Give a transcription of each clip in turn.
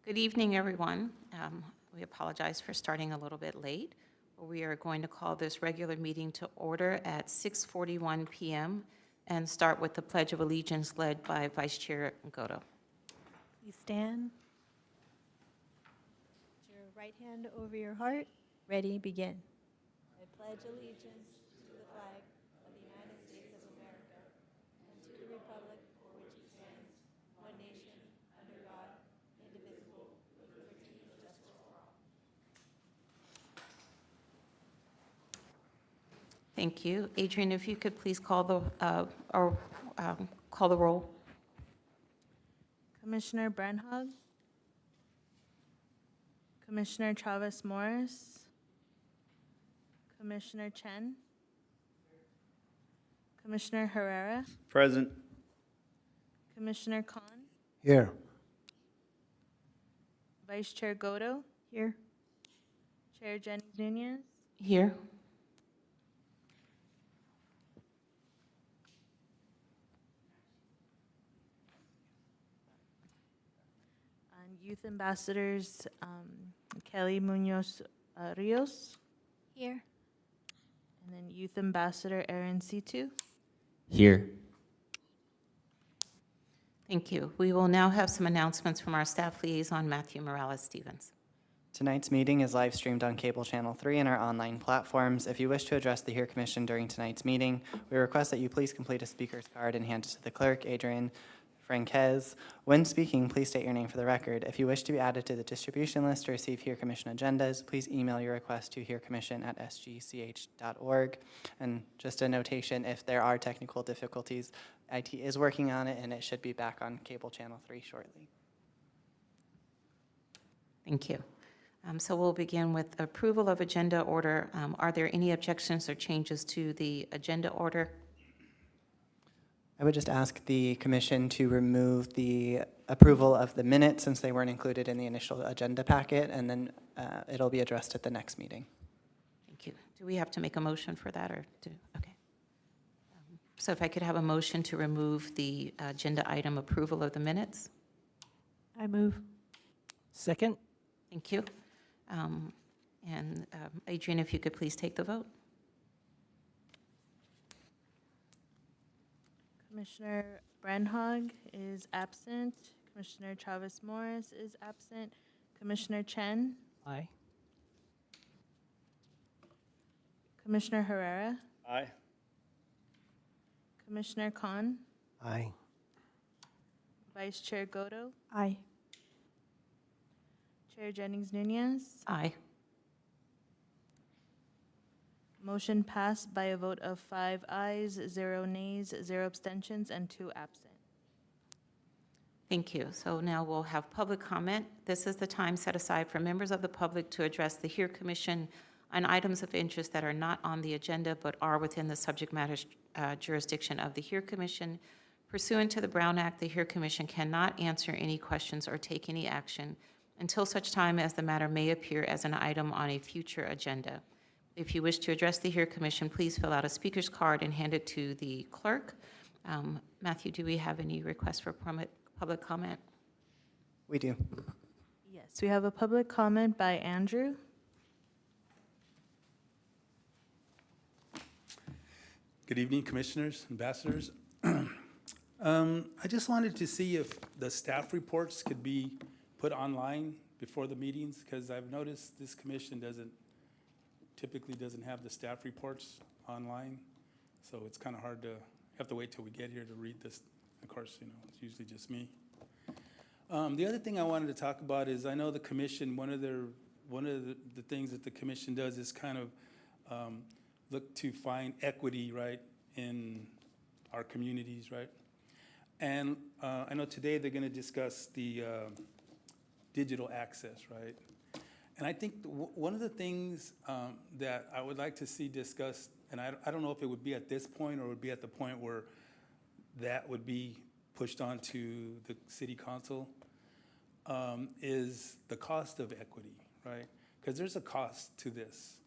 Good evening, everyone. We apologize for starting a little bit late. We are going to call this regular meeting to order at 6:41 p.m. and start with the Pledge of Allegiance led by Vice Chair Goto. Please stand. Put your right hand over your heart. Ready, begin. I pledge allegiance to the flag of the United States of America and to the republic for which it stands, one nation, under God, indivisible, with liberty and justice for all. Thank you. Adrian, if you could please call the roll. Commissioner Branhag, Commissioner Chavez Morris, Commissioner Chen, Commissioner Herrera, Present. Commissioner Khan, Here. Vice Chair Goto. Here. Chair Jennings Nunez. Here. And Youth Ambassadors Kelly Munoz Rios. Here. And then Youth Ambassador Aaron Situ. Here. Thank you. We will now have some announcements from our staff liaison, Matthew Morales-Stevens. Tonight's meeting is live streamed on Cable Channel 3 and our online platforms. If you wish to address the HEAR Commission during tonight's meeting, we request that you please complete a speaker's card and hand it to the clerk, Adrian Franquez. When speaking, please state your name for the record. If you wish to be added to the distribution list to receive HEAR Commission agendas, please email your request to hearcommission@sgch.org. And just a notation, if there are technical difficulties, IT is working on it, and it should be back on Cable Channel 3 shortly. Thank you. So we'll begin with approval of agenda order. Are there any objections or changes to the agenda order? I would just ask the commission to remove the approval of the minutes since they weren't included in the initial agenda packet, and then it'll be addressed at the next meeting. Thank you. Do we have to make a motion for that, or do, okay. So if I could have a motion to remove the agenda item approval of the minutes? I move. Second? Thank you. Adrian, if you could please take the vote. Commissioner Branhag is absent. Commissioner Chavez Morris is absent. Commissioner Chen. Aye. Commissioner Herrera. Aye. Commissioner Khan. Aye. Vice Chair Goto. Aye. Chair Jennings Nunez. Aye. Motion passed by a vote of 5 ayes, 0 nays, 0 abstentions, and 2 absent. Thank you. So now we'll have public comment. This is the time set aside for members of the public to address the HEAR Commission on items of interest that are not on the agenda but are within the subject matter jurisdiction of the HEAR Commission. Pursuant to the Brown Act, the HEAR Commission cannot answer any questions or take any action until such time as the matter may appear as an item on a future agenda. If you wish to address the HEAR Commission, please fill out a speaker's card and hand it to the clerk. Matthew, do we have any requests for public comment? We do. Yes, we have a public comment by Andrew. Good evening, commissioners, ambassadors. I just wanted to see if the staff reports could be put online before the meetings, because I've noticed this commission typically doesn't have the staff reports online, so it's kind of hard to, have to wait till we get here to read this. Of course, it's usually just me. The other thing I wanted to talk about is, I know the commission, one of the things that the commission does is kind of look to find equity, right, in our communities, right? And I know today they're going to discuss the digital access, right? And I think one of the things that I would like to see discussed, and I don't know if it would be at this point or would be at the point where that would be pushed onto the city council, is the cost of equity, right? Because there's a cost to this.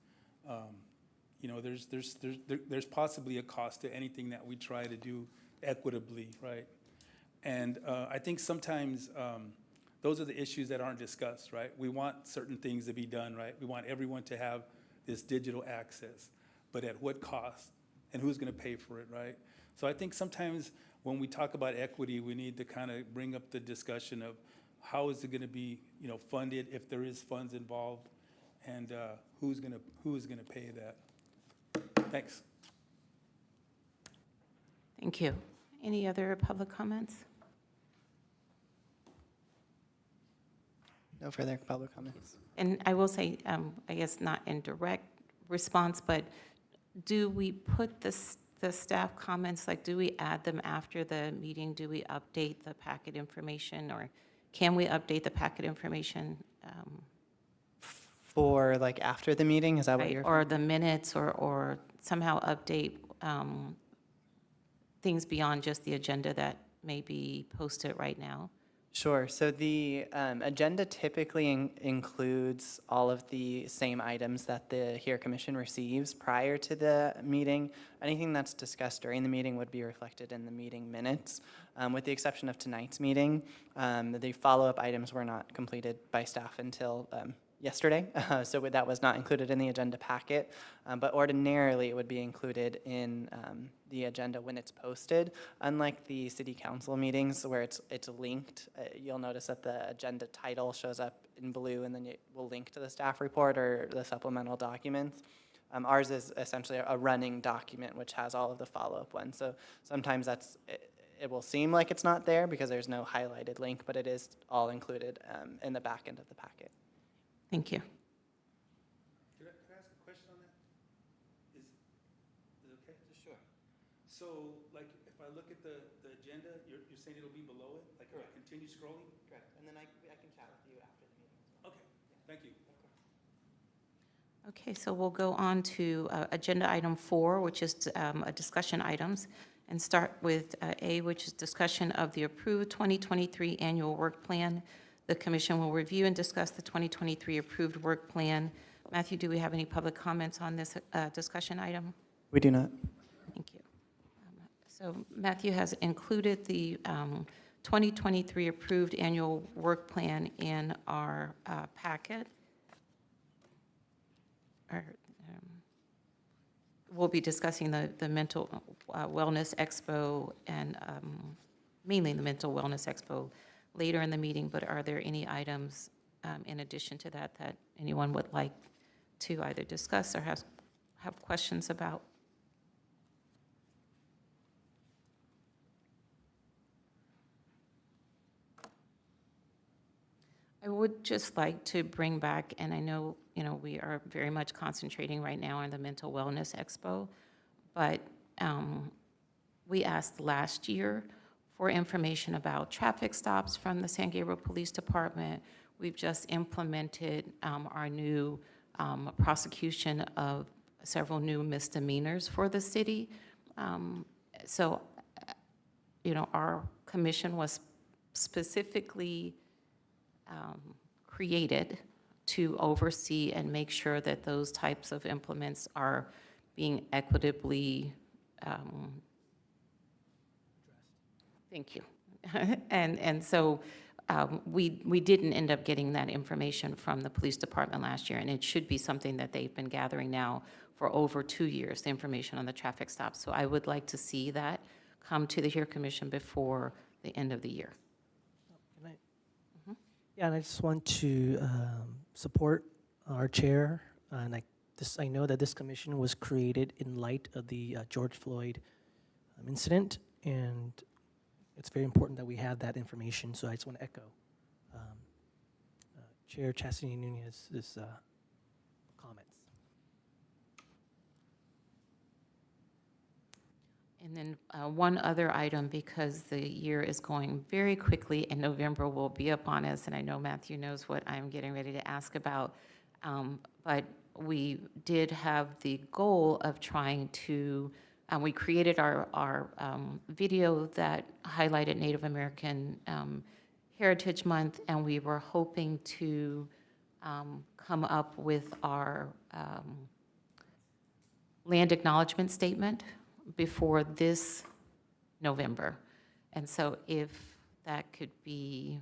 There's possibly a cost to anything that we try to do equitably, right? And I think sometimes those are the issues that aren't discussed, right? We want certain things to be done, right? We want everyone to have this digital access, but at what cost? And who's gonna pay for it, right? So I think sometimes when we talk about equity, we need to kind of bring up the discussion of how is it gonna be, funded, if there is funds involved, and who is gonna pay that? Thanks. Thank you. Any other public comments? No further public comments. And I will say, I guess not in direct response, but do we put the staff comments, like, do we add them after the meeting? Do we update the packet information, or can we update the packet information? For like after the meeting, is that what Right, you're? or the minutes, or somehow update things beyond just the agenda that may be posted right now? Sure. So the agenda typically includes all of the same items that the HERE Commission receives prior to the meeting. Anything that's discussed during the meeting would be reflected in the meeting minutes. With the exception of tonight's meeting, the follow-up items were not completed by staff until yesterday, so that was not included in the agenda packet. But ordinarily, it would be included in the agenda when it's posted. Unlike the city council meetings where it's linked, you'll notice that the agenda title shows up in blue, and then it will link to the staff report or the supplemental documents. Ours is essentially a running document which has all of the follow-up ones. So sometimes it will seem like it's not there because there's no highlighted link, but it is all included in the back end of the packet. Thank you. Could I ask a question on that? Is it okay? Sure. So, like, if I look at the agenda, you're saying it'll be below it? Like, if I continue scrolling? Correct. And then I can chat with you after the meeting. Okay, thank you. Okay, so we'll go on to agenda item 4, which is a discussion items, and start with A, which is discussion of the approved 2023 annual work plan. The commission will review and discuss the 2023 approved work plan. Matthew, do we have any public comments on this discussion item? We do not. Thank you. So Matthew has included the 2023 approved annual work plan in our packet. We'll be discussing the mental wellness expo and mainly the mental wellness expo later in the meeting, but are there any items in addition to that that anyone would like to either discuss or have questions about? I would just like to bring back, and I know, we are very much concentrating right now on the Mental Wellness Expo, but we asked last year for information about traffic stops from the San Gabriel Police Department. We've just implemented our new prosecution of several new misdemeanors for the city. So, our commission was specifically created to oversee and make sure that those types of implements are being equitably thank you. And so we didn't end up getting that information from the police department last year, and it should be something that they've been gathering now for over 2 years, the information on the traffic stops. So I would like to see that come to the HERE Commission before the end of the year. Yeah, and I just want to support our chair, and I know that this commission was created in light of the George Floyd incident, and it's very important that we have that information. So I just want to echo Chair Chastity Nunez's comments. And then one other item, because the year is going very quickly and November will be upon us, and I know Matthew knows what I'm getting ready to ask about, but we did have the goal of trying to, we created our video that highlighted Native American Heritage Month, and we were hoping to come up with our land acknowledgement statement before this November. And so if that could be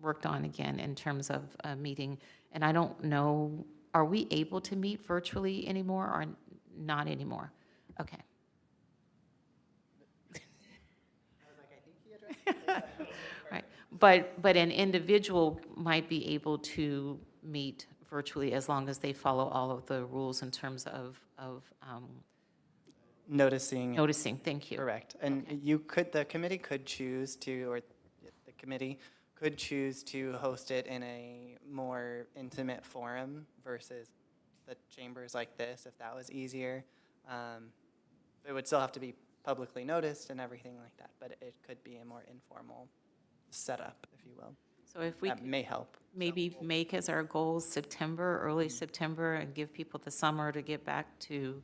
worked on again in terms of a meeting. And I don't know, are we able to meet virtually anymore or not anymore? Okay. Right, but an individual might be able to meet virtually as long as they follow all of the rules in terms of Noticing. noticing. Thank you. Correct. And the committee could choose to, or the committee could choose to host it in a more intimate forum versus the chambers like this, if that was easier. It would still have to be publicly noticed and everything like that, but it could be a more informal setup, if you will. So if we That could may help. maybe make as our goal September, early September, and give people the summer to get back to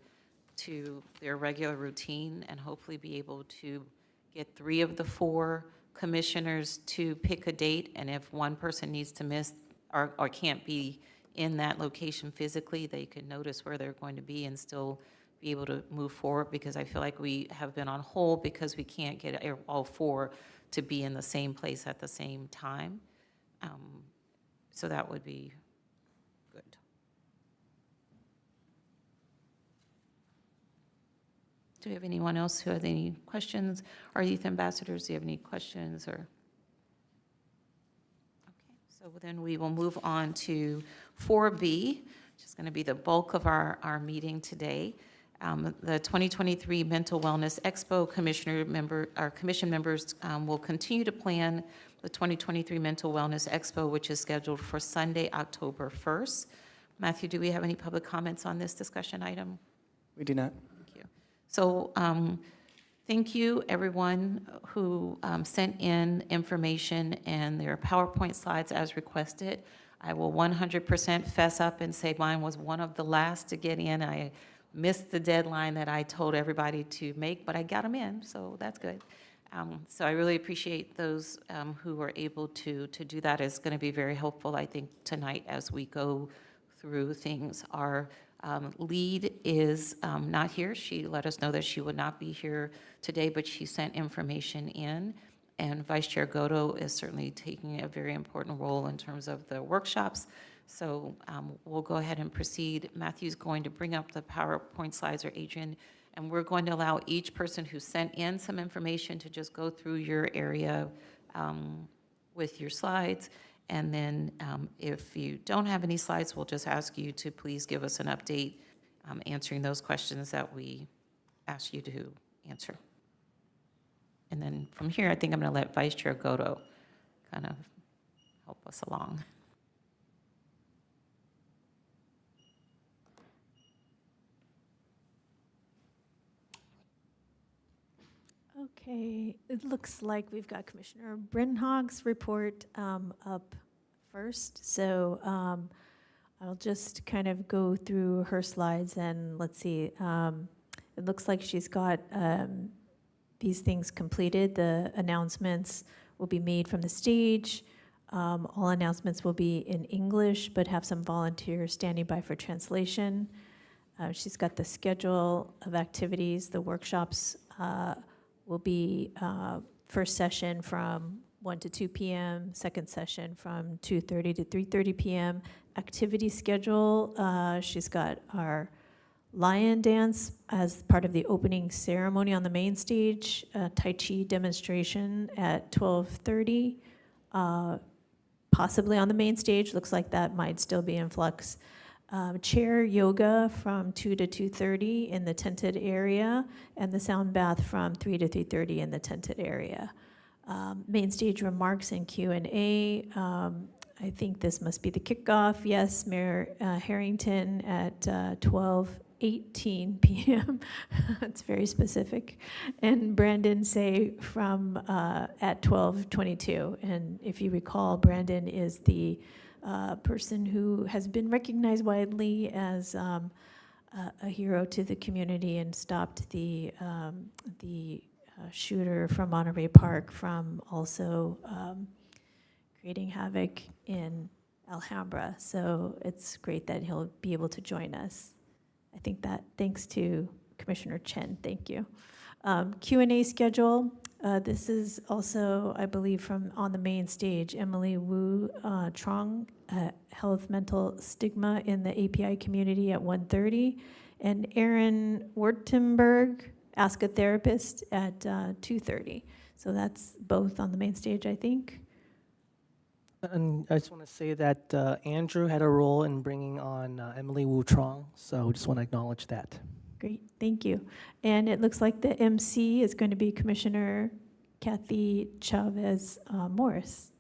their regular routine, and hopefully be able to get 3 of the 4 commissioners to pick a date, and if one person needs to miss or can't be in that location physically, they could notice where they're going to be and still be able to move forward, because I feel like we have been on hold because we can't get all 4 to be in the same place at the same time. So that would be good. Do we have anyone else who has any questions? Our youth ambassadors, do you have any questions or? Okay, so then we will move on to 4B, which is going to be the bulk of our meeting today. The 2023 Mental Wellness Expo commission members will continue to plan the 2023 Mental Wellness Expo, which is scheduled for Sunday, October 1st. Matthew, do we have any public comments on this discussion item? We do not. Thank you. So thank you, everyone who sent in information and their PowerPoint slides as requested. I will 100% fess up and say mine was one of the last to get in. I missed the deadline that I told everybody to make, but I got them in, so that's good. So I really appreciate those who were able to do that. It's going to be very helpful, I think, tonight as we go through things. Our lead is not here. She let us know that she would not be here today, but she sent information in. And Vice Chair Godo is certainly taking a very important role in terms of the workshops. So we'll go ahead and proceed. Matthew's going to bring up the PowerPoint slides, or Adrian, and we're going to allow each person who sent in some information to just go through your area with your slides. And then if you don't have any slides, we'll just ask you to please give us an update answering those questions that we asked you to answer. And then from here, I think I'm going to let Vice Chair Godo kind of help us along. Okay, it looks like we've got Commissioner Brinhog's report up first. So I'll just kind of go through her slides and let's see. It looks like she's got these things completed. The announcements will be made from the stage. All announcements will be in English, but have some volunteers standing by for translation. She's got the schedule of activities. The workshops will be first session from 1 to 2 p.m., second session from 2:30 to 3:30 p.m. Activity schedule, she's got our lion dance as part of the opening ceremony on the main stage, Tai Chi demonstration at 12:30, possibly on the main stage. Looks like that might still be in flux. Chair yoga from 2 to 2:30 in the tented area, and the sound bath from 3 to 3:30 in the tented area. Main stage remarks and Q&A. I think this must be the kickoff. Yes, Mayor Harrington at 12:18 p.m. That's very specific. And Brandon Say from at 12:22. And if you recall, Brandon is the person who has been recognized widely as a hero to the community and stopped the shooter from Monterey Park from also creating havoc in Alhambra. So it's great that he'll be able to join us. I think that thanks to Commissioner Chen. Thank you. Q&A schedule. This is also, I believe, from on the main stage, Emily Wu Trong, Health Mental Stigma in the API Community at 1:30, and Aaron Wertenberg, Ask a Therapist at 2:30. So that's both on the main stage, I think. And I just want to say that Andrew had a role in bringing on Emily Wu Trong, so just want to acknowledge that. Great, thank you. And it looks like the MC is going to be Commissioner Kathy Chavez Morris.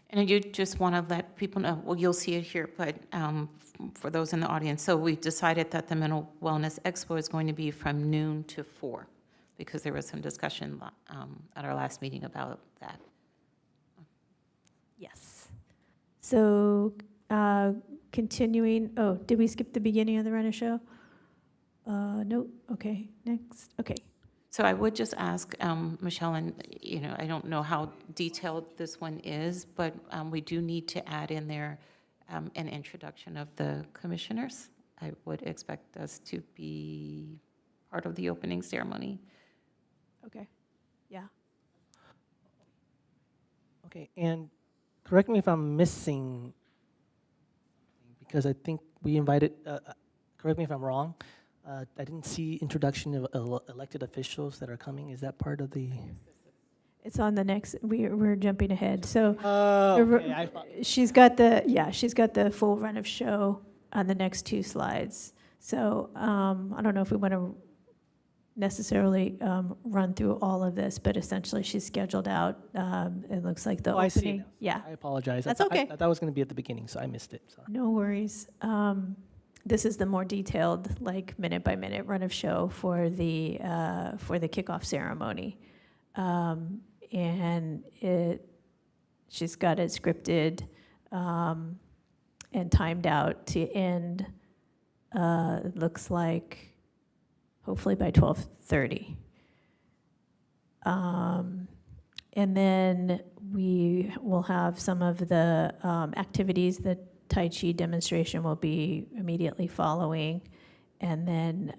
And I do just want to let people know, well, you'll see it here, but for those in the audience, so we decided that the Mental Wellness Expo is going to be from noon to 4, because there was some discussion at our last meeting about that. Yes. So continuing, oh, did we skip the beginning of the run of show? No, okay, next, okay. So I would just ask, Michelle, and, I don't know how detailed this one is, but we do need to add in there an introduction of the commissioners. I would expect us to be part of the opening ceremony. Okay, yeah. Okay, and correct me if I'm missing, because I think we invited, correct me if I'm wrong, I didn't see introduction of elected officials that are coming. Is that part of the? It's on the next, we're jumping ahead. So Okay, she's got the full run of show on the next 2 slides. So I don't know if we want to necessarily run through all of this, but essentially she's scheduled out. It looks like the Oh, I see opening. now. Yeah, I apologize. That's I thought- okay. I thought it was going to be at the beginning, so I missed it. So. no worries. This is the more detailed, like minute by minute run of show for the kickoff ceremony, and she's got it scripted and timed out to end. It looks like hopefully by 12:30. And then we will have some of the activities. The Tai Chi demonstration will be immediately following, and then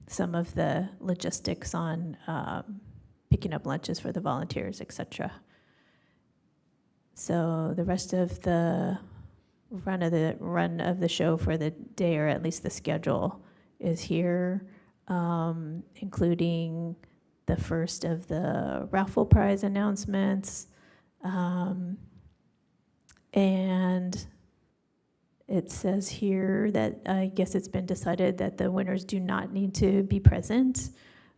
some of the logistics on picking up lunches for the volunteers, etc. So the rest of the run of the show for the day, or at least the schedule, is here, including the first of the raffle prize announcements, and it says here that I guess it's been decided that the winners do not need to be present.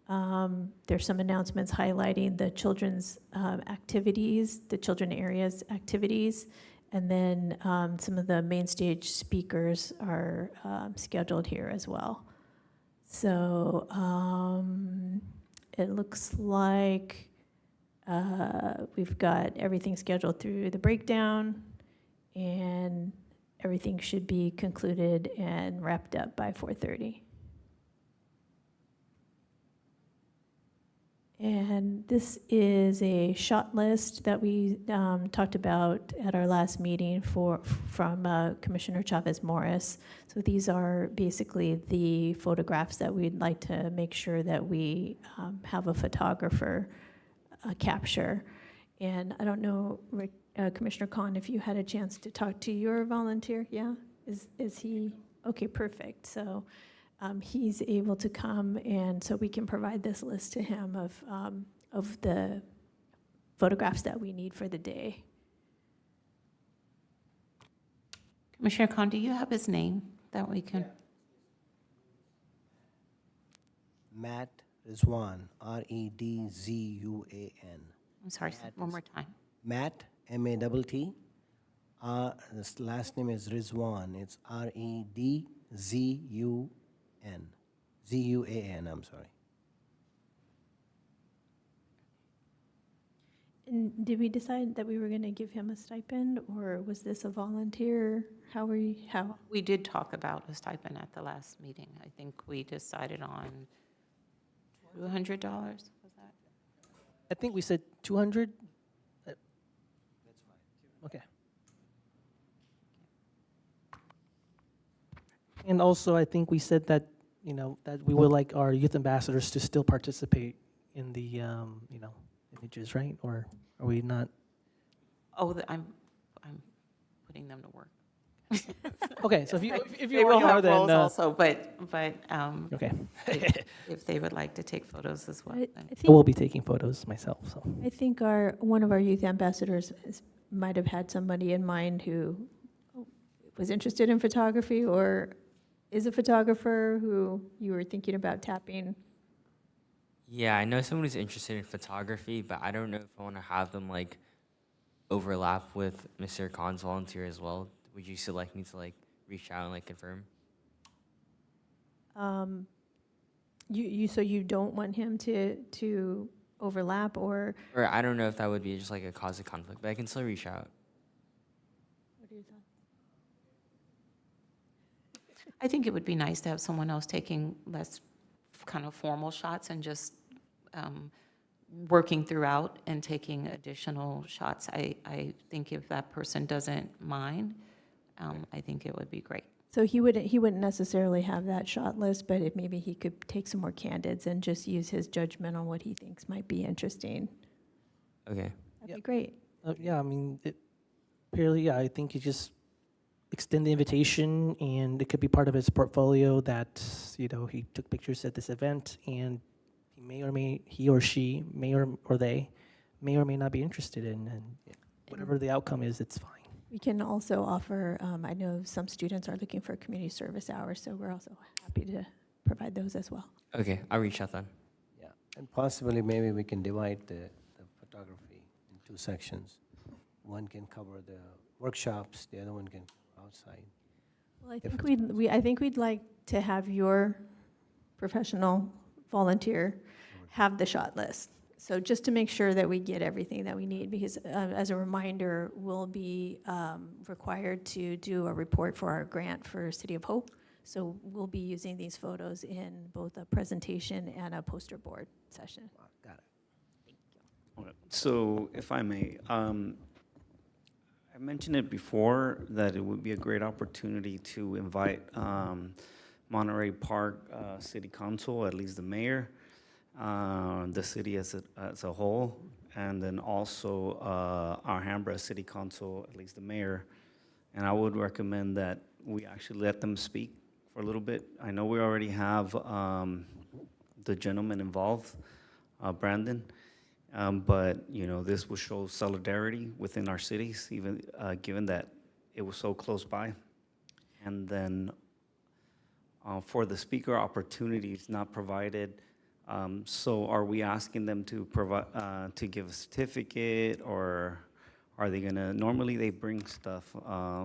There's some announcements highlighting the children's activities, the children areas activities, and then some of the main stage speakers are scheduled here as well. So it looks like we've got everything scheduled through the breakdown, and everything should be concluded and wrapped up by 4:30. And this is a shot list that we talked about at our last meeting from Commissioner Chavez Morris. So these are basically the photographs that we'd like to make sure that we have a photographer capture. And I don't know, Rick, Commissioner Khan, if you had a chance to talk to your volunteer, yeah? Is he, okay, perfect. So he's able to come, and so we can provide this list to him of the photographs that we need for the day. Commissioner Khan, do you have his name that we can? Matt Rizwan, Redzuan. I'm sorry, one more time. Matt, M-A-T-T. His last name is Rizwan. It's Redzuan. Zuan, I'm sorry. And did we decide that we were going to give him a stipend, or was this a volunteer? How? We did talk about a stipend at the last meeting. I think we decided on $200, was that? I think we said 200. That's fine. Okay. And also, I think we said that that we would like our youth ambassadors to still participate in the, images, right? Or are we not? Oh, I'm putting them to work. Okay, so if you They will already are, have then, roles also, but okay. if they would like to take photos as well. I then- I will think, be taking photos myself, so. I think one of our youth ambassadors might have had somebody in mind who was interested in photography or is a photographer who you were thinking about tapping. Yeah, I know someone who's interested in photography, but I don't know if I want to have them like overlap with Mr. Khan's volunteer as well. Would you still like me to like reach out and like confirm? So you don't want him to overlap, or Or I don't know if that would be just like a cause of conflict, but I can still reach out. what are your thoughts? I think it would be nice to have someone else taking less kind of formal shots and just working throughout and taking additional shots. I think if that person doesn't mind, I think it would be great. So he wouldn't necessarily have that shot list, but maybe he could take some more candids and just use his judgment on what he thinks might be interesting. Okay. That'd be great. Yeah, I mean, I think you just extend the invitation, and it could be part of his portfolio that, he took pictures at this event, and he or she may or they may or may not be interested in, and whatever the outcome is, it's fine. We can also offer, I know some students are looking for community service hours, so we're also happy to provide those as well. Okay, I'll reach out then. Yeah, and possibly maybe we can divide the photography in two sections. One can cover the workshops, the other one can cover outside. Well, I If think it's I think we'd like to have your professional volunteer have the shot list. So just to make sure that we get everything that we need, because as a reminder, we'll be required to do a report for our grant for City of Hope. So we'll be using these photos in both a presentation and a poster board session. Got it. Okay, so if I may, I mentioned it before that it would be a great opportunity to invite Monterey Park City Council, at least the mayor, the city as a whole, and then also Alhambra City Council, at least the mayor. And I would recommend that we actually let them speak for a little bit. I know we already have the gentleman involved, Brandon, but this will show solidarity within our cities, even given that it was so close by. And then for the speaker opportunities not provided, so are we asking them to provide, to give a certificate, or are they gonna, normally they bring stuff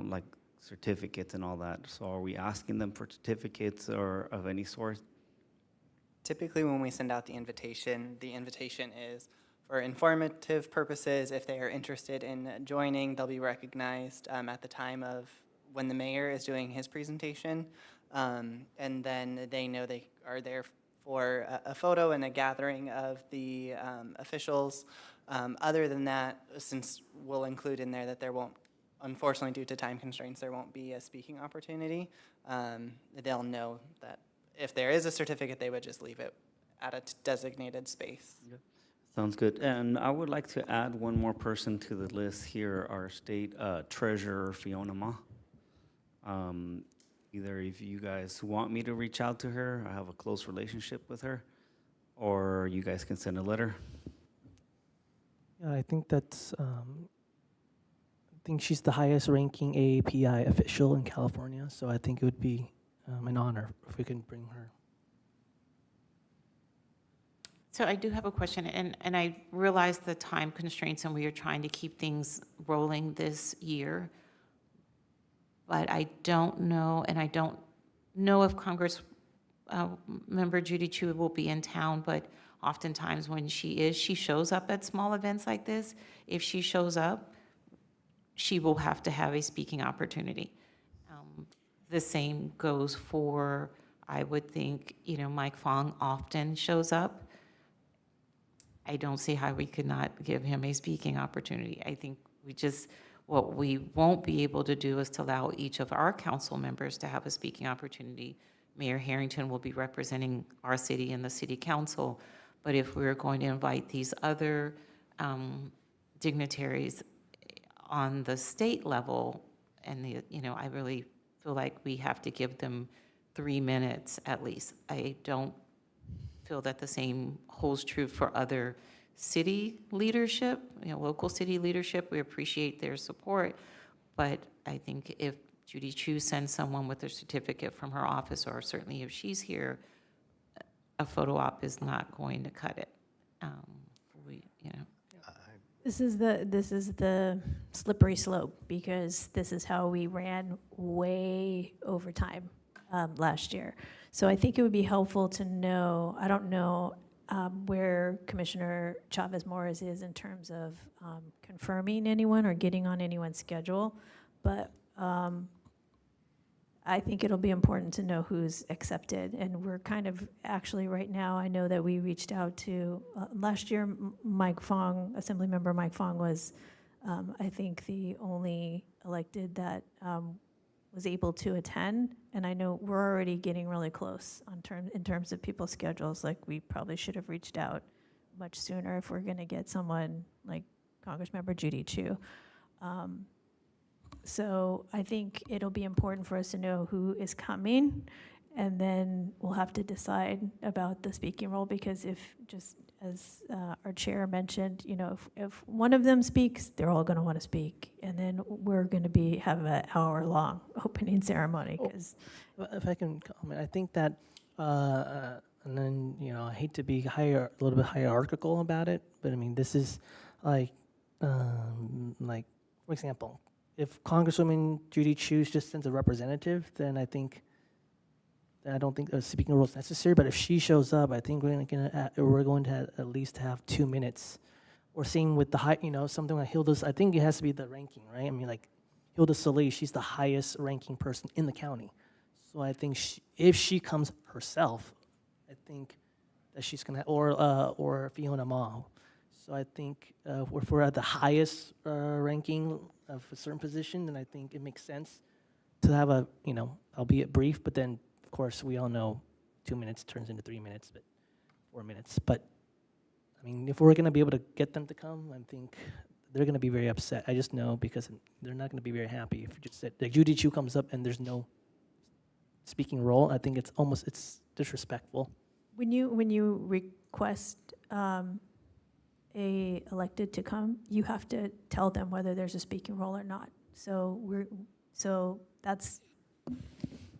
like certificates and all that. So are we asking them for certificates or of any sort? Typically, when we send out the invitation is for informative purposes. If they are interested in joining, they'll be recognized at the time of when the mayor is doing his presentation. And then they know they are there for a photo and a gathering of the officials. Other than that, since we'll include in there that there won't, unfortunately due to time constraints, there won't be a speaking opportunity, they'll know that if there is a certificate, they would just leave it at a designated space. Sounds good. And I would like to add one more person to the list here, our state treasurer, Fiona Ma. Either if you guys want me to reach out to her, I have a close relationship with her, or you guys can send a letter. Yeah, I think she's the highest ranking AAPI official in California, so I think it would be an honor if we can bring her. So I do have a question, and I realize the time constraints, and we are trying to keep things rolling this year. But I don't know, and I don't know if Congress member Judy Chu will be in town, but oftentimes when she shows up at small events like this. If she shows up, she will have to have a speaking opportunity. The same goes for, I would think, Mike Fong often shows up. I don't see how we could not give him a speaking opportunity. I think what we won't be able to do is to allow each of our council members to have a speaking opportunity Mayor Harrington will be representing our city in the city council. But if we're going to invite these other dignitaries on the state level, and I really feel like we have to give them 3 minutes at least. I don't feel that the same holds true for other city leadership, local city leadership. We appreciate their support, but I think if Judy Chu sends someone with a certificate from her office, or certainly if she's here, a photo op is not going to cut it. This is the slippery slope, because this is how we ran way over time last year. So I think it would be helpful to know, I don't know where Commissioner Chavez Morris is in terms of confirming anyone or getting on anyone's schedule, but I think it'll be important to know who's accepted. And we're kind of, actually right now, I know that we reached out to, last year, Mike Fong, Assemblymember Mike Fong was, I think, the only elected that was able to attend. And I know we're already getting really close in terms of people's schedules. Like, we probably should have reached out much sooner if we're gonna get someone like Congressmember Judy Chu. So I think it'll be important for us to know who is coming, and then we'll have to decide about the speaking role, because if, just as our chair mentioned, if one of them speaks, they're all going to want to speak, and then we're going to have an hour-long opening ceremony. Because If I can comment, I think that, and then, I hate to be a little bit hierarchical about it, but I mean, this is like, for example, if Congresswoman Judy Chu just sends a representative, then I don't think a speaking role is necessary. But if she shows up, I think we're going to at least have 2 minutes. Or same with the something like Hilda's. I think it has to be the ranking, right? I mean, like Hilda Solis, she's the highest ranking person in the county. So I think if she comes herself, I think that she's gonna, or Fiona Ma. So I think if we're at the highest ranking of a certain position, then I think it makes sense to have a, albeit brief, but then, of course, we all know 2 minutes turns into 3 minutes, but 4 minutes. But, I mean, if we're going to be able to get them to come, I think they're going to be very upset. I just know, because they're not going to be very happy if you just said, like, Judy Chu comes up and there's no speaking role. I think it's disrespectful. when you request a elected to come, you have to tell them whether there's a speaking role or not. So that's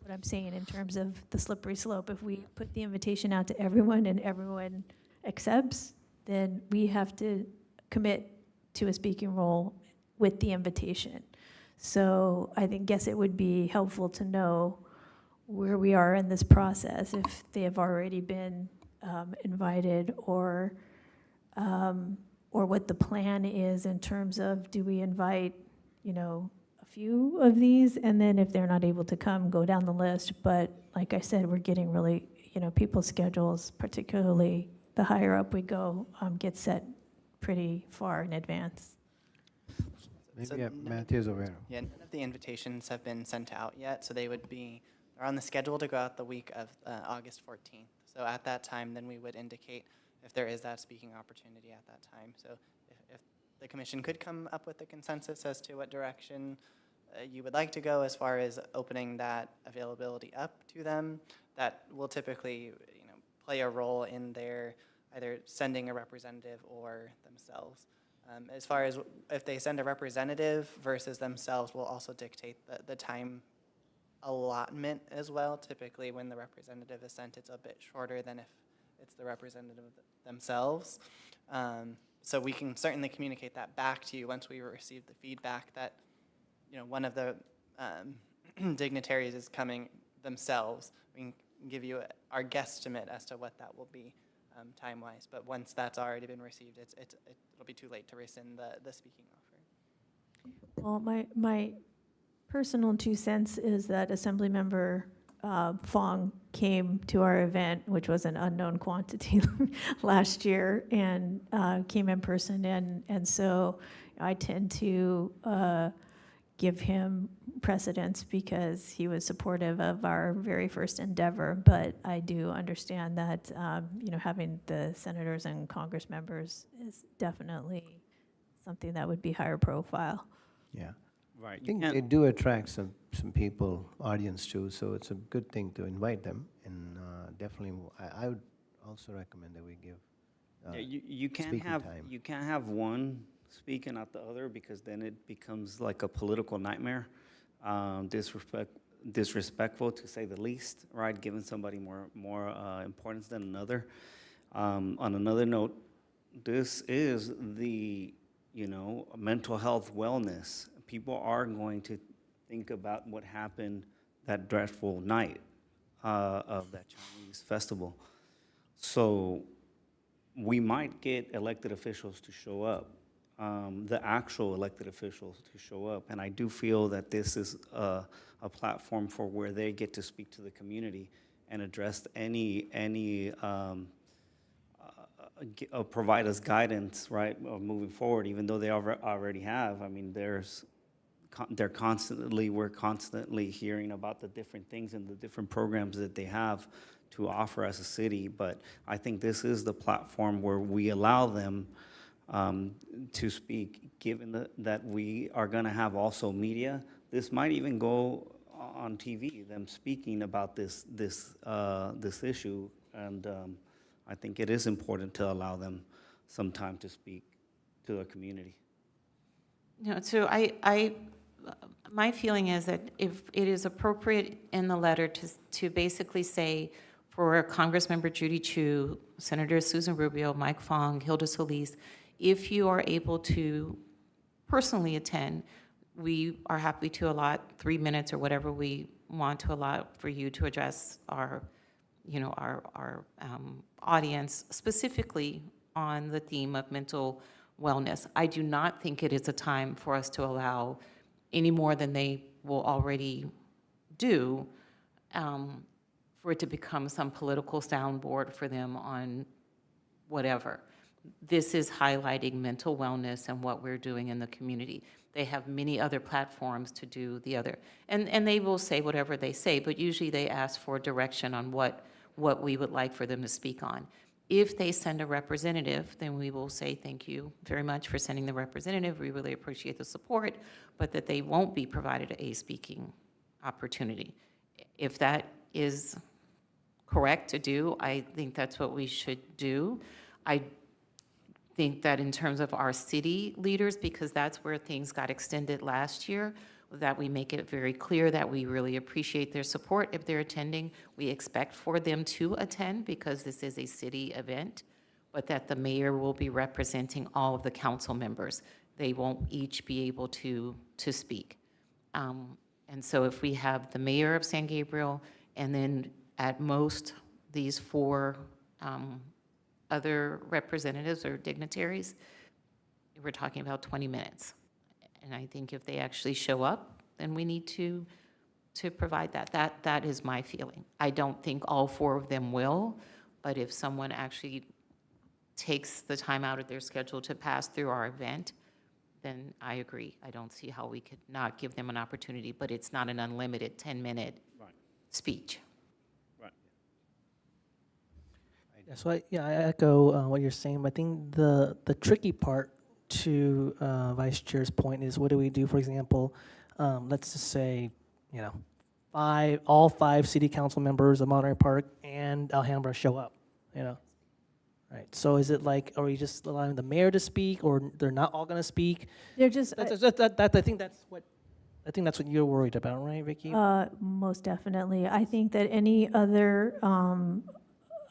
what I'm saying in terms of the slippery slope. If we put the invitation out to everyone and everyone accepts, then we have to commit to a speaking role with the invitation. So I guess it would be helpful to know where we are in this process, if they have already been invited, or what the plan is in terms of, do we invite, a few of these, and then if they're not able to come, go down the list. But like I said, we're getting really, people's schedules, particularly the higher up we go, get set pretty far in advance. Maybe Matthew's aware. Yeah, none of the invitations have been sent out yet, so they're on the schedule to go out the week of August 14th. So at that time, then we would indicate if there is that speaking opportunity at that time. So if the commission could come up with a consensus as to what direction you would like to go as far as opening that availability up to them, that will typically play a role in their either sending a representative or themselves. As far as if they send a representative versus themselves, will also dictate the time allotment as well. Typically, when the representative is sent, it's a bit shorter than if it's the representative themselves. So we can certainly communicate that back to you once we receive the feedback that one of the dignitaries is coming themselves. We can give you our guesstimate as to what that will be time-wise. But once that's already been received, it'll be too late to rescind the speaking offer. Well, my personal 2 cents is that Assemblymember Fong came to our event, which was an unknown quantity last year, and came in person, and so I tend to give him precedence because he was supportive of our very first endeavor. But I do understand that, having the senators and Congress members is definitely something that would be higher profile. Yeah. Right. I think they do attract some people, audience too, so it's a good thing to invite them. And definitely, I would also recommend that we give Yeah, you can't speaking have, time. you can't have one speak and not the other, because then it becomes like a political nightmare. Disrespectful to say the least, right? Giving somebody more importance than another. On another note, this is the, mental health wellness. People are going to think about what happened that dreadful night of that Chinese festival. So we might get elected officials to show up, the actual elected officials to show up. And I do feel that this is a platform for where they get to speak to the community and address provide us guidance, right, of moving forward, even though they already have. I mean, we're constantly hearing about the different things and the different programs that they have to offer as a city. But I think this is the platform where we allow them to speak, given that we are going to have also media. This might even go on TV, them speaking about this issue. And I think it is important to allow them some time to speak to the community. So my feeling is that if it is appropriate in the letter to basically say for Congressmember Judy Chu, Senator Susan Rubio, Mike Fong, Hilda Solis, if you are able to personally attend, we are happy to allot 3 minutes or whatever we want to allot for you to address our audience specifically on the theme of mental wellness. I do not think it is a time for us to allow any more than they will already do for it to become some political soundboard for them on whatever. This is highlighting mental wellness and what we're doing in the community. They have many other platforms to do the other. And they will say whatever they say, but usually they ask for direction on what we would like for them to speak on. If they send a representative, then we will say thank you very much for sending the representative. We really appreciate the support, but that they won't be provided a speaking opportunity. If that is correct to do, I think that's what we should do. I think that in terms of our city leaders, because that's where things got extended last year, that we make it very clear that we really appreciate their support if they're attending. We expect for them to attend because this is a city event, but that the mayor will be representing all of the council members. They won't each be able to speak. And so if we have the mayor of San Gabriel and then at most these 4 other representatives or dignitaries, we're talking about 20 minutes. And I think if they actually show up, then we need to provide that. That is my feeling. I don't think all 4 of them will, but if someone actually takes the time out of their schedule to pass through our event, then I agree. I don't see how we could not give them an opportunity, but it's not an unlimited 10-minute speech. Yeah, so I echo what you're saying. I think the tricky part to Vice Chair's point is what do we do? For example, let's just say, all 5 city council members of Monterey Park and Alhambra show up, Right. So is it like, are we just allowing the mayor to speak, or they're not all going to speak? They're just, I think that's what you're worried about, right, Vicky? most definitely. I think that any other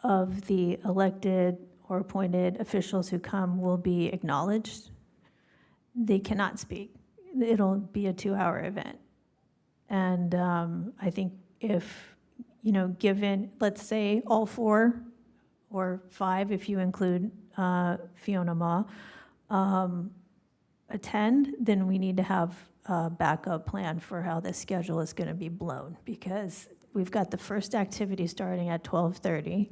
of the elected or appointed officials who come will be acknowledged. They cannot speak. It'll be a 2-hour event. And I think if, given, let's say, all 4 or 5, if you include Fiona Ma, attend, then we need to have a backup plan for how the schedule is going to be blown, because we've got the first activity starting at 12:30,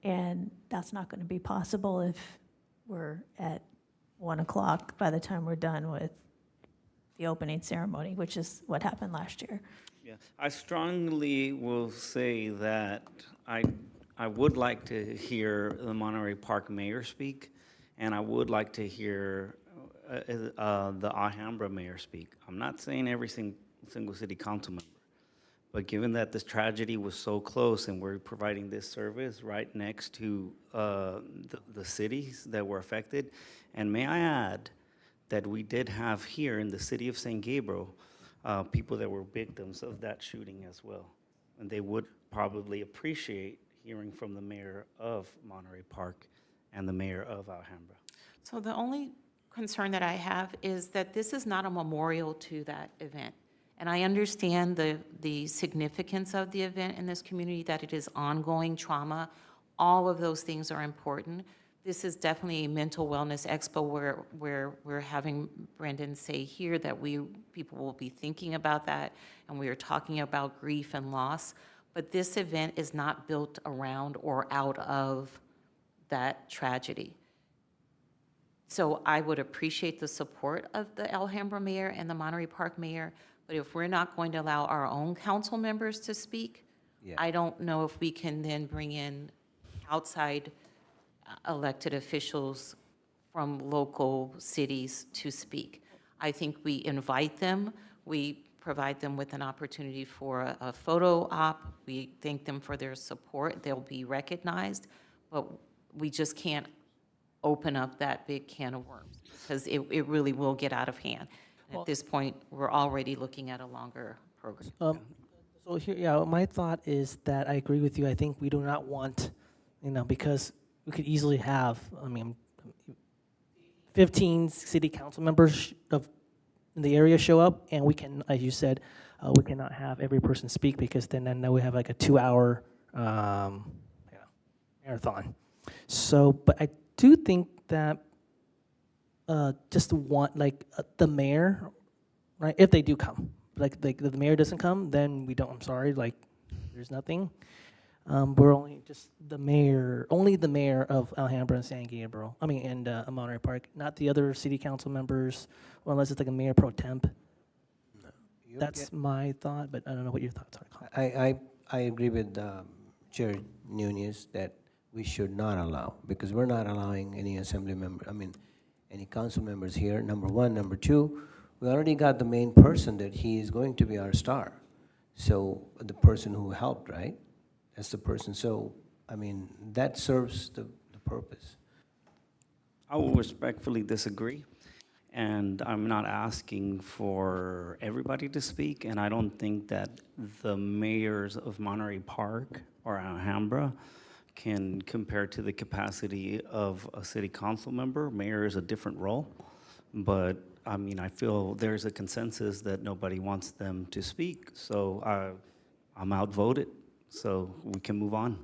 and that's not going to be possible if we're at 1 o'clock by the time we're done with the opening ceremony, which is what happened last year. Yeah, I strongly will say that I would like to hear the Monterey Park mayor speak, and I would like to hear the Alhambra mayor speak. I'm not saying every single city council member, but given that this tragedy was so close and we're providing this service right next to the cities that were affected, and may I add that we did have here in the city of San Gabriel, people that were victims of that shooting as well. And they would probably appreciate hearing from the mayor of Monterey Park and the mayor of Alhambra. So the only concern that I have is that this is not a memorial to that event. And I understand the significance of the event in this community, that it is ongoing trauma. All of those things are important. This is definitely a mental wellness expo where we're having Brendan say here that people will be thinking about that, and we are talking about grief and loss. But this event is not built around or out of that tragedy. So I would appreciate the support of the Alhambra mayor and the Monterey Park mayor, but if we're not going to allow our own council members to speak, Yeah. I don't know if we can then bring in outside elected officials from local cities to speak. I think we invite them, we provide them with an opportunity for a photo op, we thank them for their support, they'll be recognized, but we just can't open up that big can of worms, because it really will get out of hand. And at this point, we're already looking at a longer program. So here, yeah, my thought is that I agree with you. I think we do not want, because we could easily have, 15 city council members in the area show up, and we can, as you said, we cannot have every person speak, because then we have like a 2-hour marathon. So, but I do think that just want the mayor, right? If they do come, like the mayor doesn't come, then we don't. I'm sorry, there's nothing. We're only the mayor of Alhambra and San Gabriel. And Monterey Park, not the other city council members, well, unless it's like a mayor pro temp. That's my thought, but I don't know what your thoughts are. I agree with Chair Nunez that we should not allow, because we're not allowing any assembly member, any council members here, number one. Number two, we already got the main person that he is going to be our star. So the person who helped, right? That's the person. So, that serves the purpose. I will respectfully disagree, and I'm not asking for everybody to speak, and I don't think that the mayors of Monterey Park or Alhambra can compare to the capacity of a city council member. Mayor is a different role, but I feel there's a consensus that nobody wants them to speak, so I'm outvoted, so we can move on.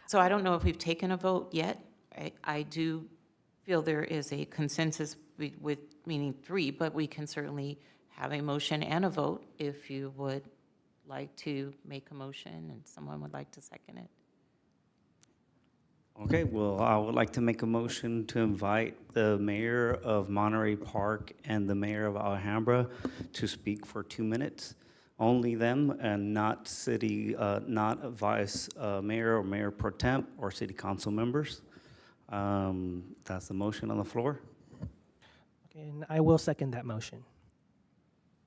So I don't know if we've taken a vote yet. I do feel there is a consensus with meaning 3, but we can certainly have a motion and a vote if you would like to make a motion and someone would like to second it. Okay, well, I would like to make a motion to invite the mayor of Monterey Park and the mayor of Alhambra to speak for 2 minutes. Only them, and not not vice mayor or mayor pro temp or city council members. That's the motion on the floor. Okay, and I will second that motion.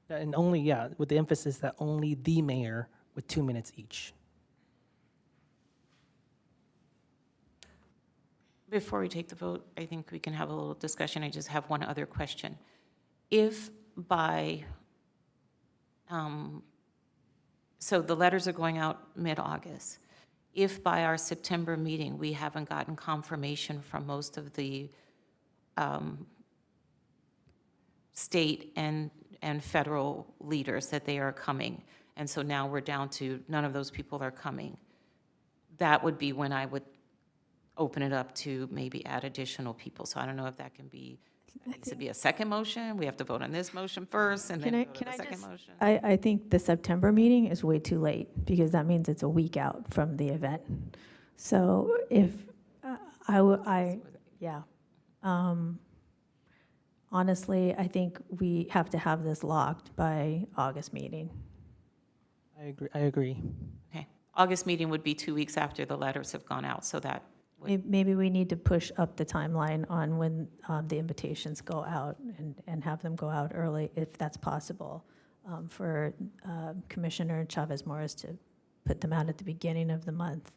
And only, with the emphasis that only the mayor with 2 minutes each. Before we take the vote, I think we can have a little discussion. I just have one other question. If by, so the letters are going out mid-August. If by our September meeting, we haven't gotten confirmation from most of the state and federal leaders that they are coming, and so now we're down to none of those people are coming, that would be when I would open it up to maybe add additional people. So I don't know if that can be, needs to be a second motion. We have to vote on this motion first and then go to the second motion. I think the September meeting is way too late, because that means it's a week out from the event. So if, honestly, I think we have to have this locked by August meeting. I agree. Okay. August meeting would be 2 weeks after the letters have gone out, so that would, Maybe we need to push up the timeline on when the invitations go out and have them go out early, if that's possible, for Commissioner Chavez Morris to put them out at the beginning of the month.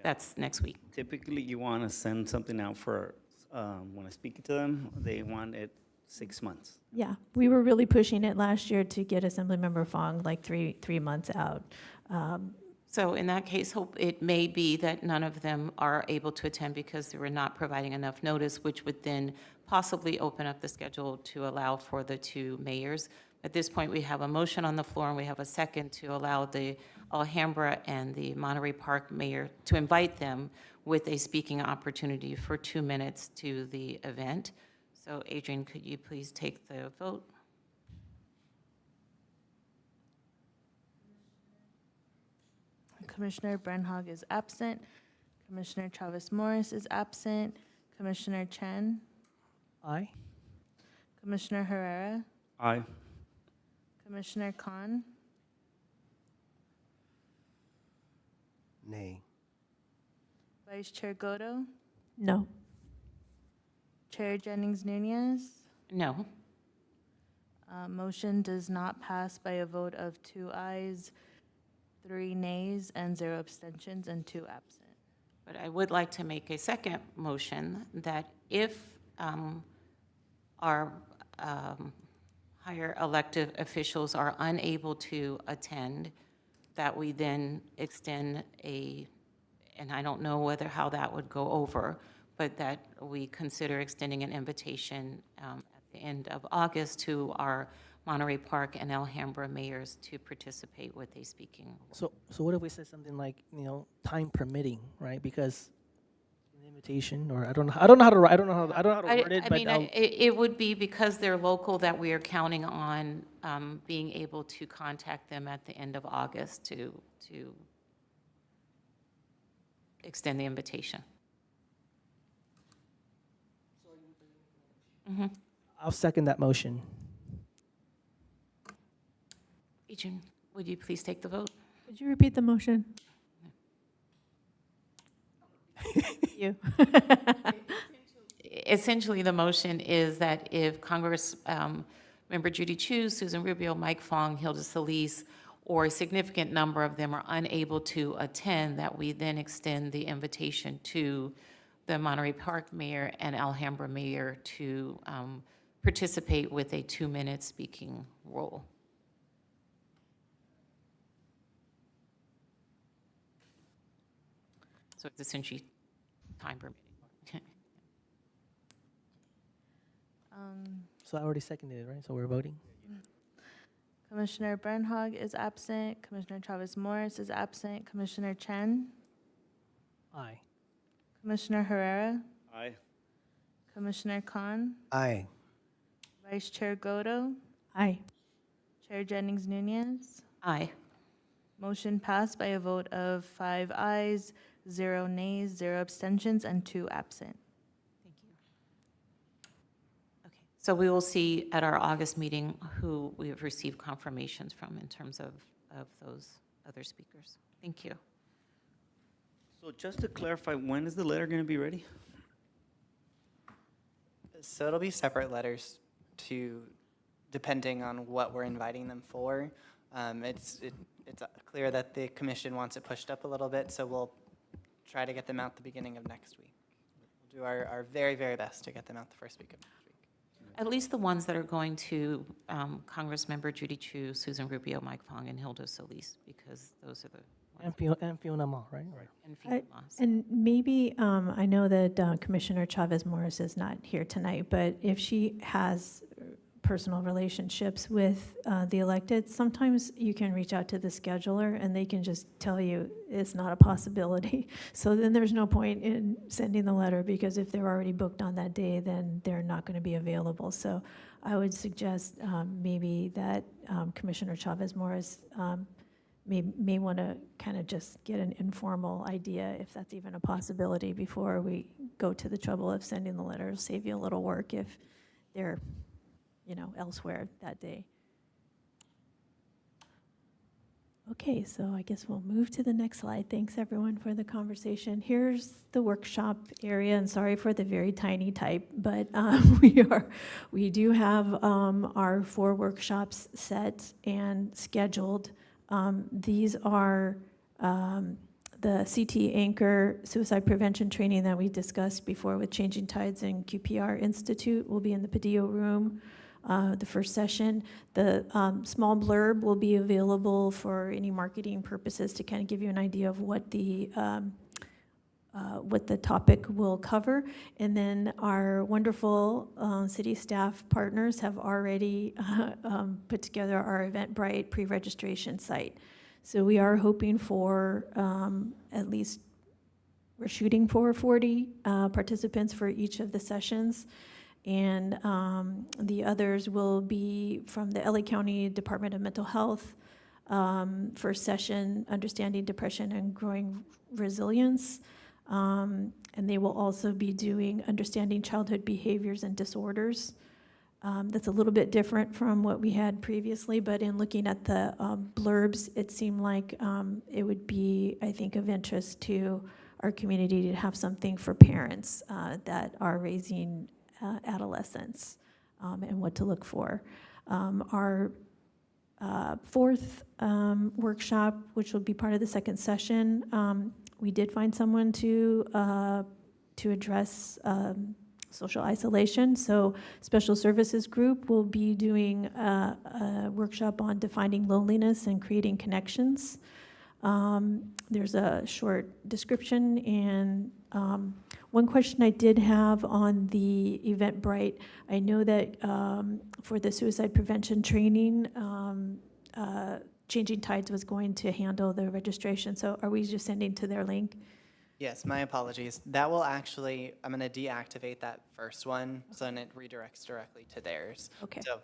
that's next week. Typically, you want to send something out for, when I speak to them, they want it 6 months. Yeah, we were really pushing it last year to get Assemblymember Fong like three months out. So in that case, hope it may be that none of them are able to attend because they were not providing enough notice, which would then possibly open up the schedule to allow for the 2 mayors. At this point, we have a motion on the floor, and we have a second to allow the Alhambra and the Monterey Park mayor, to invite them with a speaking opportunity for 2 minutes to the event. So Adrian, could you please take the vote? Commissioner Brenhog is absent. Commissioner Chavez Morris is absent. Commissioner Chen. Aye. Commissioner Herrera. Aye. Commissioner Khan. Nay. Vice Chair Godo. No. Chair Jennings Nunez. No. Motion does not pass by a vote of 2 ayes, 3 nays, and 0 abstentions, and 2 absent. But I would like to make a second motion that if our higher elected officials are unable to attend, that we then extend and I don't know how that would go over, but that we consider extending an invitation at the end of August to our Monterey Park and Alhambra mayors to participate with a speaking role. So what if we said something like, time permitting, right? Because an invitation, or I don't know how to word it, but It would be because they're local that we are counting on being able to contact them at the end of August to extend the invitation. I'll second that motion. Adrian, would you please take the vote? Could you repeat the motion? You. Essentially, the motion is that if Congress member Judy Chu, Susan Rubio, Mike Fong, Hilda Solis, or a significant number of them are unable to attend, that we then extend the invitation to the Monterey Park mayor and Alhambra mayor to participate with a 2-minute speaking role. So it's essentially time permitting. So I already seconded it, right? So we're voting? Commissioner Brenhog is absent. Commissioner Chavez Morris is absent. Commissioner Chen. Aye. Commissioner Herrera. Aye. Commissioner Khan. Aye. Vice Chair Godo. Aye. Chair Jennings Nunez. Aye. Motion passed by a vote of 5 ayes, 0 nays, 0 abstentions, and 2 absent. Thank you. Okay, so we will see at our August meeting who we have received confirmations from in terms of those other speakers. Thank you. So just to clarify, when is the letter going to be ready? So it'll be separate letters depending on what we're inviting them for. It's clear that the commission wants it pushed up a little bit, so we'll try to get them out the beginning of next week. We'll do our very, very best to get them out the first week of next week. At least the ones that are going to Congressmember Judy Chu, Susan Rubio, Mike Fong, and Hilda Solis, because those are the ones. And Fiona Ma, right? And Fiona Moss. And maybe, I know that Commissioner Chavez Morris is not here tonight, but if she has personal relationships with the elected, sometimes you can reach out to the scheduler and they can just tell you it's not a possibility. So then there's no point in sending the letter, because if they're already booked on that day, then they're not going to be available. So I would suggest maybe that Commissioner Chavez Morris may want to kind of just get an informal idea, if that's even a possibility, before we go to the trouble of sending the letter. It'll save you a little work if they're, elsewhere that day. Okay, so I guess we'll move to the next slide. Thanks, everyone, for the conversation. Here's the workshop area, and sorry for the very tiny type, but we do have our 4 workshops set and scheduled. These are the CT Anchor Suicide Prevention Training that we discussed before with Changing Tides and QPR Institute will be in the Padillo Room. The first session. The small blurb will be available for any marketing purposes to kind of give you an idea of what the topic will cover. And then our wonderful city staff partners have already put together our Eventbrite pre-registration site. So we are hoping for at least, we're shooting for 40 participants for each of the sessions. And the others will be from the LA County Department of Mental Health, first session, Understanding Depression and Growing Resilience. And they will also be doing Understanding Childhood Behaviors and Disorders. That's a little bit different from what we had previously, but in looking at the blurbs, it seemed like it would be, I think, of interest to our community to have something for parents that are raising adolescents and what to look for. Our 4th workshop, which will be part of the second session, we did find someone to address social isolation. So Special Services Group will be doing a workshop on defining loneliness and creating connections. There's a short description, and one question I did have on the Eventbrite, I know that for the suicide prevention training, Changing Tides was going to handle the registration, so are we just sending to their link? Yes, my apologies. That will actually, I'm going to deactivate that first one, so then it redirects directly to theirs. Okay. So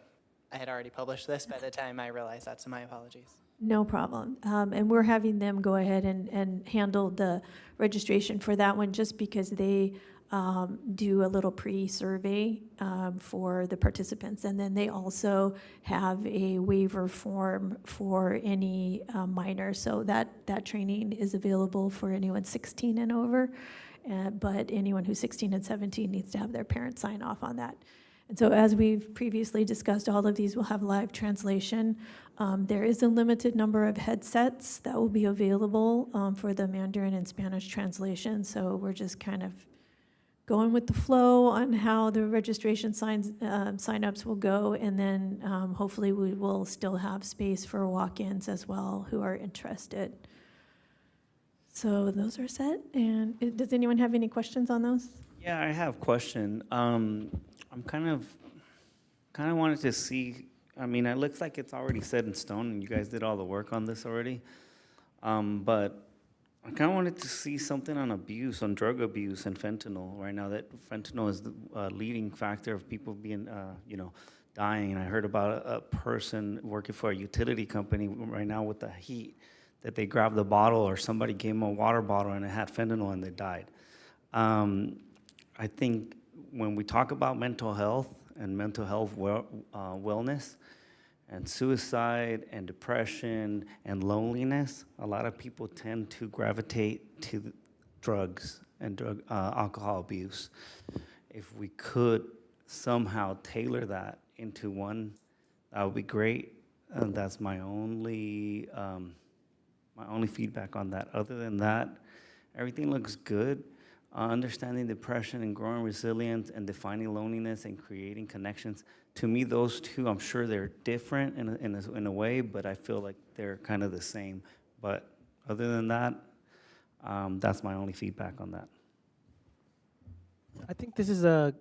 I had already published this by the time I realized that, so my apologies. No problem. And we're having them go ahead and handle the registration for that one just because they do a little pre-survey for the participants. And then they also have a waiver form for any minor. So that training is available for anyone 16 and over. But anyone who's 16 and 17 needs to have their parents sign off on that. And so as we've previously discussed, all of these will have live translation. There is a limited number of headsets that will be available for the Mandarin and Spanish translation. So we're just kind of going with the flow on how the registration sign-ups will go. And then hopefully we will still have space for walk-ins as well who are interested. So those are set. And does anyone have any questions on those? Yeah, I have a question. I'm kind of wanted to see, I mean, it looks like it's already set in stone and you guys did all the work on this already. But I kind of wanted to see something on abuse, on drug abuse and fentanyl right now. That fentanyl is the leading factor of people being, dying. And I heard about a person working for a utility company right now with the heat that they grabbed the bottle or somebody gave them a water bottle and it had fentanyl and they died. I think when we talk about mental health and mental health wellness and suicide and depression and loneliness, a lot of people tend to gravitate to drugs and alcohol abuse. If we could somehow tailor that into one, that would be great. And that's my only feedback on that. Other than that, everything looks good. Understanding depression and growing resilience and defining loneliness and creating connections. To me, those two, I'm sure they're different in a way, but I feel like they're kind of the same. But other than that, that's my only feedback on that. I think this is the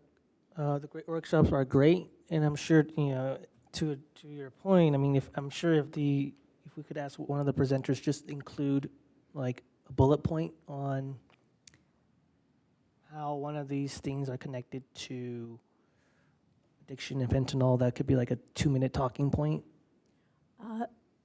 great workshops are great, and I'm sure to your point. I mean, if we could ask one of the presenters just include like a bullet point on how one of these things are connected to addiction and fentanyl, that could be like a 2-minute talking point.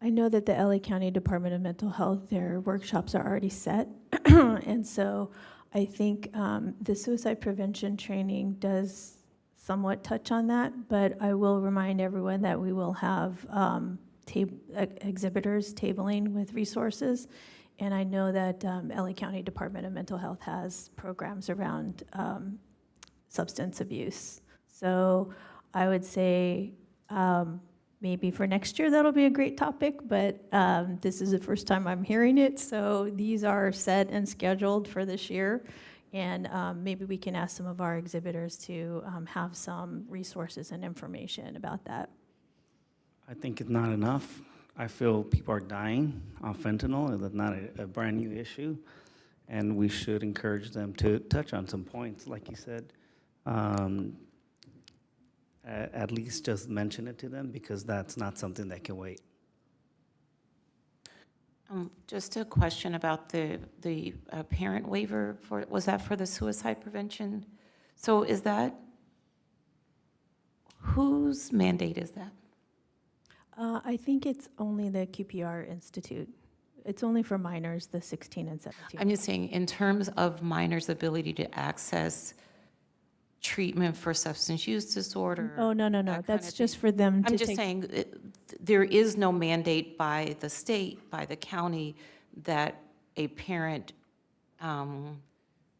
I know that the LA County Department of Mental Health, their workshops are already set. And so I think the suicide prevention training does somewhat touch on that, but I will remind everyone that we will have exhibitors tabling with resources. And I know that LA County Department of Mental Health has programs around substance abuse. So I would say maybe for next year, that'll be a great topic, but this is the first time I'm hearing it. So these are set and scheduled for this year. And maybe we can ask some of our exhibitors to have some resources and information about that. I think it's not enough. I feel people are dying on fentanyl, and that's not a brand new issue. And we should encourage them to touch on some points, like you said. At least just mention it to them, because that's not something that can wait. Just a question about the parent waiver, was that for the suicide prevention? So is that, whose mandate is that? I think it's only the QPR Institute. It's only for minors, the 16 and 17. I'm just saying, in terms of minors' ability to access treatment for substance use disorder. Oh, no. that kind That's of just thing. for them to I'm take. just saying, there is no mandate by the state, by the county, that a parent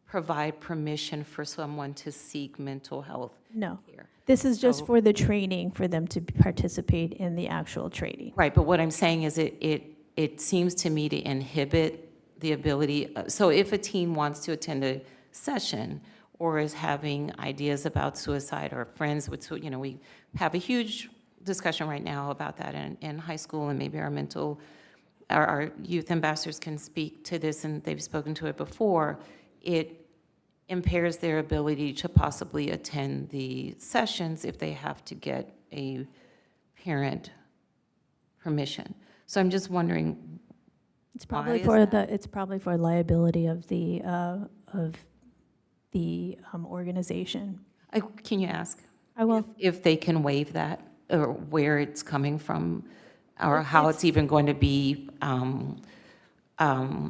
provide permission for someone to seek mental health No. care. This is just So- for the training, for them to participate in the actual training. Right, but what I'm saying is it seems to me to inhibit the ability, so if a teen wants to attend a session or is having ideas about suicide or friends with, we have a huge discussion right now about that in high school, and maybe our youth ambassadors can speak to this, and they've spoken to it before. It impairs their ability to possibly attend the sessions if they have to get a parent permission. So I'm just wondering, It's probably is for that? it's probably for liability of the organization. Can you ask? I will. If they can waive that, or where it's coming from, or how it's even going to be, why am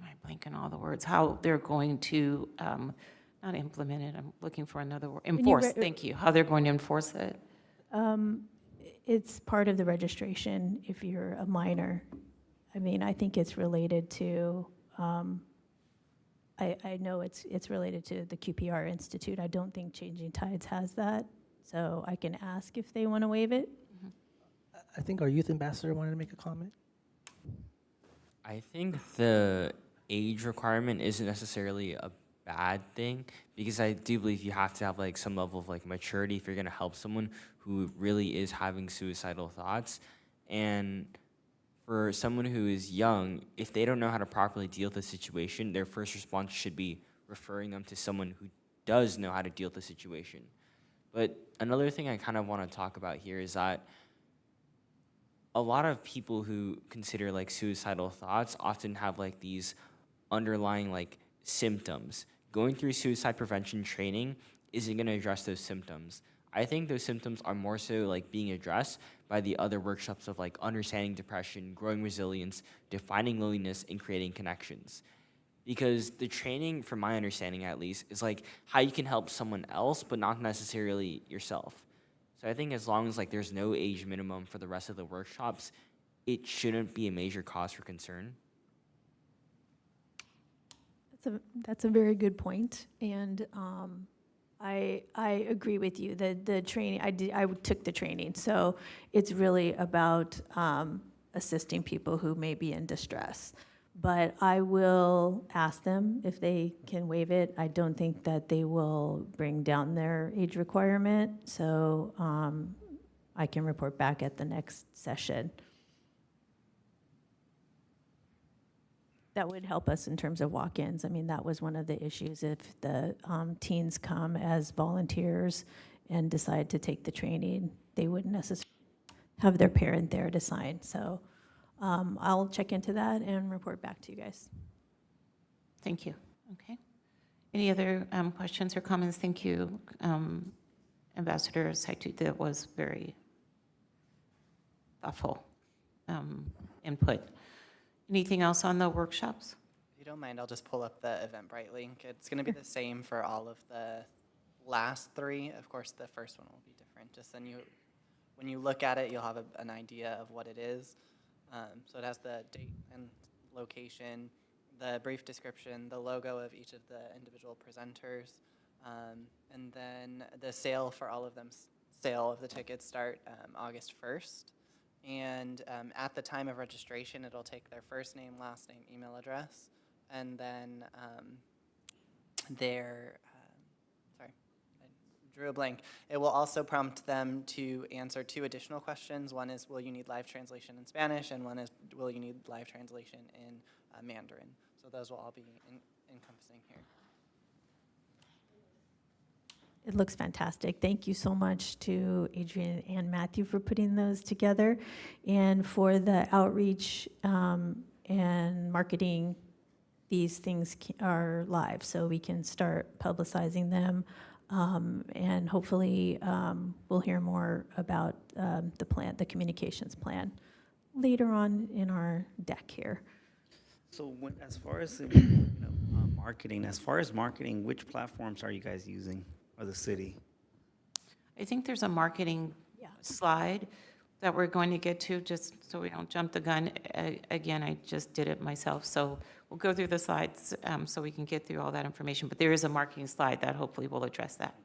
I blanking all the words? How they're going to, not implement it, I'm looking for another word, you enforce, thank you, how they're going to enforce it. It's part of the registration if you're a minor. I mean, I think it's related to, I know it's related to the QPR Institute. I don't think Changing Tides has that, so I can ask if they want to waive it. I think our youth ambassador wanted to make a comment. I think the age requirement isn't necessarily a bad thing, because I do believe you have to have like some level of like maturity if you're going to help someone who really is having suicidal thoughts. And for someone who is young, if they don't know how to properly deal with the situation, their first response should be referring them to someone who does know how to deal with the situation. But another thing I kind of want to talk about here is that a lot of people who consider like suicidal thoughts often have like these underlying like symptoms. Going through suicide prevention training isn't going to address those symptoms. I think those symptoms are more so like being addressed by the other workshops of like understanding depression, growing resilience, defining loneliness, and creating connections. Because the training, from my understanding at least, is like how you can help someone else, but not necessarily yourself. So I think as long as like there's no age minimum for the rest of the workshops, it shouldn't be a major cause for concern. That's a very good point, and I agree with you. The training I took the training, so it's really about assisting people who may be in distress. But I will ask them if they can waive it. I don't think that they will bring down their age requirement, so I can report back at the next session. That would help us in terms of walk-ins. I mean, that was one of the issues. If the teens come as volunteers and decide to take the training, they wouldn't necessarily have their parent there to sign. So I'll check into that and report back to you guys. Thank you. Okay. Any other questions or comments? Thank you, Ambassador Saitu. That was very thoughtful input. Anything else on the workshops? If you don't mind, I'll just pull up the Eventbrite link. It's going to be the same for all of the last three. Of course, the first one will be different. Just then when you look at it, you'll have an idea of what it is. So it has the date and location, the brief description, the logo of each of the individual presenters, and then the sale for all of them. Sale of the tickets start August 1st. And at the time of registration, it'll take their first name, last name, email address, and then their, sorry, I drew a blank. It will also prompt them to answer 2 additional questions. One is, will you need live translation in Spanish? And one is, will you need live translation in Mandarin? So those will all be encompassing here. It looks fantastic. Thank you so much to Adrian and Matthew for putting those together, and for the outreach and marketing. These things are live, so we can start publicizing them, and hopefully we'll hear more about the plan, the communications plan, later on in our deck here. So as far as marketing, which platforms are you guys using, or the city? I think there's a marketing slide that we're going to get to, just so we don't jump the gun. Again, I just did it myself, so we'll go through the slides so we can get through all that information. But there is a marketing slide that hopefully will address that.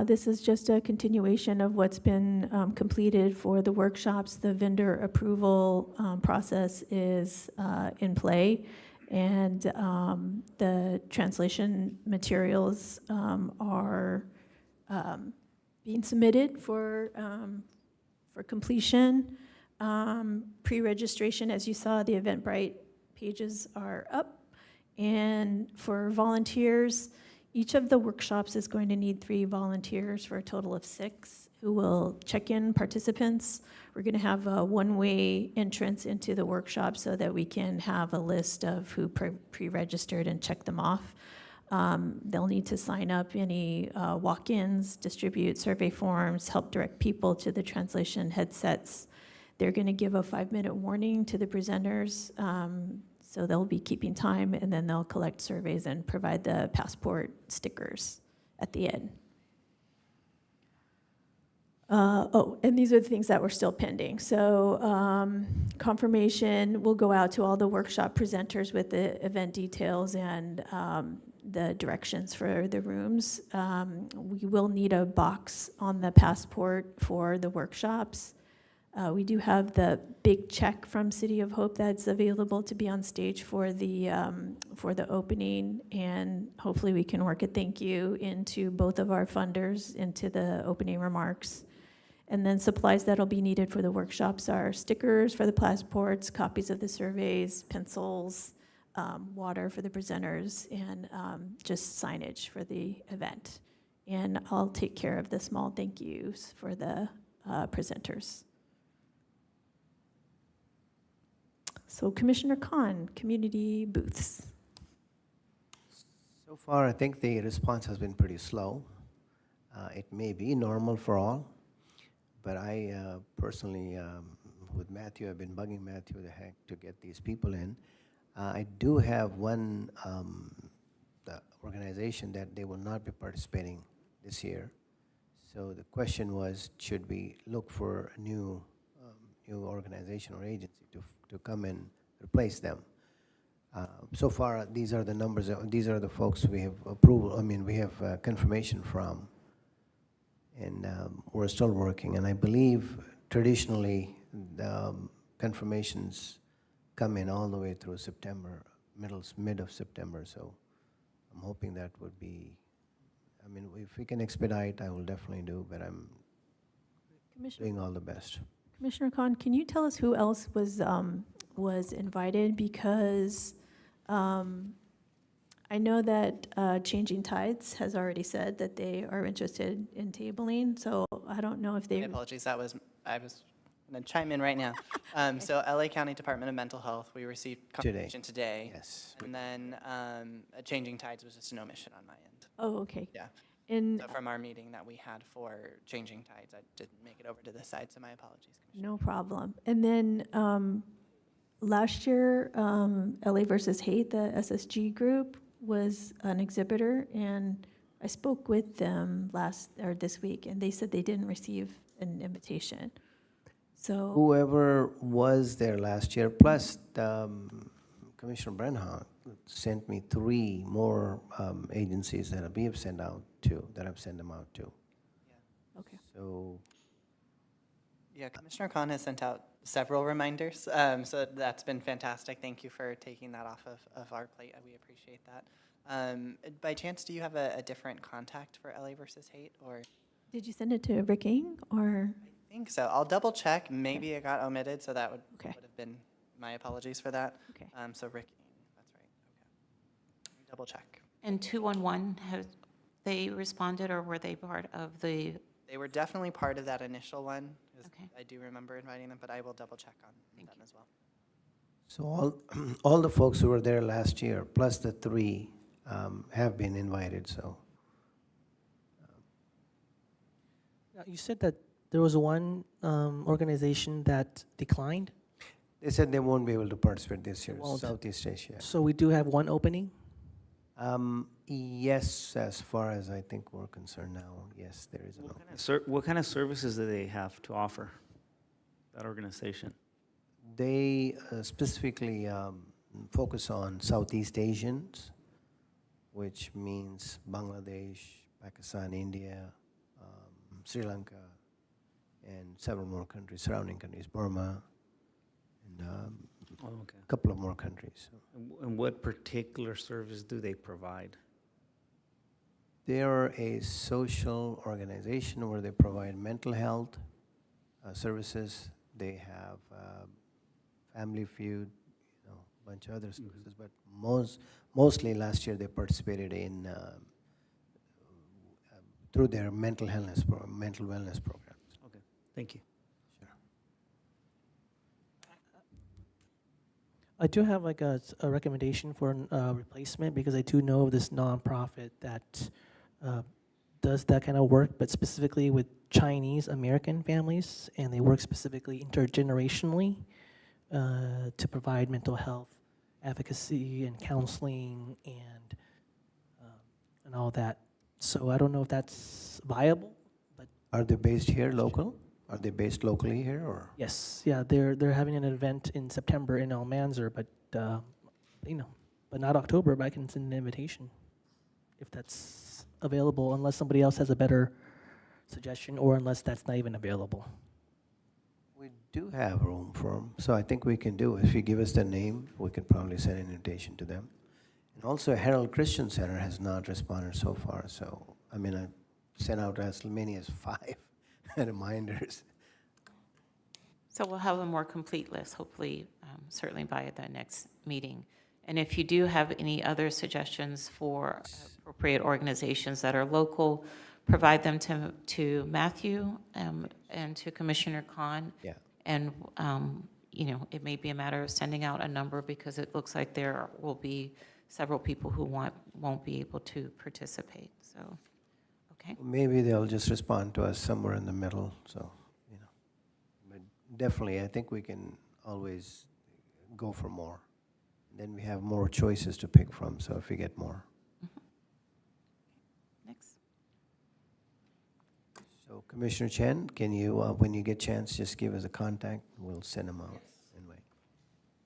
This is just a continuation of what's been completed for the workshops. The vendor approval process is in play, and the translation materials are being submitted for completion. Pre-registration, as you saw, the Eventbrite pages are up. And for volunteers, each of the workshops is going to need 3 volunteers for a total of 6 who will check in participants. We're going to have a one-way entrance into the workshop so that we can have a list of who pre-registered and check them off. They'll need to sign up any walk-ins, distribute survey forms, help direct people to the translation headsets. They're going to give a 5-minute warning to the presenters, so they'll be keeping time, and then they'll collect surveys and provide the passport stickers at the end. And these are the things that were still pending. So confirmation will go out to all the workshop presenters with the event details and the directions for the rooms. We will need a box on the passport for the workshops. We do have the big check from City of Hope that's available to be on stage for the opening, and hopefully we can work a thank you into both of our funders into the opening remarks. And then supplies that'll be needed for the workshops are stickers for the passports, copies of the surveys, pencils, water for the presenters, and just signage for the event. And I'll take care of the small thank yous for the presenters. So Commissioner Khan, community booths. So far, I think the response has been pretty slow. It may be normal for all, but I personally, with Matthew, I've been bugging Matthew the heck to get these people in. I do have one the organization that they will not be participating this year. So the question was, should we look for a new organization or agency to come and replace them? So far, these are the numbers. These are the folks we have approval. I mean, we have confirmation from, and we're still working. And I believe traditionally the confirmations come in all the way through September, mid of September. So I'm hoping that would be. I mean, if we can expedite, I will definitely do. But I'm doing all the best. Commissioner Khan, can you tell us who else was invited? Because I know that Changing Tides has already said that they are interested in tabling, so I don't know if they... My apologies, I was going to chime in right now. So LA County Department of Mental Health, we received confirmation today. Yes. And then Changing Tides was just an omission on my end. Oh, okay. Yeah. And So from our meeting that we had for Changing Tides, I didn't make it over to this side, so my apologies, Commissioner. no problem. And then last year, LA versus Hate, the SSG group, was an exhibitor, and I spoke with them this week, and they said they didn't receive an invitation. So, Whoever was there last year, plus Commissioner Brenha sent me 3 more agencies that we have sent out to, that I've sent them out to. okay. So, Yeah, Commissioner Khan has sent out several reminders, so that's been fantastic. Thank you for taking that off of our plate. We appreciate that. By chance, do you have a different contact for LA versus Hate, or? Did you send it to Rick Ng, or? I think so. I'll double check. Maybe it got omitted, so that would Okay. have been my apologies for that. Okay. So Rick, that's right. Okay. Let me double check. And 211, have they responded, or were they part of the, They were definitely part of that initial one. 'Cause Okay. I do remember inviting them, but I will double check on Thank them you. as well. so all the folks who were there last year, plus the 3, have been invited, so. Now, you said that there was one organization that declined, They said they won't be able to participate this year, won't. Southeast Asia. so we do have one opening? Yes, as far as I think we're concerned now, yes, there is an opening. What kind of services do they have to offer, that organization? They specifically focus on Southeast Asians, which means Bangladesh, Pakistan, India, Sri Lanka, and several more countries, surrounding countries, Burma, and Oh, okay. a couple of more countries. So And what particular service do they provide? they are a social organization where they provide mental health services. They have Family Feud, a bunch of other services, but mostly last year they participated in through their mental wellness programs. Okay, thank you. Sure. I do have like a recommendation for a replacement, because I do know of this nonprofit that does that kind of work, but specifically with Chinese American families, and they work specifically intergenerationally to provide mental health advocacy and counseling and all that. So I don't know if that's viable, but Are they based here, local? Are they based locally here, or? yes, yeah, they're having an event in September in Almanzar, but but not October. But I can send an invitation if that's available, unless somebody else has a better suggestion, or unless that's not even available. We do have room for them, so I think we can do it. If you give us the name, we can probably send an invitation to them. And also, Herald Christian Center has not responded so far, so, I mean, I sent out as many as 5 reminders. so we'll have a more complete list, hopefully, certainly by the next meeting. And if you do have any other suggestions for appropriate organizations that are local, provide them to Matthew and to Commissioner Khan. Yeah. And, it may be a matter of sending out a number, because it looks like there will be several people who won't be able to participate, so, okay. Maybe they'll just respond to us somewhere in the middle, so, But definitely, I think we can always go for more. Then we have more choices to pick from, so if we get more. Next. So Commissioner Chen, can you, when you get a chance, just give us a contact, we'll send them out. Anyway.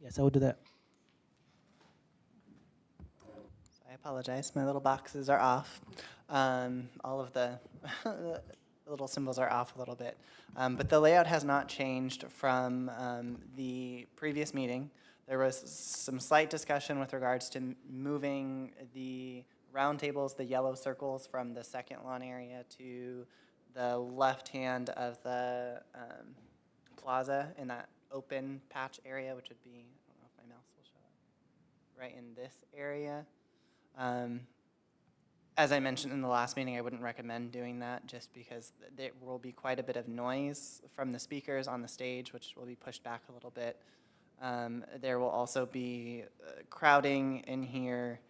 Yes, I will do that. So I apologize. My little boxes are off. All of the little symbols are off a little bit. But the layout has not changed from the previous meeting. There was some slight discussion with regards to moving the round tables, the yellow circles, from the second lawn area to the left hand of the plaza in that open patch area, which would be, I don't know if my mouse will show up, right in this area. As I mentioned in the last meeting, I wouldn't recommend doing that, just because there will be quite a bit of noise from the speakers on the stage, which will be pushed back a little bit. There will also be crowding in here.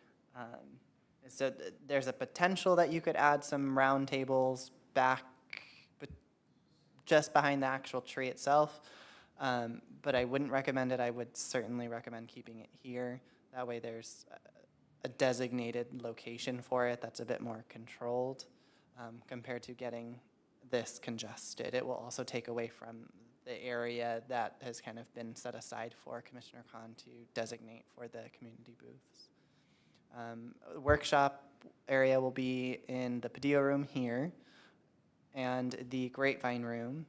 So there's a potential that you could add some round tables back just behind the actual tree itself. But I wouldn't recommend it. I would certainly recommend keeping it here. That way there's a designated location for it that's a bit more controlled compared to getting this congested. It will also take away from the area that has kind of been set aside for Commissioner Khan to designate for the community booths. The workshop area will be in the Padillo room here and the Grapevine room.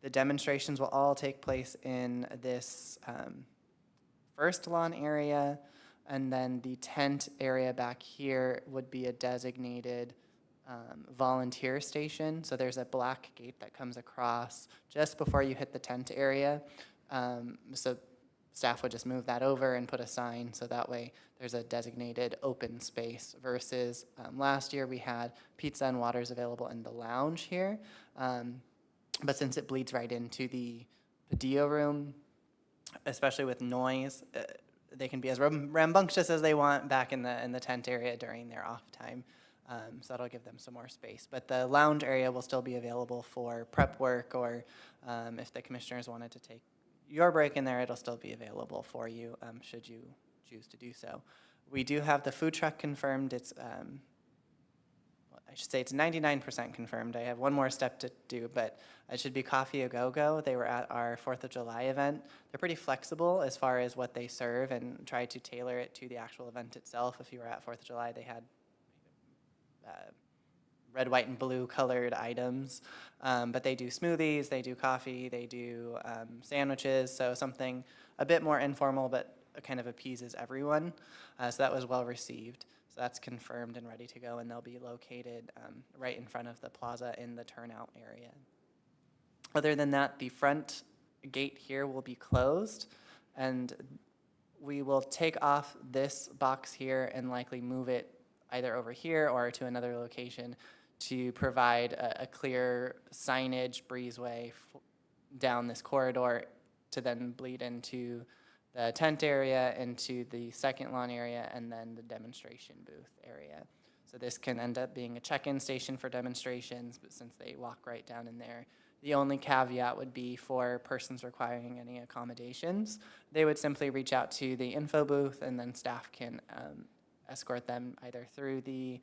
The demonstrations will all take place in this first lawn area, and then the tent area back here would be a designated volunteer station. So there's a black gate that comes across just before you hit the tent area. So staff would just move that over and put a sign, so that way there's a designated open space versus last year we had pizza and waters available in the lounge here. But since it bleeds right into the Padillo room, especially with noise, they can be as rambunctious as they want back in the tent area during their off time. So that'll give them some more space. But the lounge area will still be available for prep work, or if the commissioners wanted to take your break in there, it'll still be available for you should you choose to do so. We do have the food truck confirmed. It's I should say it's 99% confirmed. I have one more step to do, but it should be Coffee A Go-Go. They were at our 4th of July event. They're pretty flexible as far as what they serve and try to tailor it to the actual event itself. If you were at 4th of July, they had red, white, and blue colored items. But they do smoothies, they do coffee, they do sandwiches, so something a bit more informal but kind of appeases everyone. So that was well received. So that's confirmed and ready to go, and they'll be located right in front of the plaza in the turnout area. Other than that, the front gate here will be closed, and we will take off this box here and likely move it either over here or to another location to provide a clear signage breezeway down this corridor to then bleed into the tent area, into the second lawn area, and then the demonstration booth area. So this can end up being a check-in station for demonstrations, but since they walk right down in there, the only caveat would be for persons requiring any accommodations. They would simply reach out to the info booth, and then staff can escort them either through the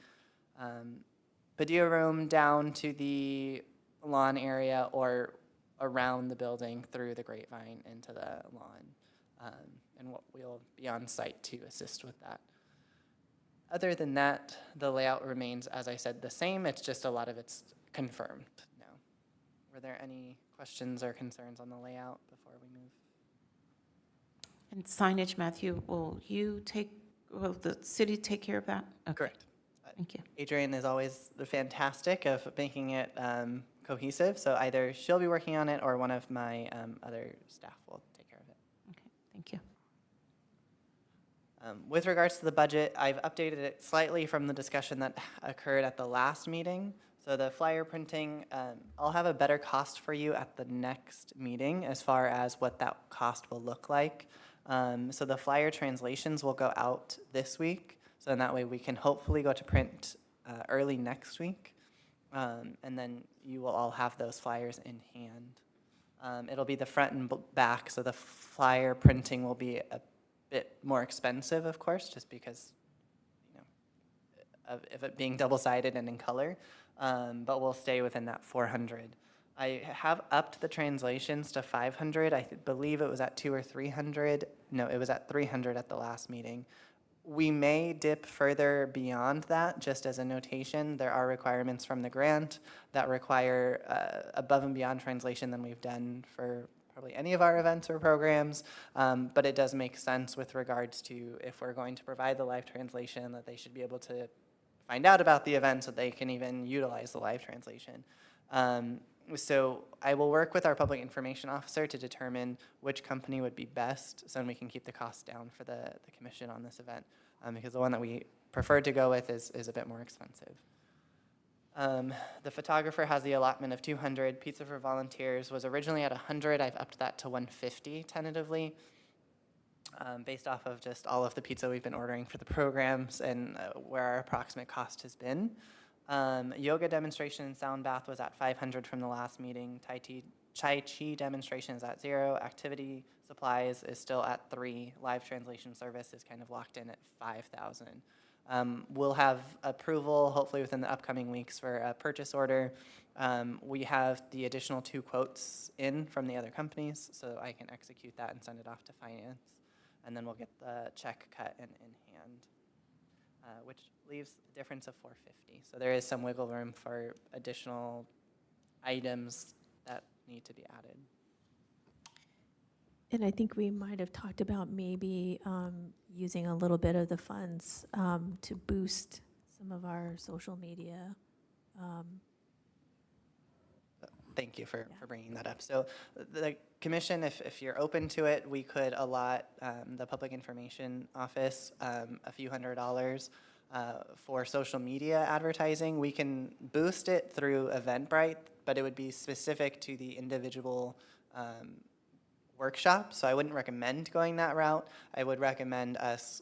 Padillo room down to the lawn area or around the building through the Grapevine into the lawn. And we'll be on site to assist with that. Other than that, the layout remains, as I said, the same. It's just a lot of it's confirmed now. Were there any questions or concerns on the layout before we move? And signage, Matthew, will the city take care of that? Okay. Correct. Thank you. Adrienne is always fantastic of making it cohesive, so either she'll be working on it or one of my other staff will take care of it. Okay, thank you. With regards to the budget, I've updated it slightly from the discussion that occurred at the last meeting. So the flyer printing, I'll have a better cost for you at the next meeting as far as what that cost will look like. So the flyer translations will go out this week, so in that way we can hopefully go to print early next week, and then you will all have those flyers in hand. It'll be the front and back, so the flyer printing will be a bit more expensive, of course, just because of it being double-sided and in color, but we'll stay within that 400. I have upped the translations to 500. I believe it was at 200 or 300. No, it was at 300 at the last meeting. We may dip further beyond that, just as a notation. There are requirements from the grant that require above and beyond translation than we've done for probably any of our events or programs, but it does make sense with regards to if we're going to provide the live translation, that they should be able to find out about the event so they can even utilize the live translation. So I will work with our public information officer to determine which company would be best so we can keep the costs down for the commission on this event, because the one that we preferred to go with is a bit more expensive. The photographer has the allotment of 200. Pizza for volunteers was originally at 100. I've upped that to 150 tentatively, based off of just all of the pizza we've been ordering for the programs and where our approximate cost has been. Yoga demonstration and sound bath was at 500 from the last meeting. Tai Tai Chi demonstration is at 0. Activity supplies is still at 3. Live translation service is kind of locked in at 5,000. We'll have approval hopefully within the upcoming weeks for a purchase order. We have the additional 2 quotes in from the other companies, so I can execute that and send it off to finance. And then we'll get the check cut and in hand, which leaves a difference of $450. So there is some wiggle room for additional items that need to be added. And I think we might have talked about maybe using a little bit of the funds to boost some of our social media. Thank you for Yeah. bringing that up. So the commission, if you're open to it, we could allot the Public Information Office a few $100s for social media advertising. We can boost it through Eventbrite, but it would be specific to the individual workshop. So I wouldn't recommend going that route. I would recommend us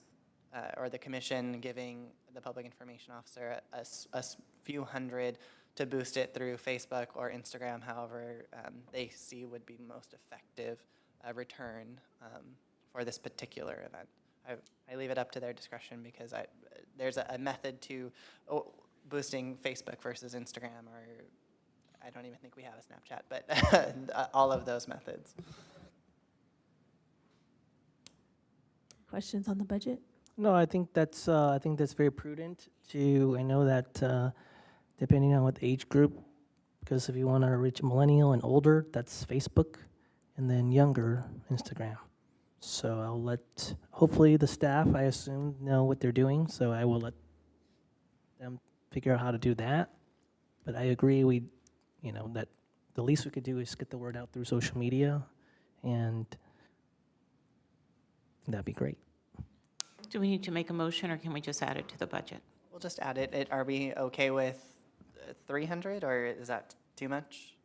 or the commission giving the Public Information Officer a few hundred to boost it through Facebook or Instagram, however they see would be most effective return for this particular event. I leave it up to their discretion because there's a method to boosting Facebook versus Instagram, or I don't even think we have a Snapchat, but all of those methods. Questions on the budget? No, I think that's very prudent to, I know that depending on what age group, because if you want to reach millennial and older, that's Facebook, and then younger, Instagram. So I'll let, hopefully the staff, I assume, know what they're doing, so I will let them figure out how to do that. But I agree, that the least we could do is get the word out through social media, and that'd be great. Do we need to make a motion, or can we just add it to the budget? We'll just add it. Are we okay with 300, or is that too much?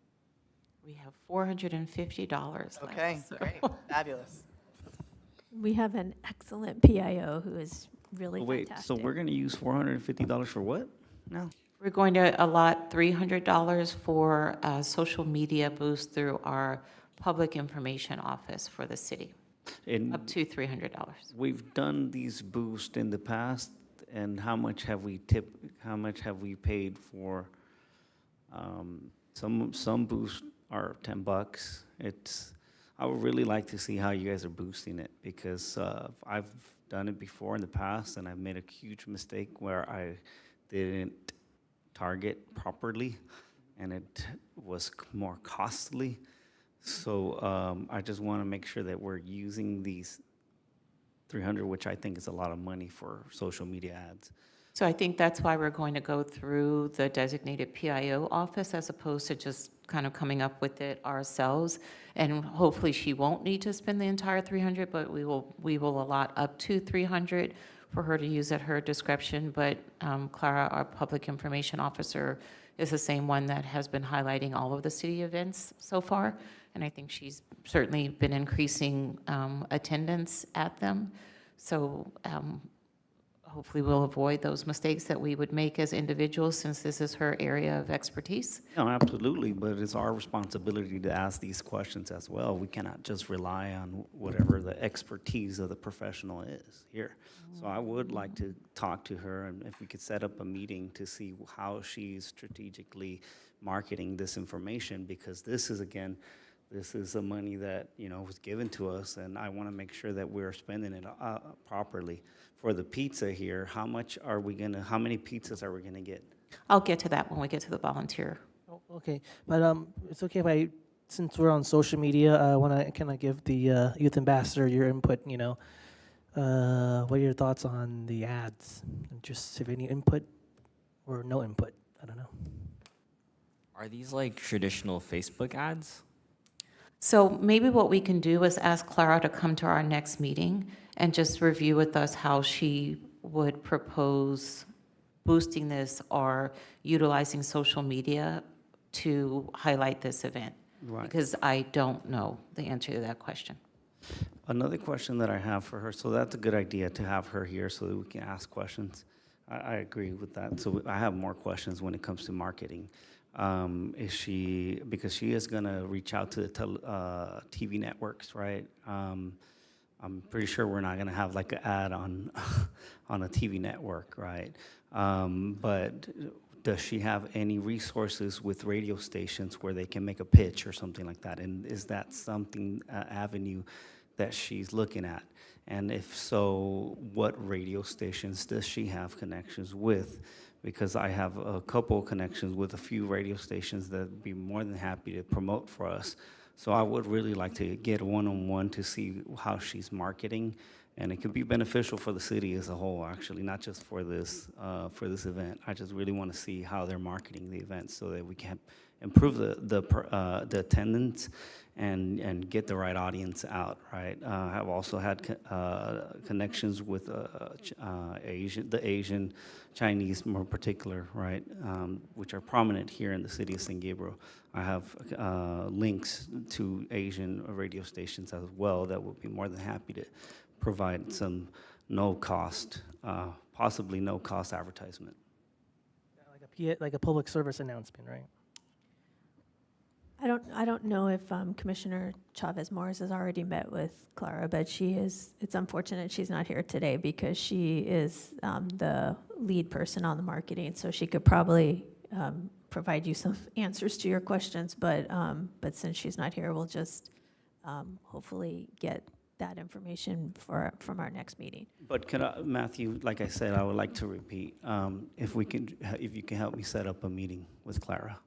We have $450 left. Okay, so- great, fabulous. We have an excellent PIO who is really Wait, fantastic. so we're gonna use $450 for what now? We're going to allot $300 for a social media boost through our Public Information Office for the city, And up to $300. we've done these boosts in the past, and how much have we paid for? Some boosts are $10. I would really like to see how you guys are boosting it, because I've done it before in the past, and I've made a huge mistake where I didn't target properly, and it was more costly. So I just want to make sure that we're using these 300, which I think is a lot of money for social media ads. So I think that's why we're going to go through the designated PIO office as opposed to just kind of coming up with it ourselves. And hopefully she won't need to spend the entire 300, but we will allot up to 300 for her to use at her discretion. But Clara, our Public Information Officer, is the same one that has been highlighting all of the city events so far. And I think she's certainly been increasing attendance at them. So hopefully we'll avoid those mistakes that we would make as individuals, since this is her area of expertise. No, absolutely, but it's our responsibility to ask these questions as well. We cannot just rely on whatever the expertise of the professional is here. So I would like to talk to her, and if we could set up a meeting to see how she's strategically marketing this information, because this is, again, this is the money that, was given to us, and I want to make sure that we're spending it properly. For the pizza here, how many pizzas are we gonna get? I'll get to that when we get to the volunteer. Oh, okay, but it's okay if since we're on social media, I want to kind of give the youth ambassador your input. What are your thoughts on the ads? Just if any input or no input, I don't know. Are these like traditional Facebook ads? So maybe what we can do is ask Clara to come to our next meeting and just review with us how she would propose boosting this or utilizing social media to highlight this event. Right. Because I don't know the answer to that question. Another question that I have for her, so that's a good idea to have her here so that we can ask questions. I agree with that. So I have more questions when it comes to marketing. Is she, because she is gonna reach out to the TV networks, right? I'm pretty sure we're not gonna have like an ad on, on a TV network, right? But does she have any resources with radio stations where they can make a pitch or something like that? And is that something, avenue that she's looking at? And if so, what radio stations does she have connections with? Because I have a couple connections with a few radio stations that would be more than happy to promote for us. So I would really like to get one-on-one to see how she's marketing, and it could be beneficial for the city as a whole, actually, not just for this event. I just really want to see how they're marketing the event so that we can improve the attendance and get the right audience out, right? I've also had connections with the Asian, Chinese more particular, right, which are prominent here in the city of San Gabriel. I have links to Asian radio stations as well that would be more than happy to provide some no-cost, possibly no-cost advertisement. Like a public service announcement, right? I don't know if Commissioner Chavez Morris has already met with Clara, but it's unfortunate she's not here today because she is the lead person on the marketing, so she could probably provide you some answers to your questions, but since she's not here, we'll just hopefully get that information from our next meeting. But can I, Matthew, like I said, I would like to repeat, if you can help me set up a meeting with Clara.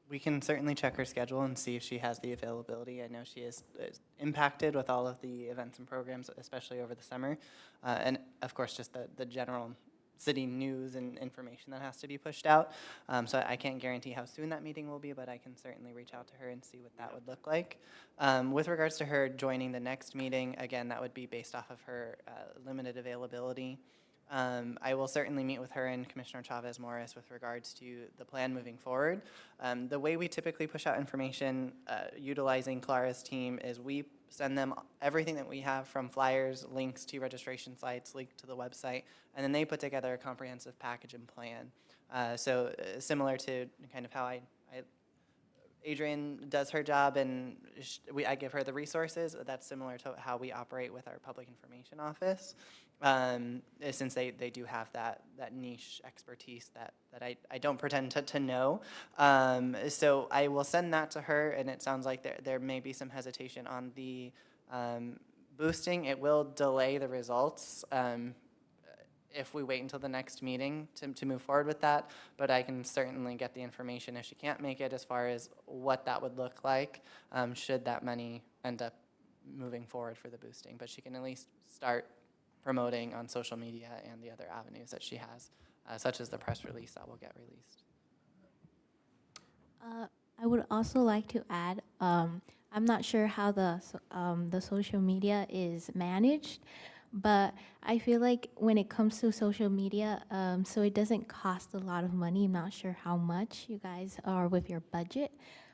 We can certainly check her schedule and see if she has the availability. I know she is impacted with all of the events and programs, especially over the summer. And of course, just the general city news and information that has to be pushed out. So I can't guarantee how soon that meeting will be, but I can certainly reach out to her and see what that would look like. With regards to her joining the next meeting, again, that would be based off of her limited availability. I will certainly meet with her and Commissioner Chavez Morris with regards to the plan moving forward. The way we typically push out information utilizing Clara's team is we send them everything that we have from flyers, links to registration sites, link to the website, and then they put together a comprehensive package and plan. So similar to kind of how Adrian does her job and I give her the resources, that's similar to how we operate with our public information office. Since they do have that niche expertise that I don't pretend to know. So I will send that to her, and it sounds like there may be some hesitation on the boosting. It will delay the results if we wait until the next meeting to move forward with that, but I can certainly get the information if she can't make it as far as what that would look like should that money end up moving forward for the boosting. But she can at least start promoting on social media and the other avenues that she has, such as the press release that will get released. I would also like to add, I'm not sure how the social media is managed, but I feel like when it comes to social media, so it doesn't cost a lot of money. I'm not sure how much you guys are with your budget,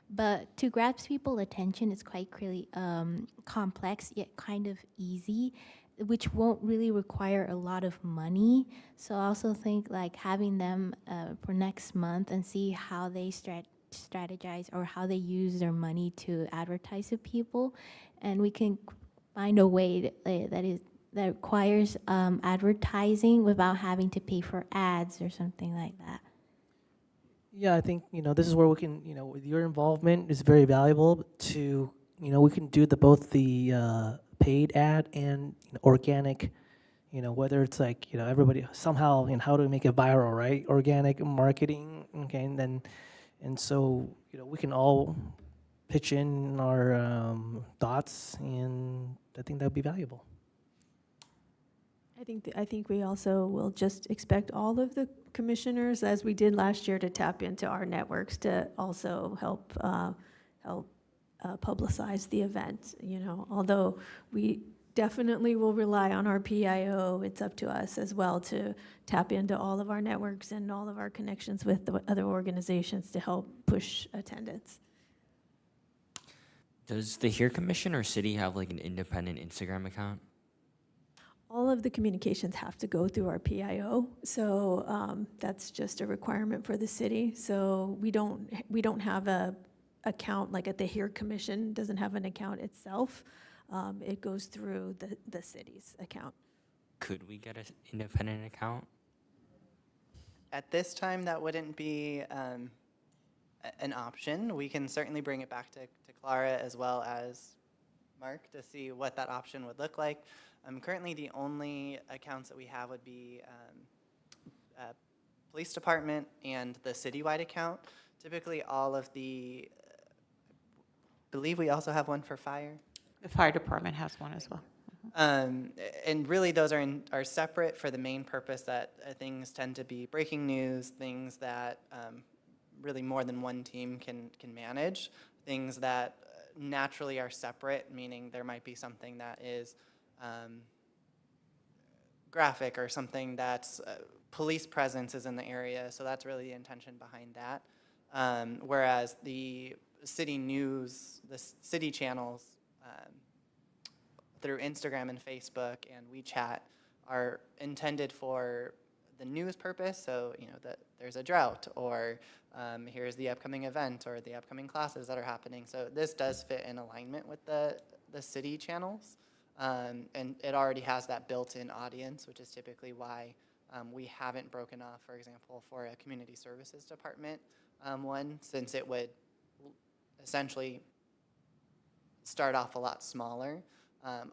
but to grasp people's attention, it's quite really complex yet kind of easy, which won't really require a lot of money. So I also think like having them for next month and see how they strategize or how they use their money to advertise to people, and we can find a way that requires advertising without having to pay for ads or something like that. Yeah, I think, this is where we can, with your involvement is very valuable to, we can do both the paid ad and organic, whether it's like, everybody somehow, how do we make it viral, right? Organic marketing, okay, and so, we can all pitch in our thoughts, and I think that would be valuable. I think we also will just expect all of the commissioners, as we did last year, to tap into our networks to also help publicize the event. Although we definitely will rely on our PIO, it's up to us as well to tap into all of our networks and all of our connections with the other organizations to help push attendance. Does the Here Commission or city have like an independent Instagram account? All of the communications have to go through our PIO, so that's just a requirement for the city. So we don't have a account like at the HERE Commission doesn't have an account itself. It goes through the city's account. Could we get an independent account? At this time, that wouldn't be an option. We can certainly bring it back to Clara as well as Mark to see what that option would look like. Currently, the only accounts that we have would be police department and the citywide account. Typically, all of the, I believe we also have one for fire. The fire department has one as well. And really, those are separate for the main purpose that things tend to be breaking news, things that really more than one team can manage, things that naturally are separate, meaning there might be something that is graphic or something that's police presence is in the area, so that's really the intention behind that. Whereas the city news, the city channels, through Instagram and Facebook and WeChat are intended for the news purpose. So, you know, that there's a drought, or here's the upcoming event, or the upcoming classes that are happening. So this does fit in alignment with the city channels. And it already has that built-in audience, which is typically why we haven't broken off, for example, for a community services department one, since it would essentially start off a lot smaller.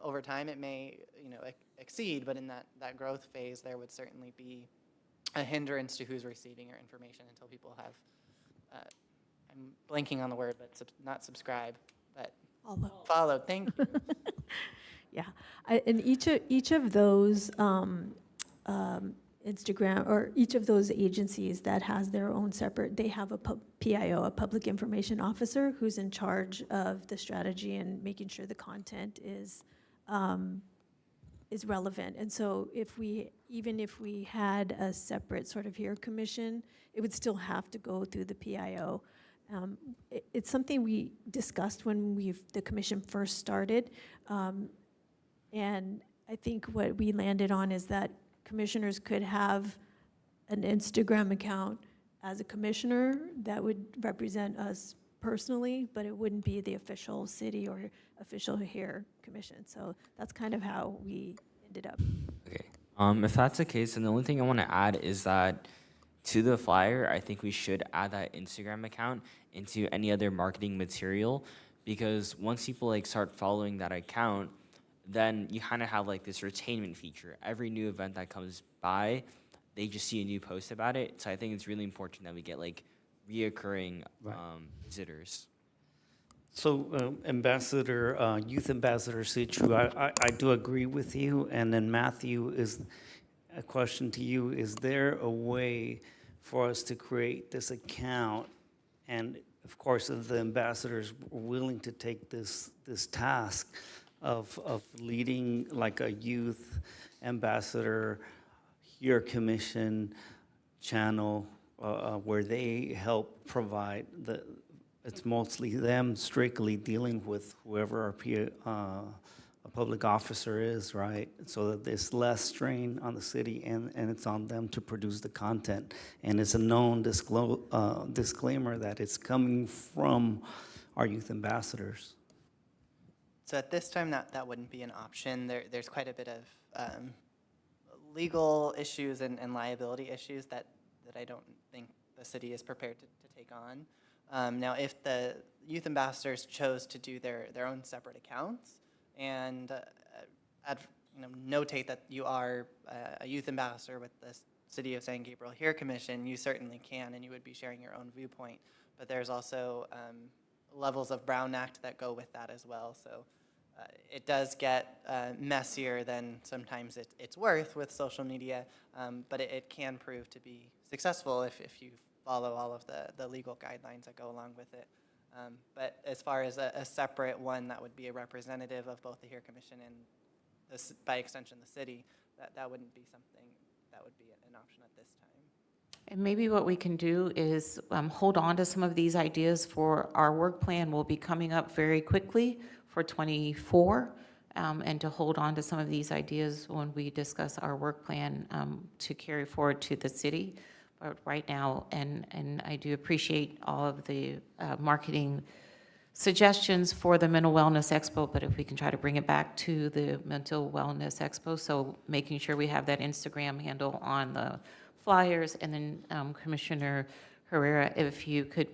Over time, it may, you know, exceed, but in that growth phase, there would certainly be a hindrance to who's receiving your information until people have, I'm blanking on the word, but not subscribe, but followed. Thank you. Yeah, and each of those Instagram, or each of those agencies that has their own separate, they have a PIO, a public information officer, who's in charge of the strategy and making sure the content is relevant. And so even if we had a separate sort of HERE commission, it would still have to go through the PIO. It's something we discussed when the commission first started. And I think what we landed on is that commissioners could have an Instagram account as a commissioner that would represent us personally, but it wouldn't be the official city or official HERE commission. So that's kind of how we ended up. Okay. If that's the case, then the only thing I want to add is that to the flyer, I think we should add that Instagram account into any other marketing material, because once people like start following that account, then you kind of have like this retainment feature. Every new event that comes by, they just see a new post about it. So I think it's really important that we get like reoccurring visitors. So Ambassador, Youth Ambassador Sichu, I do agree with you. And then Matthew, is a question to you. Is there a way for us to create this account? And of course, if the ambassadors are willing to take this task of leading like a youth ambassador HERE commission channel where they help provide it's mostly them strictly dealing with whoever our a public officer is, right? So that there's less strain on the city and it's on them to produce the content. And it's a known disclaimer that it's coming from our youth ambassadors. So at this time, that wouldn't be an option. There's quite a bit of legal issues and liability issues that I don't think the city is prepared to take on. Now, if the youth ambassadors chose to do their own separate accounts and notate that you are a youth ambassador with the City of San Gabriel HERE Commission, you certainly can, and you would be sharing your own viewpoint. But there's also levels of Brown Act that go with that as well. So it does get messier than sometimes it's worth with social media, but it can prove to be successful if you follow all of the legal guidelines that go along with it. But as far as a separate one that would be a representative of both the HERE Commission and by extension the city, that wouldn't be something that would be an option at this time. And maybe what we can do is hold on to some of these ideas for our work plan. Will be coming up very quickly for 24. and to hold on to some of these ideas when we discuss our work plan to carry forward to the city. But right now, and I do appreciate all of the marketing suggestions for the Mental Wellness Expo, but if we can try to bring it back to the Mental Wellness Expo, so making sure we have that Instagram handle on the flyers, and then Commissioner Herrera, if you could,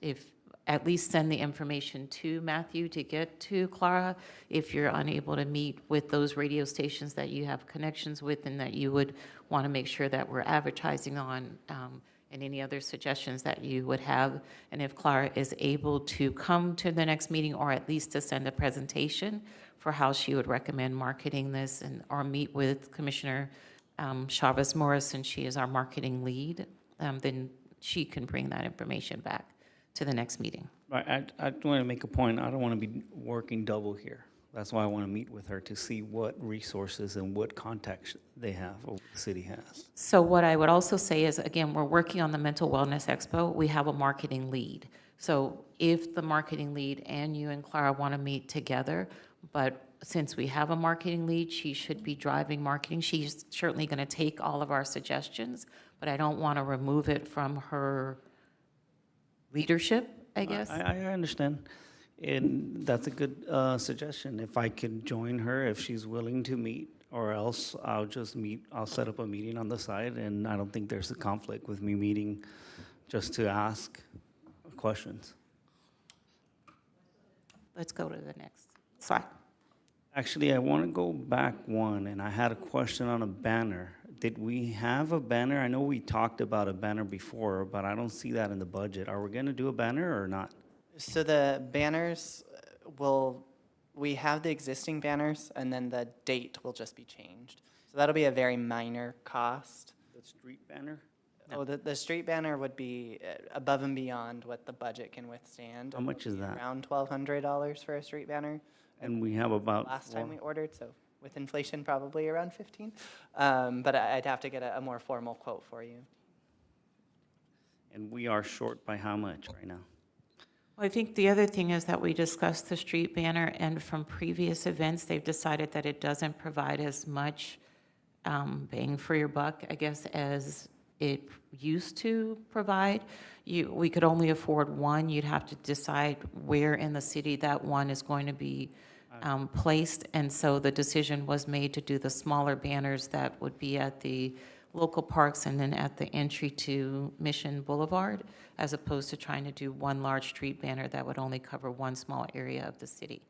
if at least send the information to Matthew to get to Clara, if you're unable to meet with those radio stations that you have connections with and that you would want to make sure that we're advertising on, and any other suggestions that you would have. And if Clara is able to come to the next meeting, or at least to send a presentation for how she would recommend marketing this, and or meet with Commissioner Chavez Morris, since she is our marketing lead, then she can bring that information back to the next meeting. I want to make a point. I don't want to be working double here. That's why I want to meet with her to see what resources and what contacts they have, or the city has. So what I would also say is, again, we're working on the Mental Wellness Expo. We have a marketing lead. So if the marketing lead and you and Clara want to meet together, but since we have a marketing lead, she should be driving marketing. She's certainly going to take all of our suggestions, but I don't want to remove it from her leadership, I guess. I understand. And that's a good suggestion. If I could join her, if she's willing to meet, or else I'll just meet, I'll set up a meeting on the side, and I don't think there's a conflict with me meeting just to ask questions. Let's go to the next slide. Actually, I want to go back one, and I had a question on a banner. Did we have a banner? I know we talked about a banner before, but I don't see that in the budget. Are we going to do a banner or not? So the banners we have the existing banners, and then the date will just be changed. So that'll be a very minor cost. The street banner? Oh, the street banner would be above and beyond what the budget can withstand. How much is that? Around $1,200 for a street banner. And we have about Last time we ordered, so with inflation, probably around 15. But I'd have to get a more formal quote for you. And we are short by how much right now? Well, I think the other thing is that we discussed the street banner, and from previous events, they've decided that it doesn't provide as much bang for your buck, I guess, as it used to provide. We could only afford one. You'd have to decide where in the city that one is going to be placed. And so the decision was made to do the smaller banners that would be at the local parks and then at the entry to Mission Boulevard, as opposed to trying to do one large street banner that would only cover one small area of the city.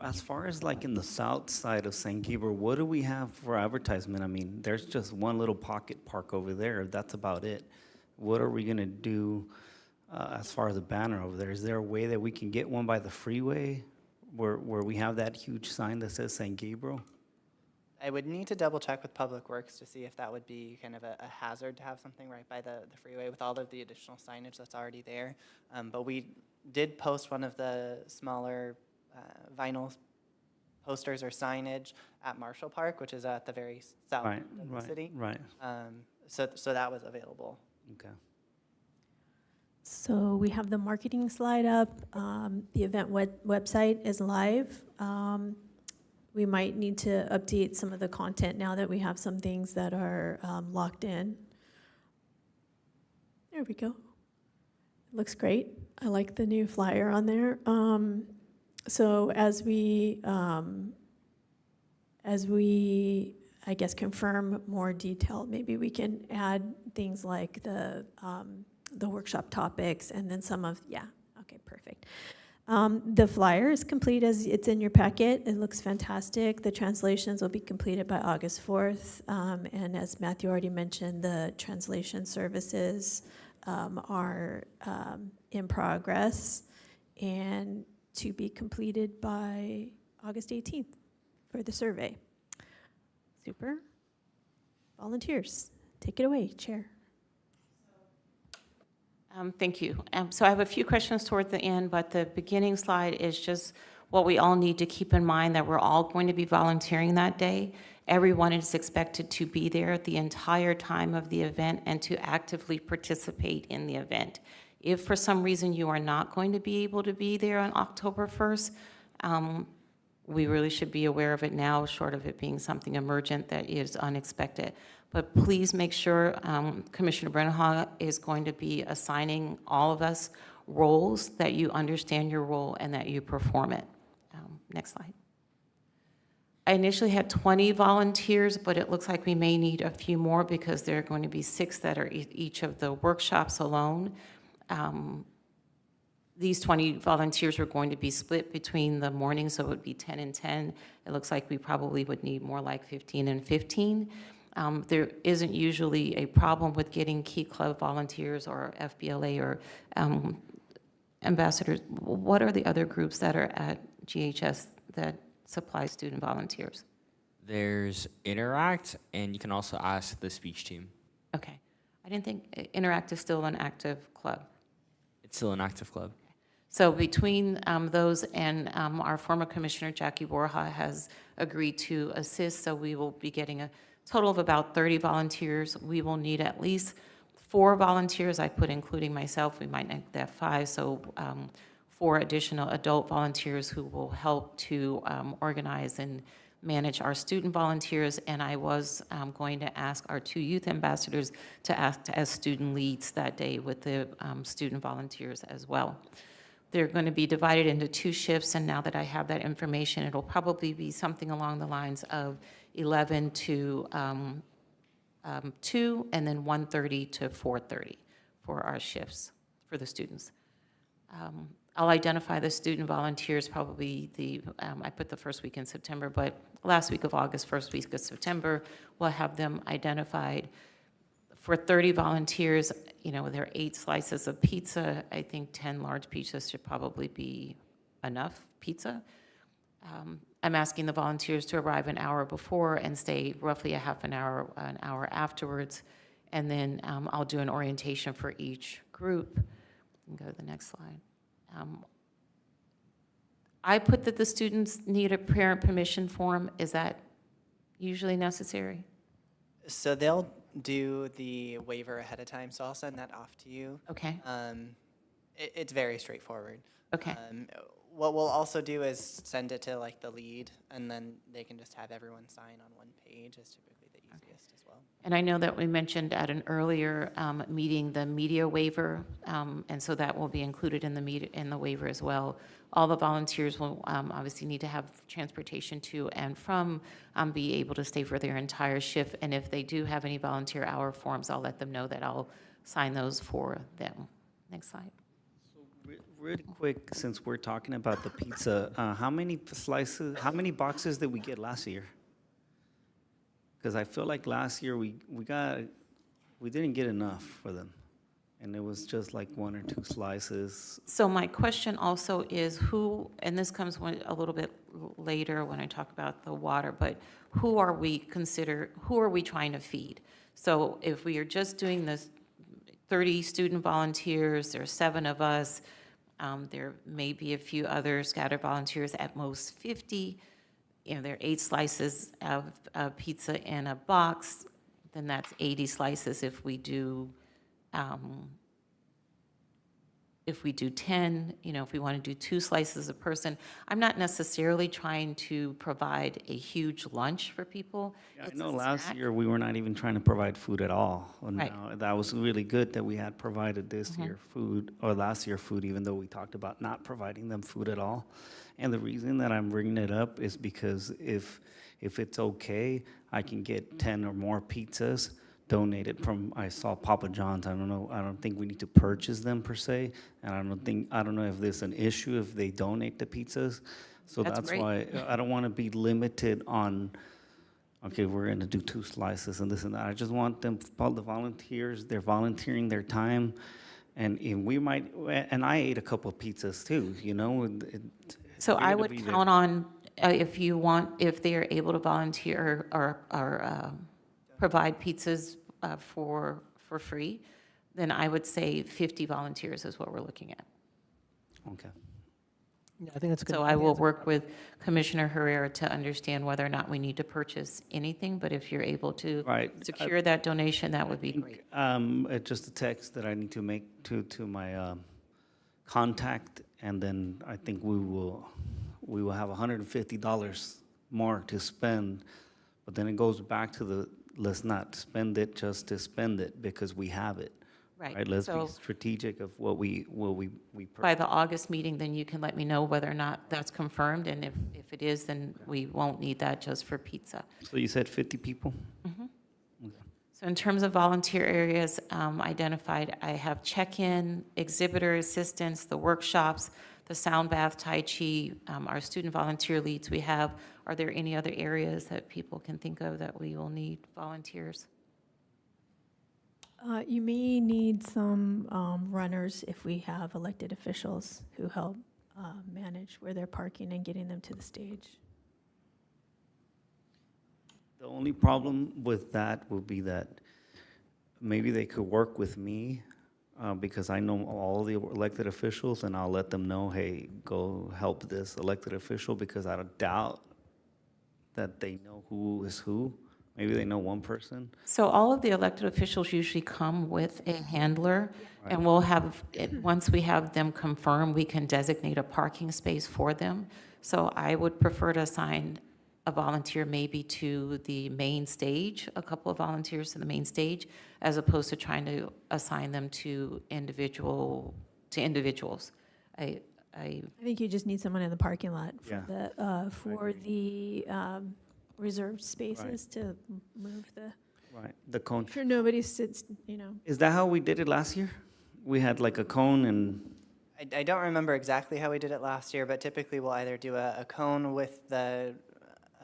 As far as like in the south side of San Gabriel, what do we have for advertisement? I mean, there's just one little pocket park over there. That's about it. What are we gonna do as far as a banner over there? Is there a way that we can get one by the freeway where we have that huge sign that says San Gabriel? I would need to double check with Public Works to see if that would be kind of a hazard to have something right by the freeway with all of the additional signage that's already there. But we did post one of the smaller vinyl posters or signage at Marshall Park, which is at the very south of the city. Right. So that was available. Okay. So we have the marketing slide up. The event website is live. We might need to update some of the content now that we have some things that are locked in. There we go. Looks great. I like the new flyer on there. So as we, I guess, confirm more detail, maybe we can add things like the workshop topics and then some of, yeah, okay, perfect. The flyer is complete as it's in your packet. It looks fantastic. The translations will be completed by August 4th. And as Matthew already mentioned, the translation services are in progress and to be completed by August 18th for the survey. Super. Volunteers, take it away, Chair. Thank you. So I have a few questions toward the end, but the beginning slide is just what we all need to keep in mind, that we're all going to be volunteering that day. Everyone is expected to be there the entire time of the event and to actively participate in the event. If for some reason you are not going to be able to be there on October 1st, We really should be aware of it now, short of it being something emergent that is unexpected. But please make sure Commissioner Brennan is going to be assigning all of us roles, that you understand your role and that you perform it. Next slide. I initially had 20 volunteers, but it looks like we may need a few more because there are going to be 6 that are each of the workshops alone. These 20 volunteers are going to be split between the mornings, so it would be 10 and 10. It looks like we probably would need more like 15 and 15. There isn't usually a problem with getting Key Club volunteers or FBLA or ambassadors. What are the other groups that are at GHS that supply student volunteers? There's Interact, and you can also ask the speech team. Okay. I didn't think Interact is still an active club. It's still an active club. So between those and our former commissioner, Jackie Borja, has agreed to assist, so we will be getting a total of about 30 volunteers. We will need at least 4 volunteers. I put including myself. We might need that 5, so 4 additional adult volunteers who will help to organize and manage our student volunteers. And I was going to ask our 2 youth ambassadors to act as student leads that day with the student volunteers as well. They're going to be divided into 2 shifts, and now that I have that information, it'll probably be something along the lines of 11 to 2, and then 1:30 to 4:30 for our shifts for the students. I'll identify the student volunteers probably I put the first week in September, but last week of August, first week of September, we'll have them identified. For 30 volunteers, there are 8 slices of pizza. I think 10 large pizzas should probably be enough pizza. I'm asking the volunteers to arrive an hour before and stay roughly an hour afterwards. And then I'll do an orientation for each group. You can go to the next slide. I put that the students need a parent permission form. Is that usually necessary? So they'll do the waiver ahead of time, so I'll send that off to you. Okay, It's very straightforward. okay. What we'll also do is send it to like the lead, and then they can just have everyone sign on one page. Is typically the easiest as well. And I know that we mentioned at an earlier meeting the media waiver, and so that will be included in the waiver as well. All the volunteers will obviously need to have transportation to and from, be able to stay for their entire shift. And if they do have any volunteer hour forms, I'll let them know that I'll sign those for them. Next slide. Really quick, since we're talking about the pizza, how many boxes did we get last year? Because I feel like last year we didn't get enough for them, and it was just like 1 or 2 slices. So my question also is who, and this comes a little bit later when I talk about the water, but who are we trying to feed? So if we are just doing this 30 student volunteers, there are 7 of us, there may be a few other scattered volunteers, at most 50. There are 8 slices of pizza in a box, then that's 80 slices if we do 10, if we want to do 2 slices a person. I'm not necessarily trying to provide a huge lunch for people. Yeah, I It's know a last snack. year we were not even trying to provide food at all. And Right. now that was really good that we had provided this year food, or last year food, even though we talked about not providing them food at all. And the reason that I'm bringing it up is because if it's okay, I can get 10 or more pizzas donated from, I saw Papa John's. I don't think we need to purchase them per se. And I don't know if there's an issue if they donate the pizzas. So That's that's great. why I don't want to be limited on, okay, we're going to do 2 slices and this and that. I just want them, all the volunteers, they're volunteering their time. And we might, and I ate a couple of pizzas too, So we're I gonna would be there. count on, if they are able to volunteer or provide pizzas for free, then I would say 50 volunteers is what we're looking at. Okay. Yeah, I think that's good. So I will work with Commissioner Herrera to understand whether or not we need to purchase anything, but if you're able to Right. secure that donation, that would be great. It's just a text that I need to make to my contact, and then I think we'll we will have $150 more to spend, but then it goes back to the, let's not spend it just to spend it because we have it. Right. Let's be So strategic of what we by the August meeting, then you can let me know whether or not that's confirmed, and if it is, then we won't need that just for pizza. So you said 50 people? So in terms of volunteer areas identified, I have check-in, exhibitor assistance, the workshops, the sound bath, Tai Chi, our student volunteer leads we have. Are there any other areas that people can think of that we will need volunteers? You may need some runners if we have elected officials who help manage where they're parking and getting them to the stage. The only problem with that would be that maybe they could work with me because I know all the elected officials, and I'll let them know, hey, go help this elected official, because I doubt that they know who is who. Maybe they know one person. So all of the elected officials usually come with a handler, and we'll have, once we have them confirmed, we can designate a parking space for them. So I would prefer to assign a volunteer maybe to the main stage, a couple of volunteers to the main stage, as opposed to trying to assign them to individuals. I think you just need someone in the parking lot Yeah. for the reserved spaces to move the, Right, the cone. sure nobody sits, Is that how we did it last year? We had like a cone and, I don't remember exactly how we did it last year, but typically we'll either do a cone with the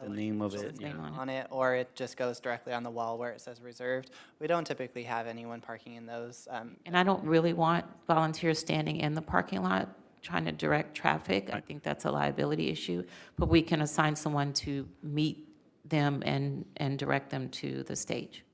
name of it, elected yeah. name on it, or it just goes directly on the wall where it says reserved. We don't typically have anyone parking in those. And I don't really want volunteers standing in the parking lot trying to direct traffic. I think that's a liability issue, but we can assign someone to meet them and direct them to the stage.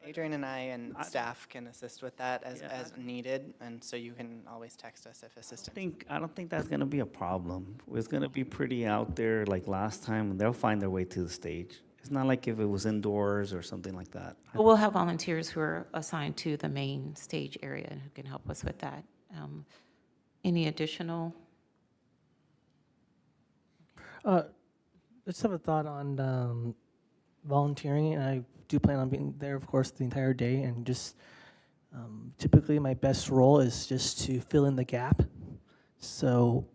Adrian and I and staff can assist with that as Yeah. needed, and so you can always text us if assistance. I don't think that's gonna be a problem. It's gonna be pretty out there like last time, and they'll find their way to the stage. It's not like if it was indoors or something like that. But we'll have volunteers who are assigned to the main stage area and who can help us with that. Any additional? I just have a thought on volunteering, and I do plan on being there, of course, the entire day, and just typically my best role is just to fill in the gap. So,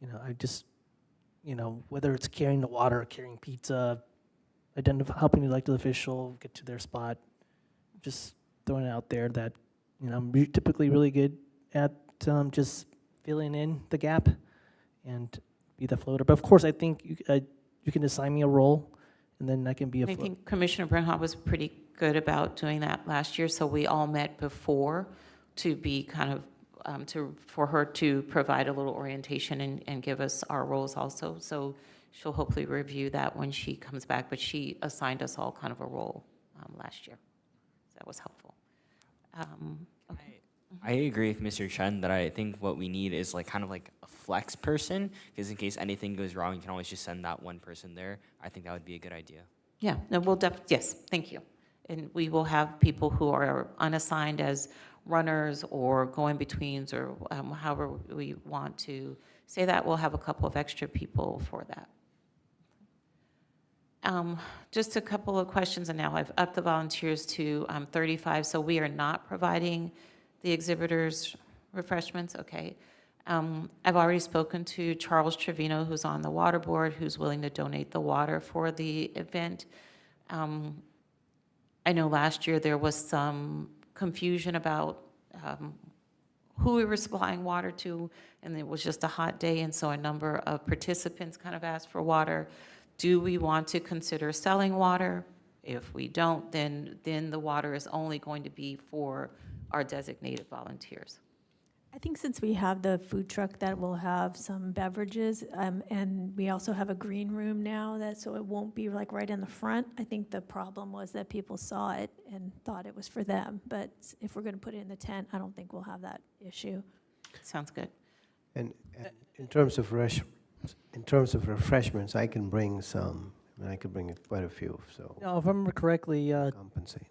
I just, whether it's carrying the water, carrying pizza, helping the elected official get to their spot, just throwing it out there that, I'm typically really good at just filling in the gap and be the floater. But of course, I think you can assign me a role, and then I can be a I floater. think Commissioner Bernhardt was pretty good about doing that last year, so we all met before to be kind of, for her to provide a little orientation and give us our roles also. So she'll hopefully review that when she comes back, but she assigned us all kind of a role last year. So that was helpful. Okay. I agree with Mr. Chen that I think what we need is kind of like a flex person, because in case anything goes wrong, you can always just send that one person there. I think that would be a good idea. Yeah, no, yes, thank you. And we will have people who are unassigned as runners or go-in-betweens, or however we want to say that. We'll have a couple of extra people for that. Just a couple of questions, and now I've upped the volunteers to 35, so we are not providing the exhibitors refreshments, okay. I've already spoken to Charles Trevino, who's on the water board, who's willing to donate the water for the event. I know last year there was some confusion about who we were supplying water to, and it was just a hot day, and so a number of participants kind of asked for water. Do we want to consider selling water? If we don't, then the water is only going to be for our designated volunteers. I think since we have the food truck that will have some beverages, and we also have a green room now, so it won't be like right in the front. I think the problem was that people saw it and thought it was for them. But if we're going to put it in the tent, I don't think we'll have that issue. Sounds good. And in terms of refreshments, I can bring some. I mean, I could bring quite a few, so Now, if I remember correctly, compensate.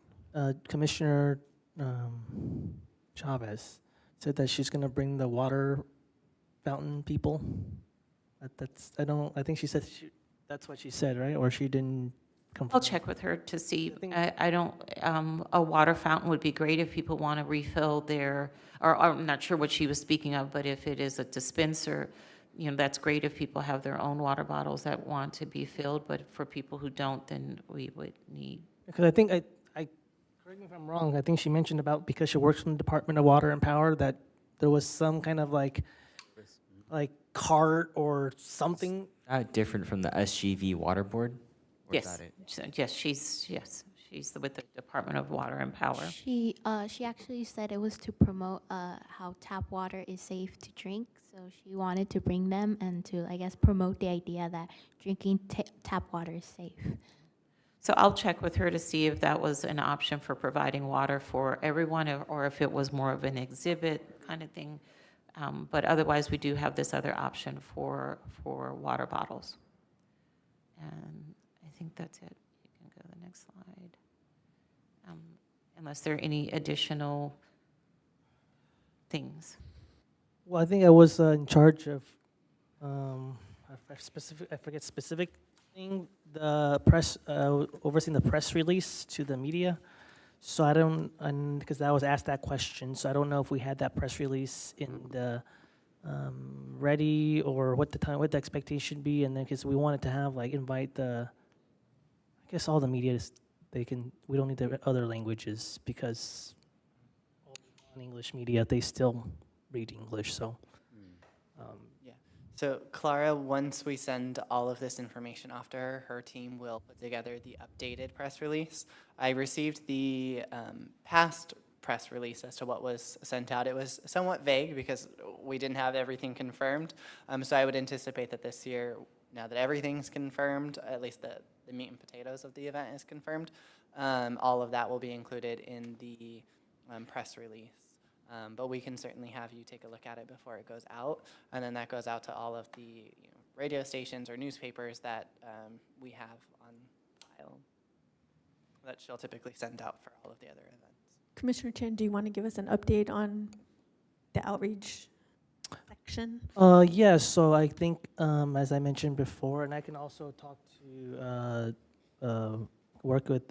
Commissioner Chavez said that she's going to bring the water fountain people I think she said, that's what she said, right? Or she didn't confirm? I'll check with her to see. I think- I don't, a water fountain would be great if people want to refill their, or I'm not sure what she was speaking of, but if it is a dispenser, that's great if people have their own water bottles that want to be filled, but for people who don't, then we would need. Because I think, correct me if I'm wrong, I think she mentioned about, because she works in the Department of Water and Power, that there was some kind of like cart or something. Different from the SGV water board? Or is Yes, that it? yes, she's with the Department of Water and Power. She actually said it was to promote how tap water is safe to drink. So she wanted to bring them and to, I guess, promote the idea that drinking tap water is safe. So I'll check with her to see if that was an option for providing water for everyone, or if it was more of an exhibit kind of thing. But otherwise, we do have this other option for water bottles. And I think that's it. You can go to the next slide. Unless there are any additional things. Well, I think I was in charge of, I forget specific thing, the press, overseeing the press release to the media. So I don't, because I was asked that question, so I don't know if we had that press release in the ready, or what the expectation be, and then because we wanted to have invite the, I guess all the media, we don't need the other languages, because all the non-English media, they still read English, so. Yeah. So Clara, once we send all of this information off to her, her team will put together the updated press release. I received the past press release as to what was sent out. It was somewhat vague because we didn't have everything confirmed. So I would anticipate that this year, now that everything's confirmed, at least the meat and potatoes of the event is confirmed, all of that will be included in the press release. But we can certainly have you take a look at it before it goes out, and then that goes out to all of the radio stations or newspapers that we have on file that she'll typically send out for all of the other events. Commissioner Chen, do you want to give us an update on the outreach section? Yes, so I think, as I mentioned before, and I can also talk to, work with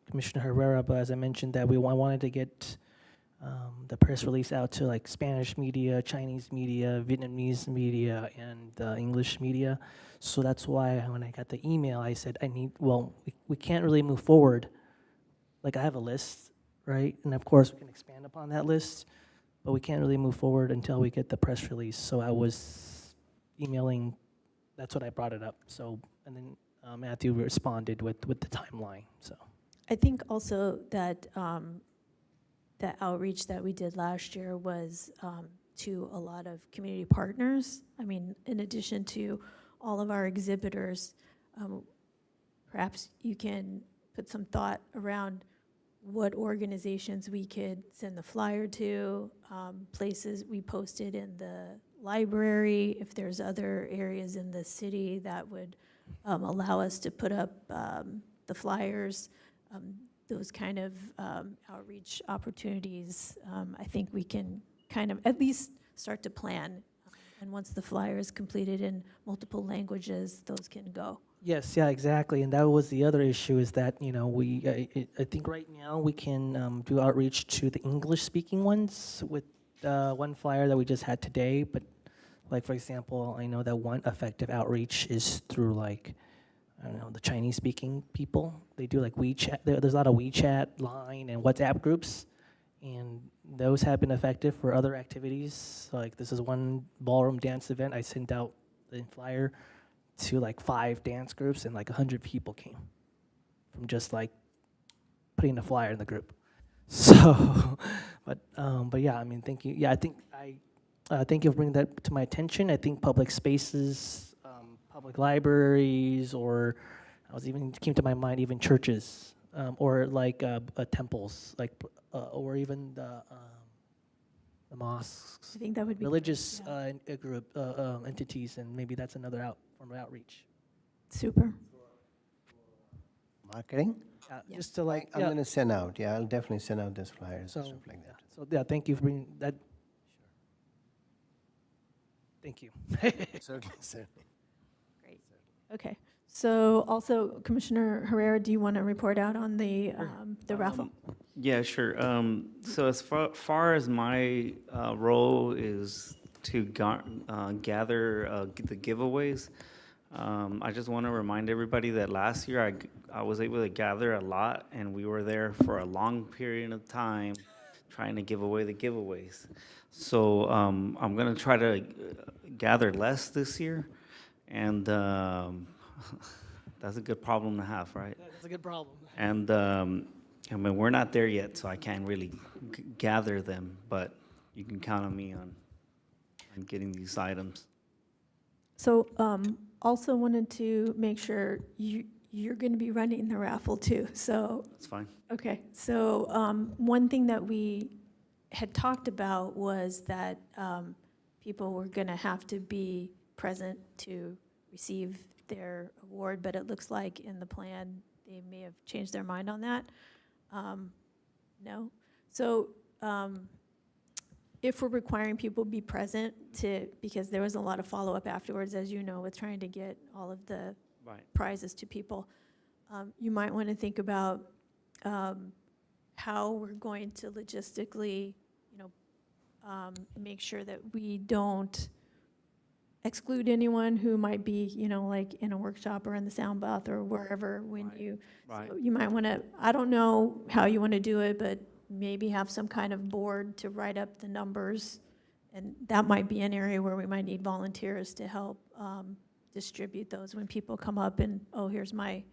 Commissioner Herrera, but as I mentioned that I wanted to get the press release out to Spanish media, Chinese media, Vietnamese media, and English media. So that's why when I got the email, I said, we can't really move forward. I have a list, right? And of course, we can expand upon that list, but we can't really move forward until we get the press release. So I was emailing, that's what I brought it up. So, and then Matthew responded with the timeline, so. I think also that the outreach that we did last year was to a lot of community partners. I mean, in addition to all of our exhibitors, perhaps you can put some thought around what organizations we could send the flyer to, places we posted in the library, if there's other areas in the city that would allow us to put up the flyers. Those kind of outreach opportunities, I think we can kind of at least start to plan. And once the flyer is completed in multiple languages, those can go. Yes, yeah, exactly. And that was the other issue, is that, I think right now we can do outreach to the English-speaking ones with one flyer that we just had today. But for example, I know that one effective outreach is through I don't know, the Chinese-speaking people. They do WeChat. There's a lot of WeChat, Line, and WhatsApp groups, and those have been effective for other activities. This is one ballroom dance event. I sent out the flyer to 5 dance groups, and 100 people came from just putting the flyer in the group. So, but yeah, I mean, thank you. Yeah, I think thank you for bringing that to my attention. I think public spaces, public libraries, or came to my mind even churches, or temples, or even the mosques. I think that would be religious yeah. group entities, and maybe that's another form of outreach. Super. Marketing? Yeah. Just to I'm going to send out, I'll definitely send out these flyers and So, stuff like that. So yeah, thank you for bringing that. Thank you. Certainly, certainly. Okay. So also, Commissioner Herrera, do you want to report out on the raffle? Yeah, sure. So as far as my role is to gather the giveaways, I just want to remind everybody that last year I was able to gather a lot, and we were there for a long period of time trying to give away the giveaways. So I'm going to try to gather less this year, and that's a good problem to have, right? That's a good problem. And I mean, we're not there yet, so I can't really gather them, but you can count on me on getting these items. So also wanted to make sure you're going to be running the raffle too. So, That's fine. okay. So one thing that we had talked about was that people were going to have to be present to receive their award, but it looks like in the plan, they may have changed their mind on that. No? So if we're requiring people be present because there was a lot of follow-up afterwards, as you know, with trying to get all of the Right. prizes to people, you might want to think about how we're going to logistically, make sure that we don't exclude anyone who might be, like in a workshop or in the sound booth or wherever when Right. you, Right. so you might want to, I don't know how you want to do it, but maybe have some kind of board to write up the numbers. And that might be an area where we might need volunteers to help distribute those when people come up and, oh, here's my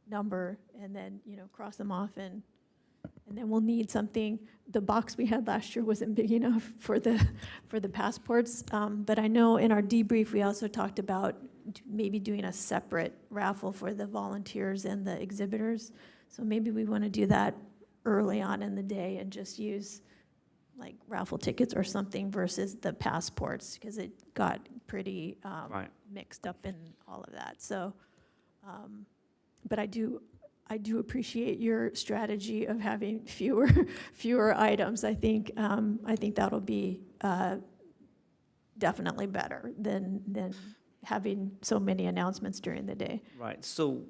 number, and then, cross them off, and then we'll need something. The box we had last year wasn't big enough for the passports, but I know in our debrief, we also talked about maybe doing a separate raffle for the volunteers and the exhibitors. So maybe we want to do that early on in the day and just use like raffle tickets or something versus the passports, because it got pretty Right. mixed up in all of that. So, but I do appreciate your strategy of having fewer items. I think that'll be definitely better than having so many announcements during the day. Right. So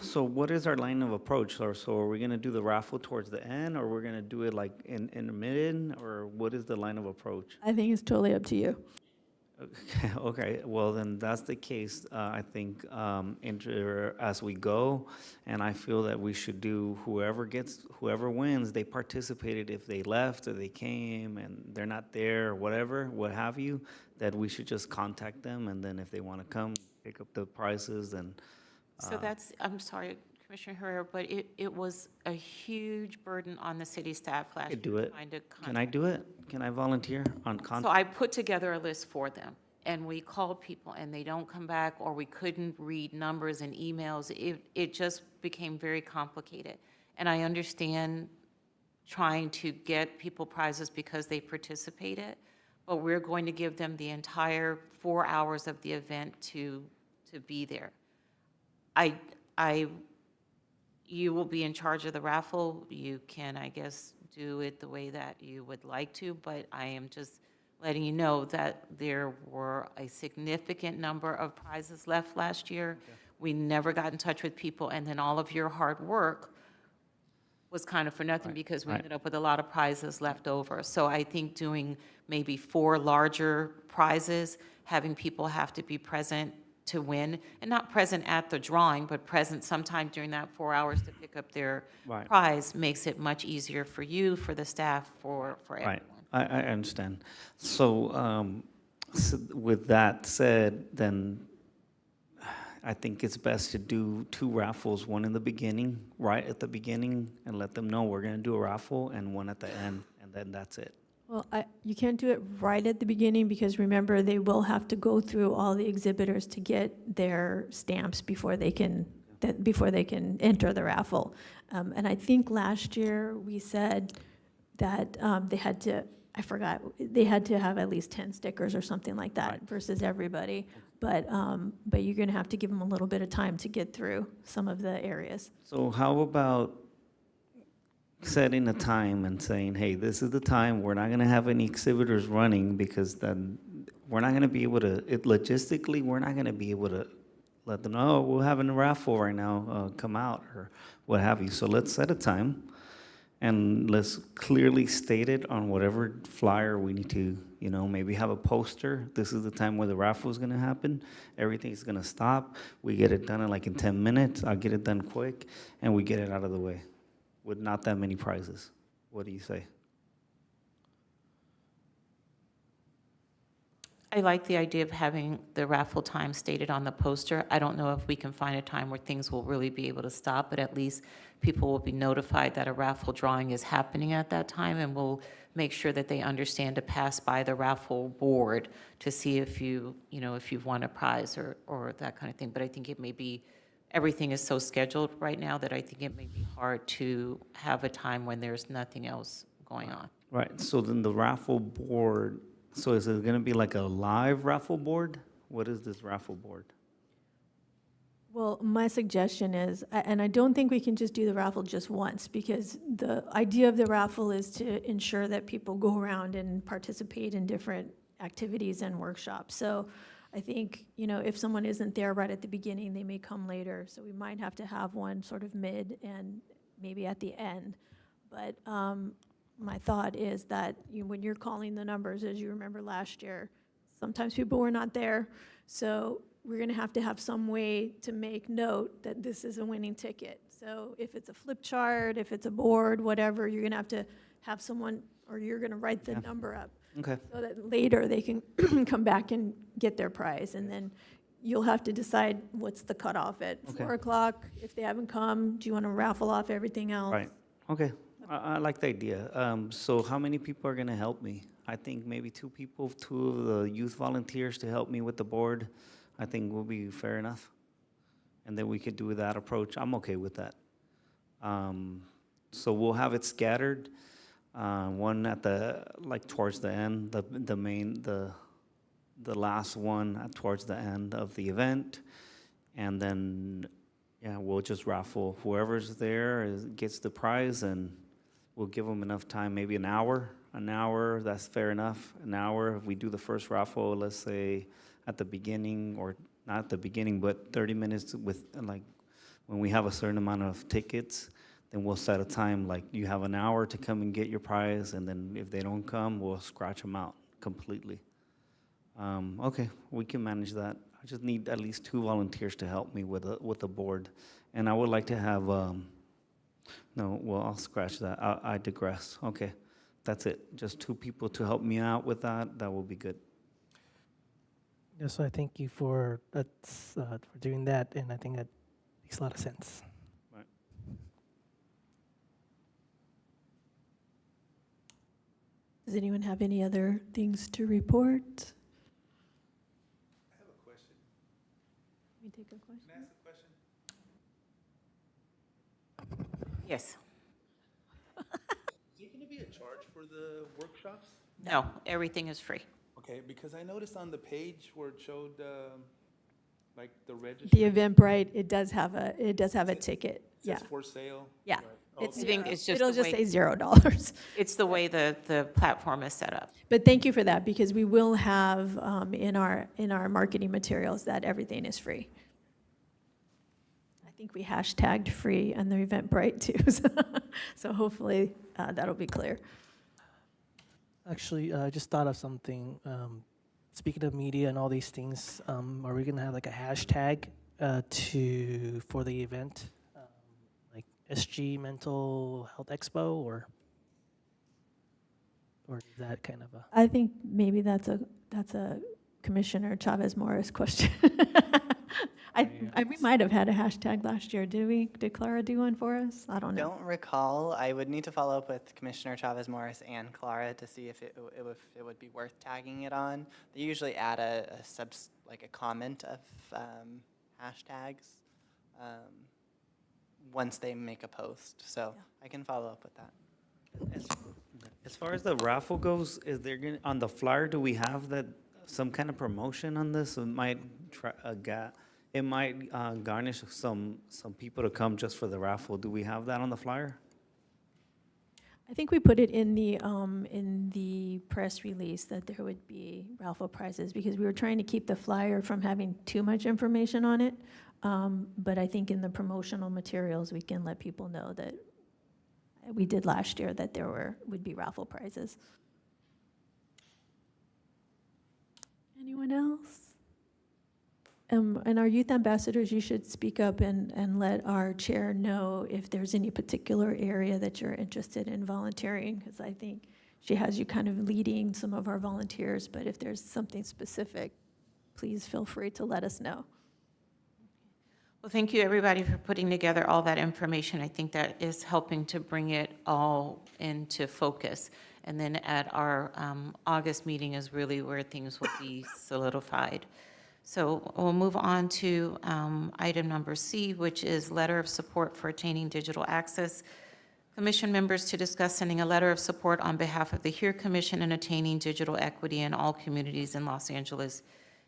so what is our line of approach? Or so are we going to do the raffle towards the end, or we're going to do it like in the mid, or what is the line of approach? I think it's totally up to you. Okay, well, then that's the case, I think, enter as we go, and I feel that we should do whoever wins, they participated. If they left or they came and they're not there or whatever, what have you, that we should just contact them, and then if they want to come, pick up the prizes, and So that's, I'm sorry, Commissioner Herrera, but it was a huge burden on the city staff last year. could do it. trying to Can I do it? Can I volunteer on So contact? I put together a list for them, and we called people, and they don't come back, or we couldn't read numbers and emails. It just became very complicated. And I understand trying to get people prizes because they participated, but we're going to give them the entire 4 hours of the event to be there. You will be in charge of the raffle. You can, I guess, do it the way that you would like to, but I am just letting you know that there were a significant number of prizes left last year. We never got in touch with people, and then all of your hard work was kind of for nothing because we right. ended up with a lot of prizes left over. So I think doing maybe 4 larger prizes, having people have to be present to win, and not present at the drawing, but present sometime during that 4 hours to pick up their Right. prize, makes it much easier for you, for the staff, for everyone. Right, I understand. So, so with that said, then I think it's best to do 2 raffles, one in the beginning, right at the beginning, and let them know we're going to do a raffle, and one at the end, and then that's it. Well, you can't do it right at the beginning, because remember, they will have to go through all the exhibitors to get their stamps before they can enter the raffle. And I think last year we said that they had to, I forgot, they had to have at least 10 stickers or something like that Right. versus everybody. But you're going to have to give them a little bit of time to get through some of the areas. So how about setting a time and saying, hey, this is the time, we're not going to have any exhibitors running, because then we're not gonna be able to, logistically, we're not gonna be able to let them know, oh, we're having a raffle right now, come out, or what have you. So let's set a time, and let's clearly state it on whatever flyer we need to, maybe have a poster. This is the time where the raffle is gonna happen. Everything's gonna stop. We get it done in 10 minutes. I'll get it done quick, and we get it out of the way with not that many prizes. What do you say? I like the idea of having the raffle time stated on the poster. I don't know if we can find a time where things will really be able to stop, but at least people will be notified that a raffle drawing is happening at that time, and we'll make sure that they understand to pass by the raffle board to see if if you've won a prize or that kind of thing. But I think it may be, everything is so scheduled right now that I think it may be hard to have a time when there's nothing else going on. Right, so then the raffle board, so is it gonna be like a live raffle board? What is this raffle board? Well, my suggestion is, and I don't think we can just do the raffle just once, because the idea of the raffle is to ensure that people go around and participate in different activities and workshops. So I think, if someone isn't there right at the beginning, they may come later. So we might have to have one sort of mid and maybe at the end. But my thought is that when you're calling the numbers, as you remember last year, sometimes people were not there. So we're going to have some way to make note that this is a winning ticket. So if it's a flip chart, if it's a board, whatever, you're going to have someone, or you're going to write the number up. Okay. So that later they can come back and get their prize. And then you'll have to decide what's the cutoff at Okay. 4 o'clock. If they haven't come, do you want to raffle off everything else? Right, okay, I like the idea. So how many people are gonna help me? I think maybe 2 people, 2 of the youth volunteers to help me with the board, I think will be fair enough. And then we could do that approach, I'm okay with that. So we'll have it scattered, one at towards the end, the last one towards the end of the event, and then, yeah, we'll just raffle. Whoever's there gets the prize, and we'll give them enough time, maybe an hour. An hour, that's fair enough. An hour, if we do the first raffle, let's say at the beginning, or not at the beginning, but 30 minutes with, when we have a certain amount of tickets, then we'll set a time, you have an hour to come and get your prize, and then if they don't come, we'll scratch them out completely. Okay, we can manage that. I just need at least 2 volunteers to help me with the board. And I would like to have, I'll scratch that. I digress. Okay, that's it. Just 2 people to help me out with that. That will be good. Yeah, so I thank you for doing that, and I think that makes a lot of sense. Right. Does anyone have any other things to report? Let me take a question. Can I ask a question? Yes. Is there going to be a charge for the workshops? No, everything is free. Okay, because I noticed on the page where it showed, the register. The Eventbrite, it does have a ticket. Yeah, Says for sale. yeah. Right. It's, Okay. being- it's just it'll the just way- say $0. It's the way the platform is set up. But thank you for that, because we will have in our marketing materials that everything is free. I think we hashtagged free on the Eventbrite too, so hopefully that'll be clear. Actually, I just thought of something. Speaking of media and all these things, are we gonna have a hashtag for the event, like SG Mental Health Expo, or is that kind of a? I think maybe that's a Commissioner Chavez Morris question. We might have had a hashtag last year. Did Clara do one for us? I don't know. Don't recall. I would need to follow up with Commissioner Chavez Morris and Clara to see if it would be worth tagging it on. They usually add a comment of hashtags once they make a post. So Yeah. I can follow up with that. As far as the raffle goes, is there on the flyer, do we have some kind of promotion on this? It might garnish some people to come just for the raffle. Do we have that on the flyer? I think we put it in the press release that there would be raffle prizes, because we were trying to keep the flyer from having too much information on it. But I think in the promotional materials, we can let people know that we did last year, that would be raffle prizes. Anyone else? And our youth ambassadors, you should speak up and let our chair know if there's any particular area that you're interested in volunteering, because I think she has you kind of leading some of our volunteers, but if there's something specific, please feel free to let us know. Well, thank you, everybody, for putting together all that information. I think that is helping to bring it all into focus. And then at our August meeting is really where things will be solidified. So we'll move on to item number C, which is letter of support for attaining digital access. Commission members to discuss sending a letter of support on behalf of the HERE Commission in attaining digital equity in all communities in Los Angeles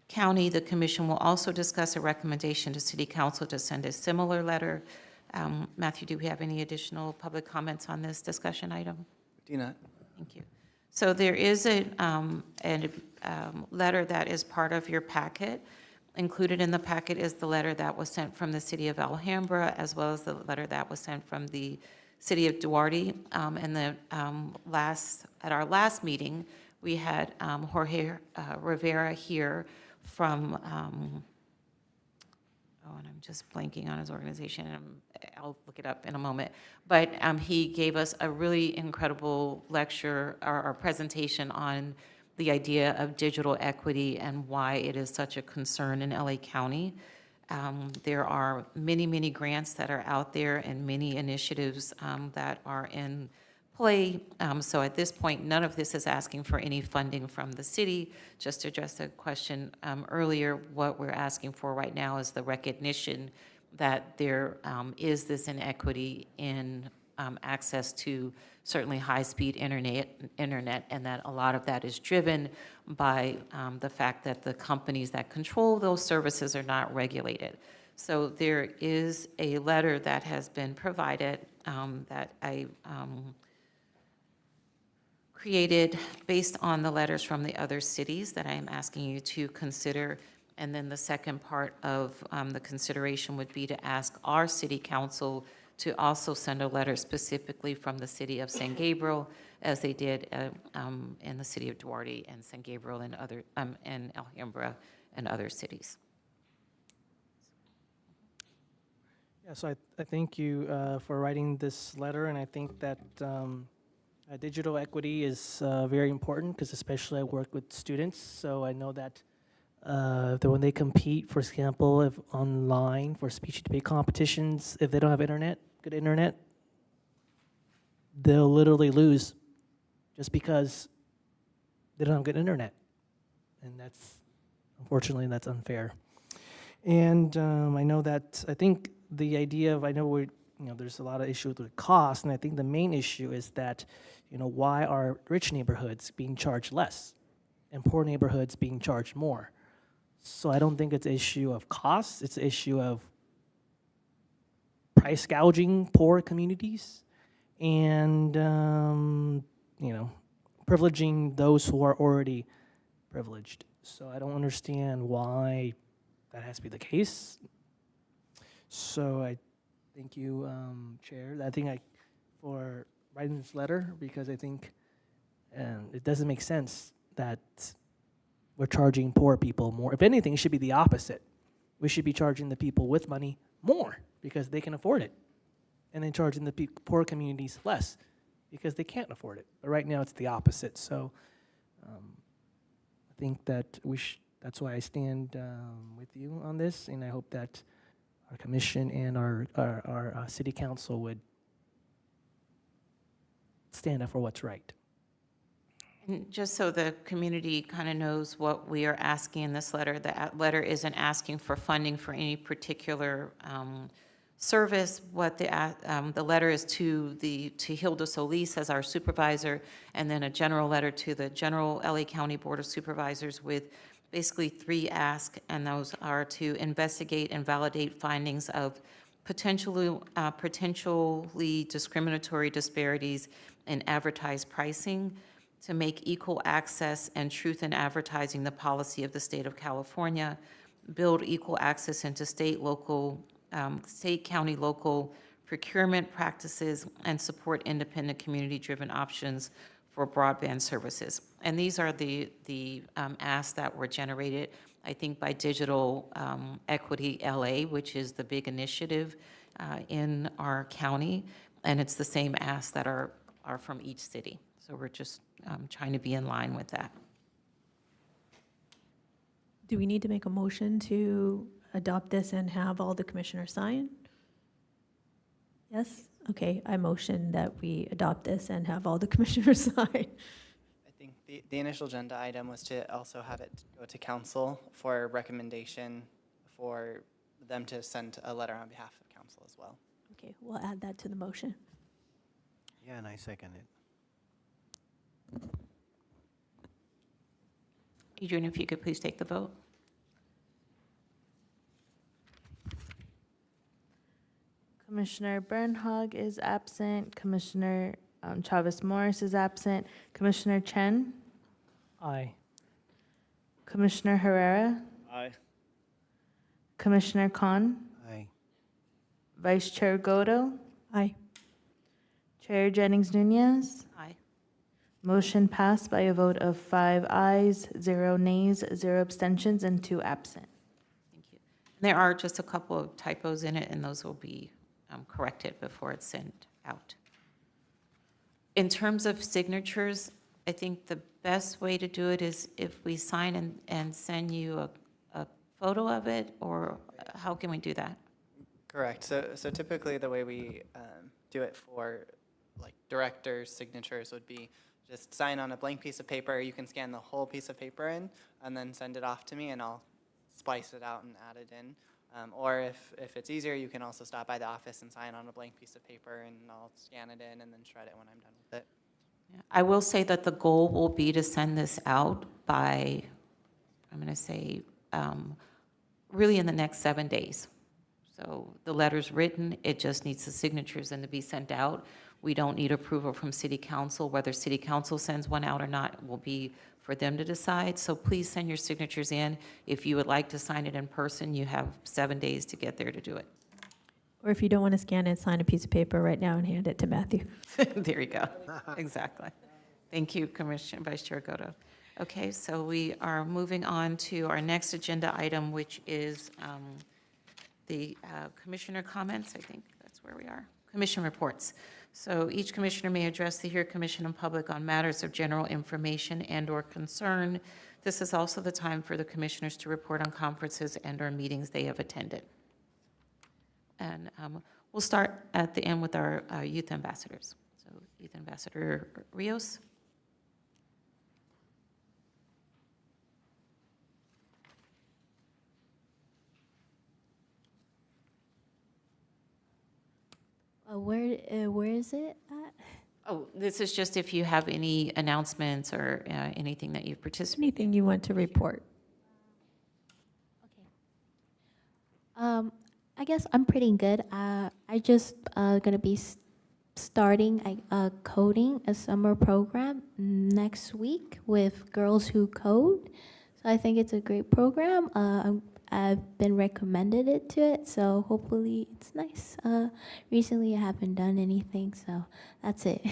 County. The commission will also discuss a recommendation to City Council to send a similar letter. Matthew, do we have any additional public comments on this discussion item? Do not. Thank you. So there is a letter that is part of your packet. Included in the packet is the letter that was sent from the city of Alhambra, as well as the letter that was sent from the city of Duarte. At our last meeting, we had Jorge Rivera here from, and I'm just blanking on his organization, and I'll look it up in a moment. But he gave us a really incredible lecture or presentation on the idea of digital equity and why it is such a concern in LA County. There are many, many grants that are out there and many initiatives that are in play. So at this point, none of this is asking for any funding from the city. Just to address the question earlier, what we're asking for right now is the recognition that there is this inequity in access to certainly high-speed internet, and that a lot of that is driven by the fact that the companies that control those services are not regulated. So there is a letter that has been provided that I created based on the letters from the other cities that I am asking you to consider. And then the second part of the consideration would be to ask our city council to also send a letter specifically from the city of San Gabriel, as they did in the city of Duarte and San Gabriel and other, and Alhambra and other cities. Yeah, so I thank you for writing this letter, and I think that digital equity is very important, because especially I work with students, so I know that when they compete, for example, if online for speech-to-debate competitions, if they don't have good internet, they'll literally lose just because they don't have good internet, and unfortunately, that's unfair. And I think the idea of, there's a lot of issues with cost, and I think the main issue is that, why are rich neighborhoods being charged less and poor neighborhoods being charged more? So I don't think it's an issue of cost, it's an issue of price gouging poor communities and, privileging those who are already privileged. So I don't understand why that has to be the case. So I thank you, Chair. I think for writing this letter, because I think it doesn't make sense that we're charging poor people more. If anything, it should be the opposite. We should be charging the people with money more because they can afford it, and then charging the poor communities less because they can't afford it. But right now, it's the opposite. So I think that that's why I stand with you on this, and I hope that our commission and our city council would stand up for what's right. And just so the community kind of knows what we are asking in this letter, the letter isn't asking for funding for any particular service. What the letter is to Hilda Solis as our supervisor, and then a general letter to the general LA County Board of Supervisors with basically 3 asks, and those are to investigate and validate findings of potentially discriminatory disparities in advertised pricing, to make equal access and truth in advertising the policy of the state of California, build equal access into state, county, local procurement practices, and support independent, community-driven options for broadband services. And these are the asks that were generated, I think, by Digital Equity LA, which is the big initiative in our county, and it's the same asks that are from each city. So we're just trying to be in line with that. Do we need to make a motion to adopt this and have all the commissioners sign? Yes? Okay, I motion that we adopt this and have all the commissioners sign. I think the initial agenda item was to also have it go to council for recommendation for them to send a letter on behalf of council as well. Okay, we'll add that to the motion. Yeah, and I second it. Adrian, if you could please take the vote. Commissioner Bernhag is absent. Commissioner Chavez Morris is absent. Commissioner Chen, Aye. Commissioner Herrera, Aye. Commissioner Khan, Aye. Vice Chair Godo, Aye. Chair Jennings Nunez. Aye. Motion passed by a vote of 5 ayes, 0 nays, 0 abstentions, and 2 absent. Thank you. There are just a couple of typos in it, and those will be corrected before it's sent out. In terms of signatures, I think the best way to do it is if we sign and send you a photo of it, or how can we do that? Correct. So typically the way we do it for like directors' signatures would be just sign on a blank piece of paper. You can scan the whole piece of paper in and then send it off to me, and I'll splice it out and add it in. Or if it's easier, you can also stop by the office and sign on a blank piece of paper, and I'll scan it in and then shred it when I'm done with it. Yeah. I will say that the goal will be to send this out by, I'm going to say, really in the next 7 days. So the letter's written, it just needs the signatures and to be sent out. We don't need approval from City Council. Whether City Council sends one out or not will be for them to decide. So please send your signatures in. If you would like to sign it in person, you have 7 days to get there to do it. Or if you don't want to scan it, sign a piece of paper right now and hand it to Matthew. There you go. Exactly. Thank you, Commissioner Vice Chair Godo. Okay, so we are moving on to our next agenda item, which is the commissioner comments. I think that's where we are. Commission reports. So each commissioner may address the HERE Commission in public on matters of general information and/or concern. This is also the time for the commissioners to report on conferences and/or meetings they have attended. And we'll start at the end with our youth ambassadors. So Youth Ambassador Rios. Where is it at? Oh, this is just if you have any announcements or anything that you've participated. Anything you want to report? Okay. I guess I'm pretty good. I just gonna be starting coding a summer program next week with Girls Who Code. So I think it's a great program. I've been recommended it to it, so hopefully it's nice. Recently I haven't done anything, so that's it.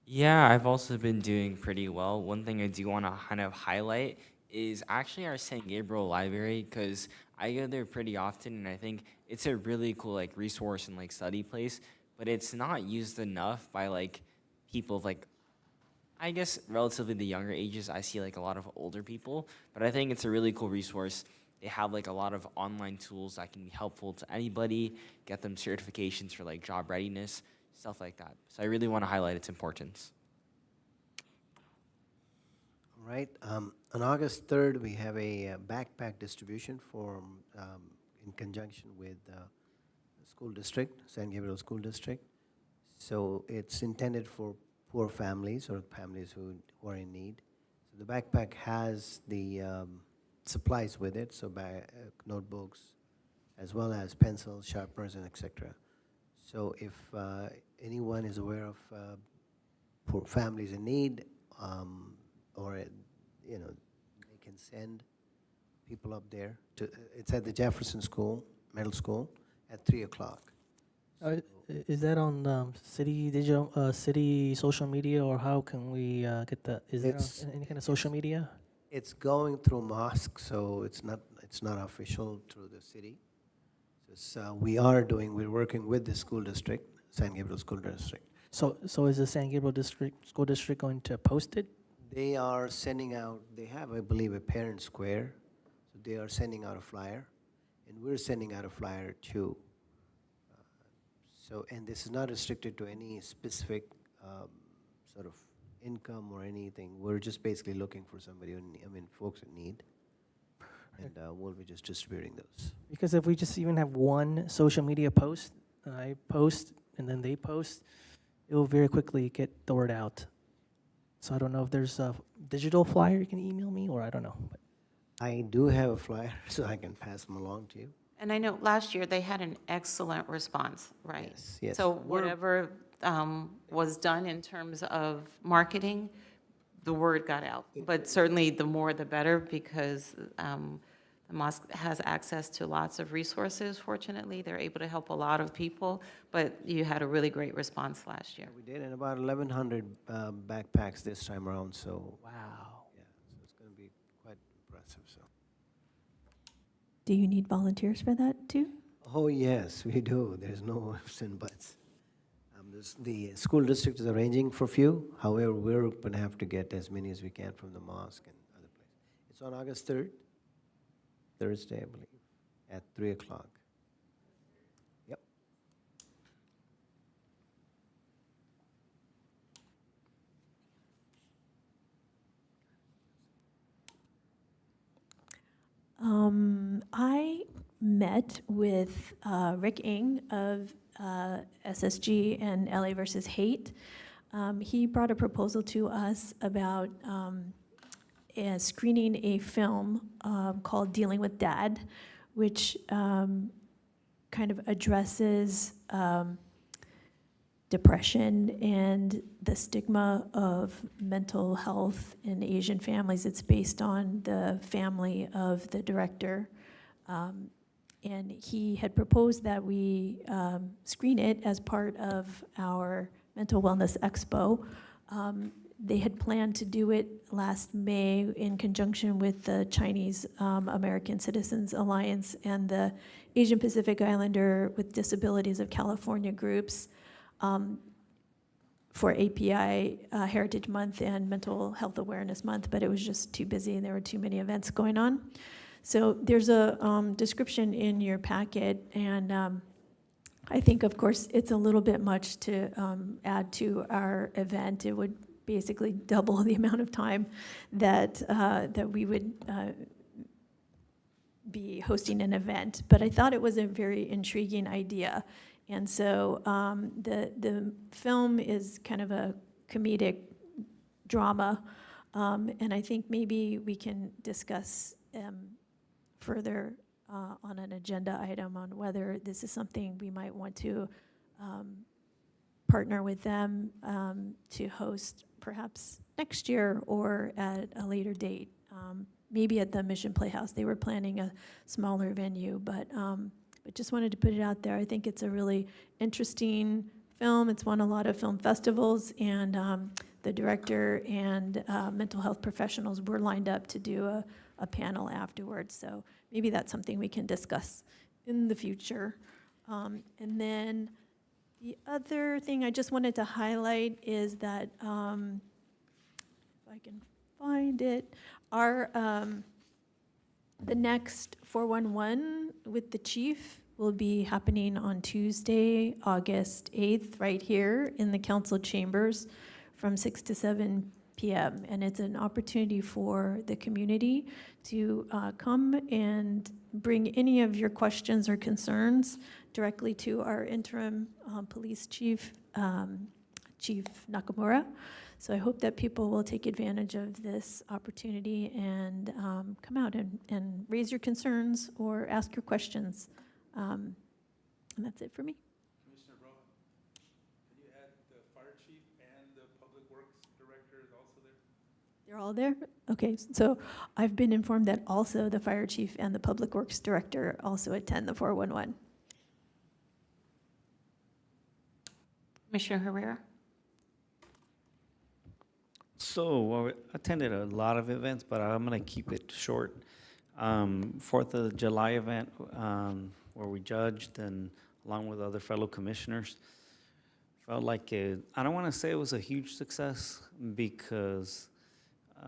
Yeah, I've also been doing pretty well. One thing I do want to kind of highlight is actually our St. Gabriel Library, because I go there pretty often, and I think it's a really cool like resource and like study place, but it's not used enough by like people of like, I guess relatively the younger ages. I see like a lot of older people, but I think it's a really cool resource. They have like a lot of online tools that can be helpful to anybody, get them certifications for like job readiness, stuff like that. So I really want to highlight its importance. All right. On August 3rd, we have a backpack distribution in conjunction with the school district, San Gabriel School District. So it's intended for poor families or families who are in need. So the backpack has the supplies with it, so notebooks, as well as pencils, sharpeners, and etc. So if anyone is aware of poor families in need, or they can send people up there to. It's at the Jefferson School, Middle School, at 3:00. Is that on city digital, city social media, or how can we get the? Is it It's- on any kind of social media? It's going through mosque, so it's not official through the city. So we're working with the school district, San Gabriel School District. So is the San Gabriel School District going to post it? They are sending out, they have, I believe, a parent square, so they are sending out a flyer, and we're sending out a flyer too. And this is not restricted to any specific sort of income or anything. We're just basically looking for somebody, folks in need, and we'll be just distributing those. Because if we just even have one social media post, I post and then they post, it will very quickly get the word out. So I don't know if there's a digital flyer you can email me, or I don't know. But I do have a flyer, so I can pass them along to you. And I know last year they had an excellent response, right? Yes, yes. So whatever was done in terms of marketing, the word got out. But certainly the more the better, because the mosque has access to lots of resources, fortunately. They're able to help a lot of people, but you had a really great response last year. We did, and about 1,100 backpacks this time around, so. wow. Yeah, so it's going to be quite impressive, so. Do you need volunteers for that too? Oh, yes, we do. There's no ifs and buts. The school district is arranging for few. However, we're going to have to get as many as we can from the mosque and other places. It's on August 3rd, Thursday, I believe, at 3:00. Yep. I met with Rick Ng of SSG and LA versus Hate. He brought a proposal to us about screening a film called Dealing with Dad, which kind of addresses depression and the stigma of mental health in Asian families. It's based on the family of the director. And he had proposed that we screen it as part of our Mental Wellness Expo. They had planned to do it last May in conjunction with the Chinese American Citizens Alliance and the Asian Pacific Islander with Disabilities of California groups for API Heritage Month and Mental Health Awareness Month, but it was just too busy and there were too many events going on. So there's a description in your packet, and I think, of course, it's a little bit much to add to our event. It would basically double the amount of time that we would be hosting an event. But I thought it was a very intriguing idea. And so the film is kind of a comedic drama, and I think maybe we can discuss further on an agenda item on whether this is something we might want to partner with them to host perhaps next year or at a later date, maybe at the Mission Playhouse. They were planning a smaller venue, but just wanted to put it out there. I think it's a really interesting film. It's won a lot of film festivals, and the director and mental health professionals were lined up to do a panel afterwards. So maybe that's something we can discuss in the future. And then the other thing I just wanted to highlight is that, if I can find it, the next 411 with the chief will be happening on Tuesday, August 8th, right here in the council chambers from 6 to 7 p.m. And it's an opportunity for the community to come and bring any of your questions or concerns directly to our interim police chief, Chief Nakamura. So I hope that people will take advantage of this opportunity and come out and raise your concerns or ask your questions. And that's it for me. Commissioner Roja, can you add the fire chief and the public works director is also there? They're all there? Okay, so I've been informed that also the fire chief and the public works director also attend the 411. Commissioner Herrera? So I attended a lot of events, but I'm going to keep it short. 4th of July event where we judged and along with other fellow commissioners. Felt like I don't want to say it was a huge success because,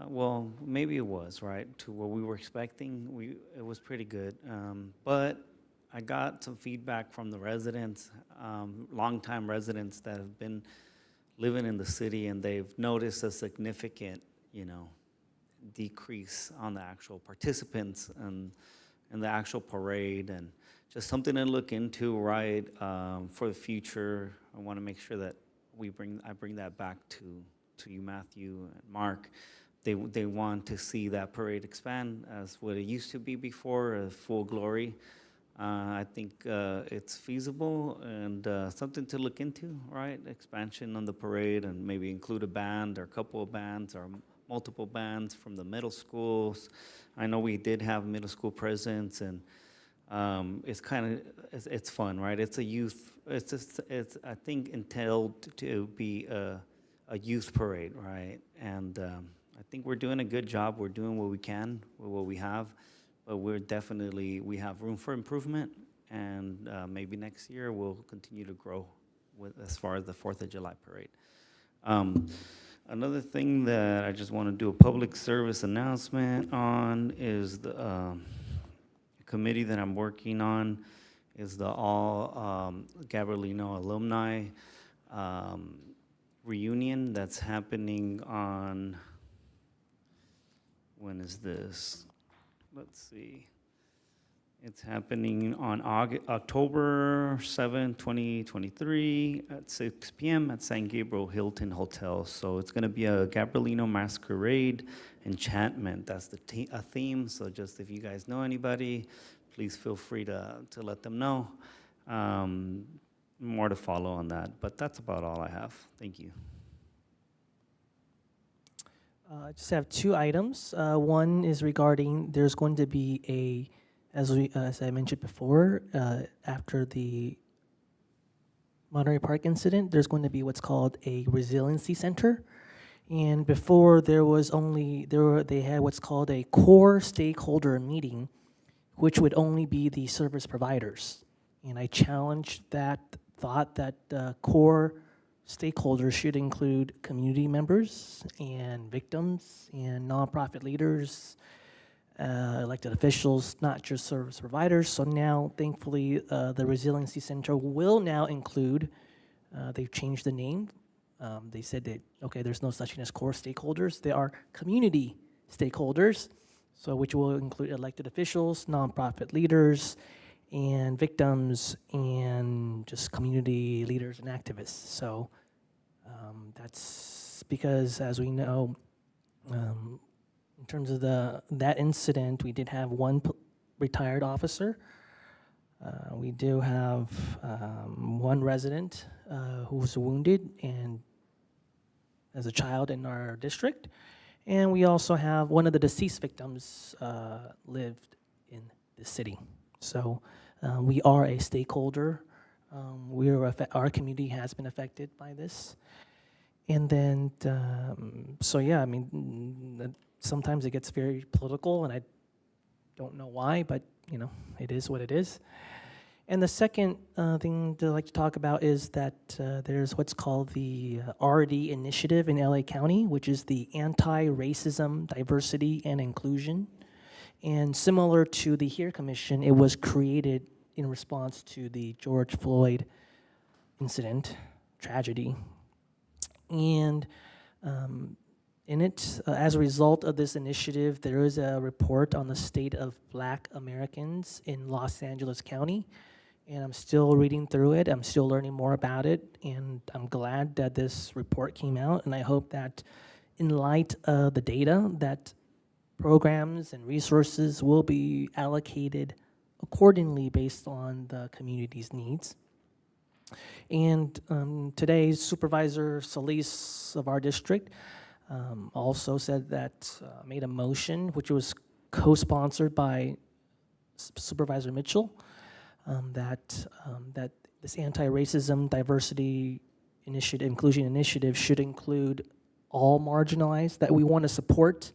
well, maybe it was, right? To what we were expecting, it was pretty good. But I got some feedback from the residents, longtime residents that have been living in the city, and they've noticed a significant, decrease on the actual participants and the actual parade, and just something to look into, right, for the future. I want to make sure that I bring that back to you, Matthew and Mark. They want to see that parade expand as what it used to be before, full glory. I think it's feasible and something to look into, right? Expansion on the parade and maybe include a band or a couple of bands or multiple bands from the middle schools. I know we did have middle school presence, and it's it's fun, right? It's a youth. It's I think entailed to be a youth parade, right? And I think we're doing a good job. We're doing what we can with what we have. But we have room for improvement, and maybe next year we'll continue to grow as far as the 4th of July parade. Another thing that I just want to do a public service announcement on is the committee that I'm working on is the all Gabrielino alumni reunion that's happening on, when is this? Let's see. It's happening on October 7, 2023 at 6 p.m. at San Gabriel Hilton Hotel. So it's going to be a Gabrielino masquerade enchantment. That's a theme. So just if you guys know anybody, please feel free to let them know. More to follow on that. But that's about all I have. Thank you. I just have two items. One is regarding there's going to be as I mentioned before, after the Monterey Park incident, there's going to be what's called a resiliency center. And before they had what's called a core stakeholder meeting, which would only be the service providers. And I challenged that thought that core stakeholders should include community members and victims and nonprofit leaders, elected officials, not just service providers. So now, thankfully, the Resiliency Center will now include, they've changed the name. They said that, okay, there's no such thing as core stakeholders. They are community stakeholders, so which will include elected officials, nonprofit leaders, and victims, and just community leaders and activists. So that's because, as we know, in terms of that incident, we did have one retired officer. We do have one resident who was wounded and as a child in our district. And we also have one of the deceased victims lived in the city. So we are a stakeholder. Our community has been affected by this. And then, so yeah, I mean, sometimes it gets very political, and I don't know why, but it is what it is. And the second thing that I'd like to talk about is that there's what's called the RD initiative in LA County, which is the Anti-Racism, Diversity, and Inclusion. And similar to the HERE Commission, it was created in response to the George Floyd incident, tragedy. And in it, as a result of this initiative, there is a report on the state of Black Americans in Los Angeles County. and I'm still reading through it. I'm still learning more about it, and I'm glad that this report came out, and I hope that in light of the data, that programs and resources will be allocated accordingly based on the community's needs. And today, Supervisor Solis of our district also said that, made a motion, which was co-sponsored by Supervisor Mitchell, that this anti-racism diversity initiative, inclusion initiative should include all marginalized, that we want to support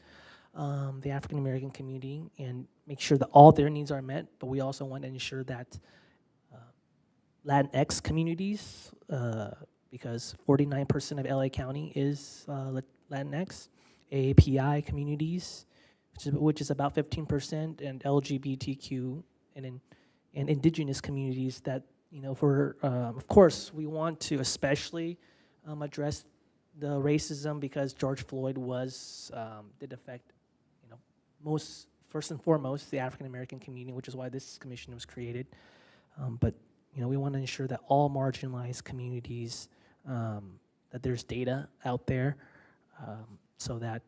the African American community and make sure that all their needs are met, but we also want to ensure that Latinx communities, because 49% of LA County is Latinx, AAPI communities, which is about 15%, and LGBTQ and indigenous communities that, you know, for, of course, we want to especially address the racism because George Floyd did affect, you know, first and foremost, the African American community, which is why this commission was created. But you know, we want to ensure that all marginalized communities, that there's data out there, so that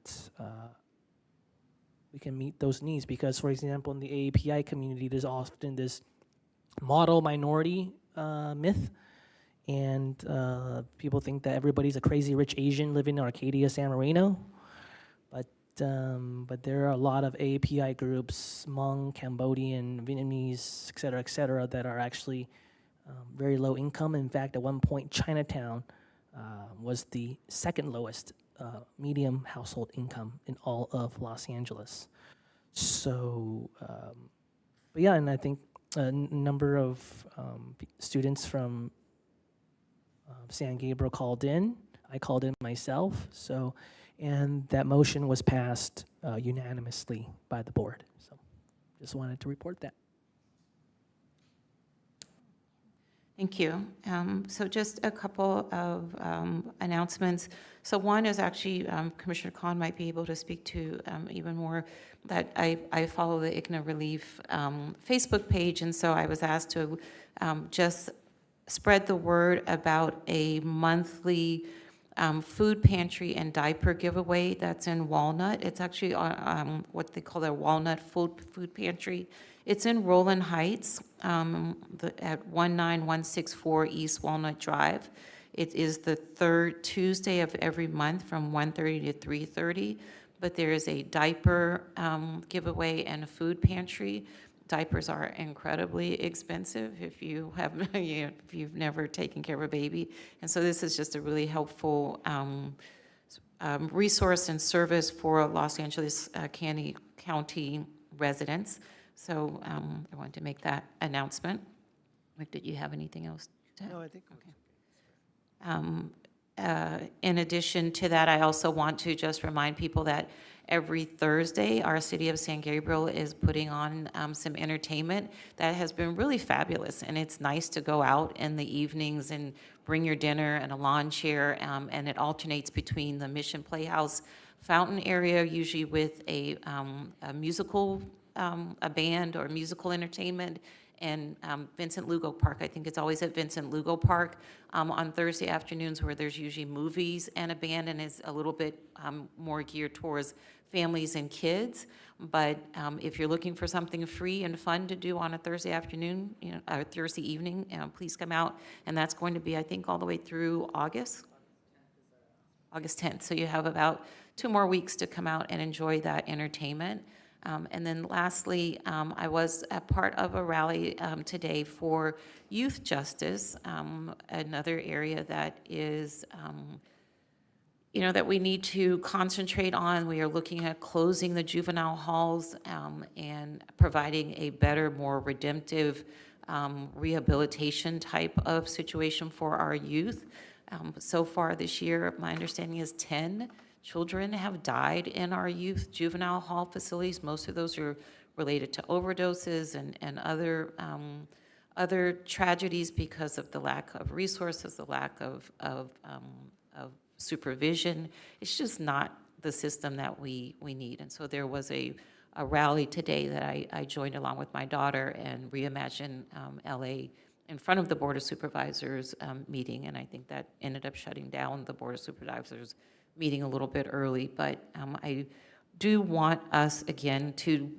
we can meet those needs. Because, for example, in the AAPI community, there's often this model minority myth, and people think that everybody's a crazy rich Asian living in Arcadia, San Marino. But there are a lot of AAPI groups, Hmong, Cambodian, Vietnamese, et cetera, that are actually very low income. In fact, at one point, Chinatown was the second lowest medium household income in all of Los Angeles. So, but yeah, and I think a number of students from San Gabriel called in. I called in myself. So, and that motion was passed unanimously by the board. So, just wanted to report that. Thank you. So just a couple of announcements. So one is actually, Commissioner Khan might be able to speak to even more, that I follow the IGNA Relief Facebook page, and so I was asked to just spread the word about a monthly food pantry and diaper giveaway that's in Walnut. It's actually what they call their Walnut Food Pantry. It's in Roland Heights at 19164 East Walnut Drive. It is the third Tuesday of every month from 1:30 to 3:30. But there is a diaper giveaway and a food pantry. Diapers are incredibly expensive if you have, if you've never taken care of a baby. And so this is just a really helpful resource and service for Los Angeles County residents. So I wanted to make that announcement. Rick, did you have anything else to add? No, I think. Okay. In addition to that, I also want to just remind people that every Thursday, our City of San Gabriel is putting on some entertainment that has been really fabulous. And it's nice to go out in the evenings and bring your dinner and a lawn chair, and it alternates between the Mission Playhouse fountain area, usually with a musical, a band or musical entertainment, and Vincent Lugo Park. I think it's always at Vincent Lugo Park on Thursday afternoons, where there's usually movies and a band, and is a little bit more geared towards families and kids. But if you're looking for something free and fun to do on a Thursday afternoon, or Thursday evening, please come out. And that's going to be, I think, all the way through August 10th. So you have about 2 more weeks to come out and enjoy that entertainment. And then lastly, I was a part of a rally today for youth justice, another area that is, that we need to concentrate on. We are looking at closing the juvenile halls and providing a better, more redemptive rehabilitation type of situation for our youth. So far this year, my understanding is 10 children have died in our youth juvenile hall facilities. Most of those are related to overdoses and other tragedies because of the lack of resources, the lack of supervision. It's just not the system that we need. And so there was a rally today that I joined along with my daughter, and Reimagine LA in front of the Board of Supervisors meeting, and I think that ended up shutting down the Board of Supervisors meeting a little bit early. But I do want us, again, to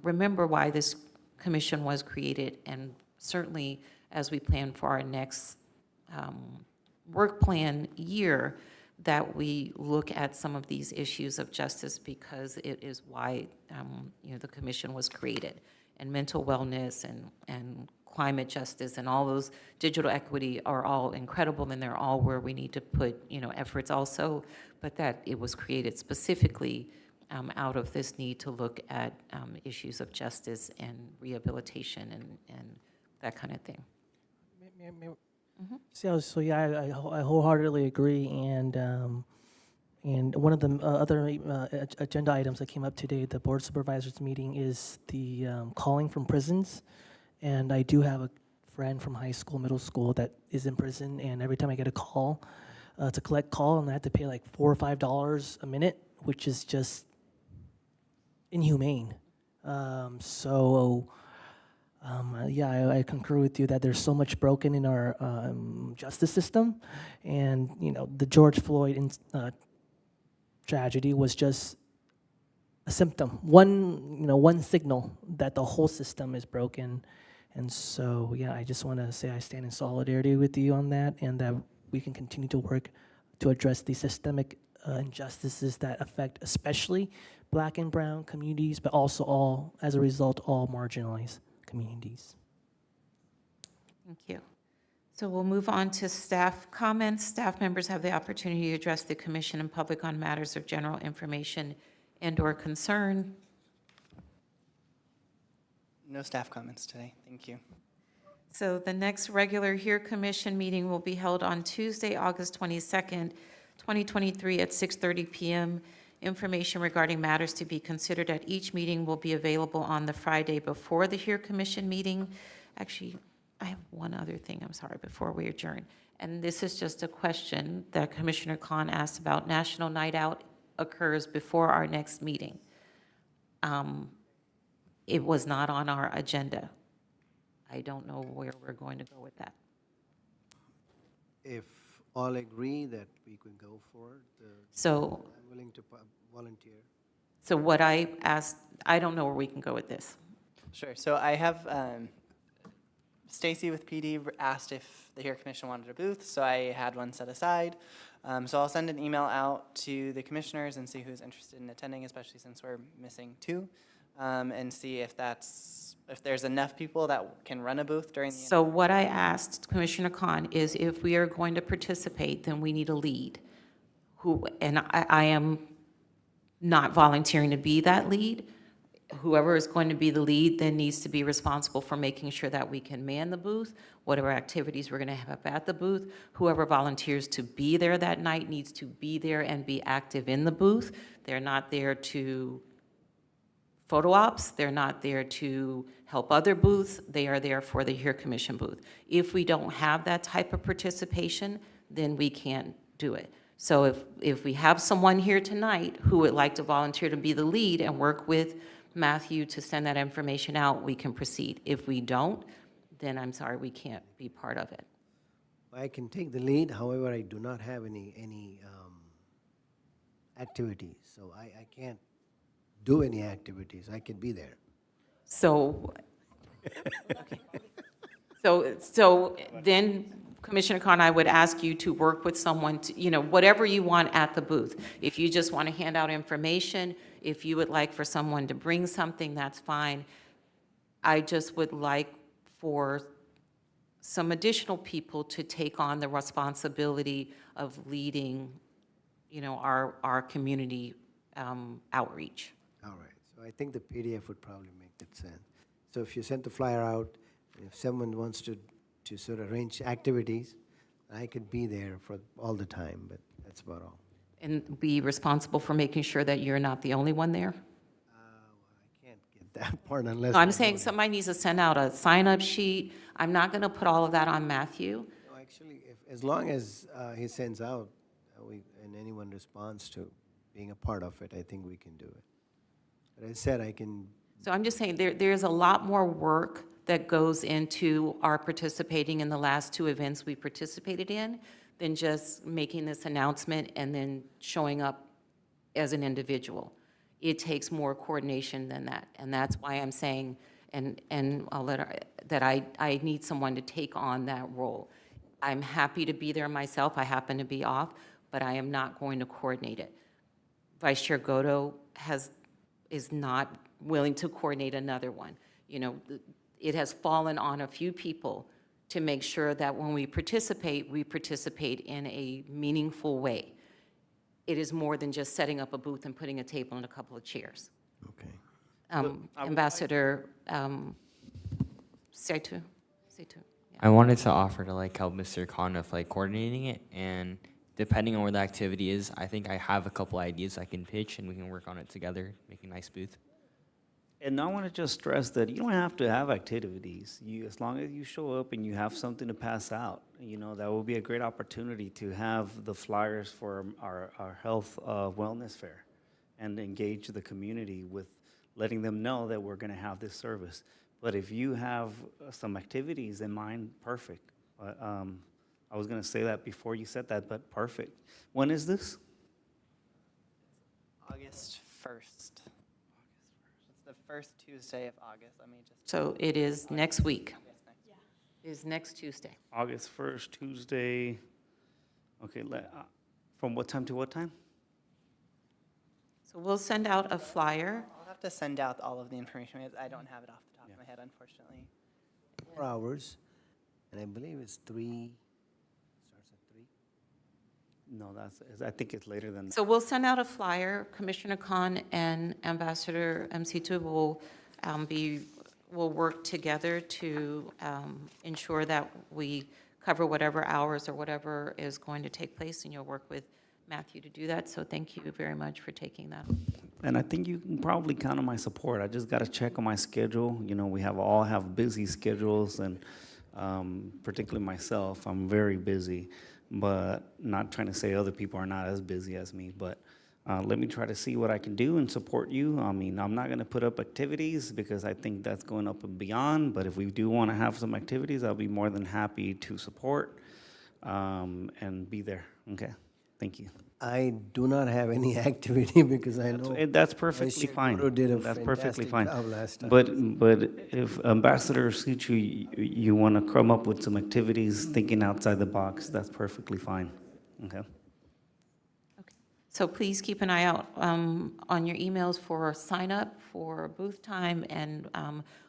remember why this commission was created, and certainly as we plan for our next work plan year, that we look at some of these issues of justice, because it is why the commission was created. And mental wellness and climate justice and all those, digital equity, are all incredible, and they're all where we need to put efforts also, but that it was created specifically out of this need to look at issues of justice and rehabilitation and that kind of thing. So yeah, I wholeheartedly agree, and one of the other agenda items that came up today, the Board of Supervisors meeting, is the calling from prisons. And I do have a friend from high school, middle school that is in prison, and every time I get a call to collect call, and I have to pay like $4 or $5 a minute, which is just inhumane. Yeah, I concur with you that there's so much broken in our justice system, and the George Floyd tragedy was just a symptom, one signal that the whole system is broken. And so, yeah, I just want to say I stand in solidarity with you on that, and that we can continue to work to address the systemic injustices that affect especially Black and brown communities, but also as a result, all marginalized communities. Thank you. So we'll move on to staff comments. Staff members have the opportunity to address the commission and public on matters of general information and/or concern. No staff comments today. Thank you. So the next regular HERE Commission meeting will be held on Tuesday, August 22nd, 2023 at 6:30 p.m. Information regarding matters to be considered at each meeting will be available on the Friday before the HERE Commission meeting. Actually, I have one other thing, I'm sorry, before we adjourn. And this is just a question that Commissioner Khan asked about. National Night Out occurs before our next meeting. It was not on our agenda. I don't know where we're going to go with that. If all agree that we could go for it, So, I'm willing to volunteer. so what I asked, I don't know where we can go with this. Sure. So I have Stacy with PD asked if the HERE Commission wanted a booth, so I had one set aside. So I'll send an email out to the commissioners and see who's interested in attending, especially since we're missing two, and see if there's enough people that can run a booth during the. So what I asked Commissioner Khan is if we are going to participate, then we need a lead. And I am not volunteering to be that lead. Whoever is going to be the lead then needs to be responsible for making sure that we can man the booth, whatever activities we're going to have at the booth. Whoever volunteers to be there that night needs to be there and be active in the booth. They're not there to photo ops, they're not there to help other booths, they are there for the HERE Commission booth. If we don't have that type of participation, then we can't do it. So if we have someone here tonight who would like to volunteer to be the lead and work with Matthew to send that information out, we can proceed. If we don't, then I'm sorry, we can't be part of it. I can take the lead, however, I do not have any activities, so I can't do any activities. I can be there. So, okay. So then Commissioner Khan, I would ask you to work with someone to, whatever you want at the booth. If you just want to hand out information, if you would like for someone to bring something, that's fine. I just would like for some additional people to take on the responsibility of leading, our community outreach. All right, so I think the PDF would probably make that sense. So if you send the flyer out, if someone wants to sort of arrange activities, I could be there for all the time, but that's about all. And be responsible for making sure that you're not the only one there? I can't get that part unless. No, I'm I saying know that. somebody needs to send out a sign-up sheet. I'm not going to put all of that on Matthew. No, actually, as long as he sends out, and anyone responds to being a part of it, I think we can do it. But I said I can. So I'm just saying, there's a lot more work that goes into our participating in the last two events we participated in than just making this announcement and then showing up as an individual. It takes more coordination than that, and that's why I'm saying, and I'll let her, that I need someone to take on that role. I'm happy to be there myself, I happen to be off, but I am not going to coordinate it. Vice Chair Godo is not willing to coordinate another one. You know, it has fallen on a few people to make sure that when we participate in a meaningful way. It is more than just setting up a booth and putting a table and a couple of chairs. Okay. Ambassador Seitu? I wanted to offer to like help Mr. Khan with like coordinating it, and depending on where the activity is, I think I have a couple ideas I can pitch and we can work on it together, make a nice booth. And I want to just stress that you don't have to have activities. As long as you show up and you have something to pass out, that will be a great opportunity to have the flyers for our health wellness fair and engage the community with letting them know that we're going to have this service. But if you have some activities in mind, perfect. I was going to say that before you said that, but perfect. When is this? August 1st. It's the first Tuesday of August. Let me just. So it is next week. Yes, next week. It is next Tuesday. August 1st, Tuesday. Okay, from what time to what time? So we'll send out a flyer. I'll have to send out all of the information. I don't have it off the top of my head, unfortunately. 4 hours, and I believe it's 3, starts at 3. No, I think it's later than that. So we'll send out a flyer. Commissioner Khan and Ambassador Msitu will work together to ensure that we cover whatever hours or whatever is going to take place, and you'll work with Matthew to do that. So thank you very much for taking that. And I think you can probably count on my support. I just got to check on my schedule. We all have busy schedules, and particularly myself, I'm very busy. But not trying to say other people are not as busy as me, but let me try to see what I can do and support you. I mean, I'm not going to put up activities because I think that's going up and beyond, but if we do want to have some activities, I'll be more than happy to support and be there. Okay, thank you. I do not have any activity because I know. That's perfectly Vice Chair fine. Guru did a That's perfectly fantastic fine. job last time. But if Ambassador Suchu, you want to come up with some activities, thinking outside the box, that's perfectly fine. Okay. So please keep an eye out on your emails for sign up for booth time and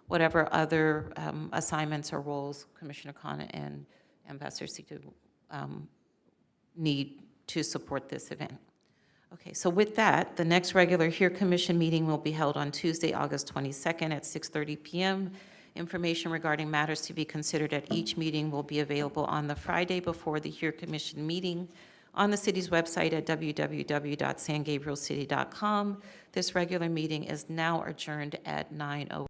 whatever other assignments or roles Commissioner Khan and Ambassador Situ need to support this event. Okay, so with that, the next regular HERE Commission meeting will be held on Tuesday, August 22nd at 6:30 p.m. Information regarding matters to be considered at each meeting will be available on the Friday before the HERE Commission meeting on the city's website at www.sangabrielcity.com. This regular meeting is now adjourned at 9:00.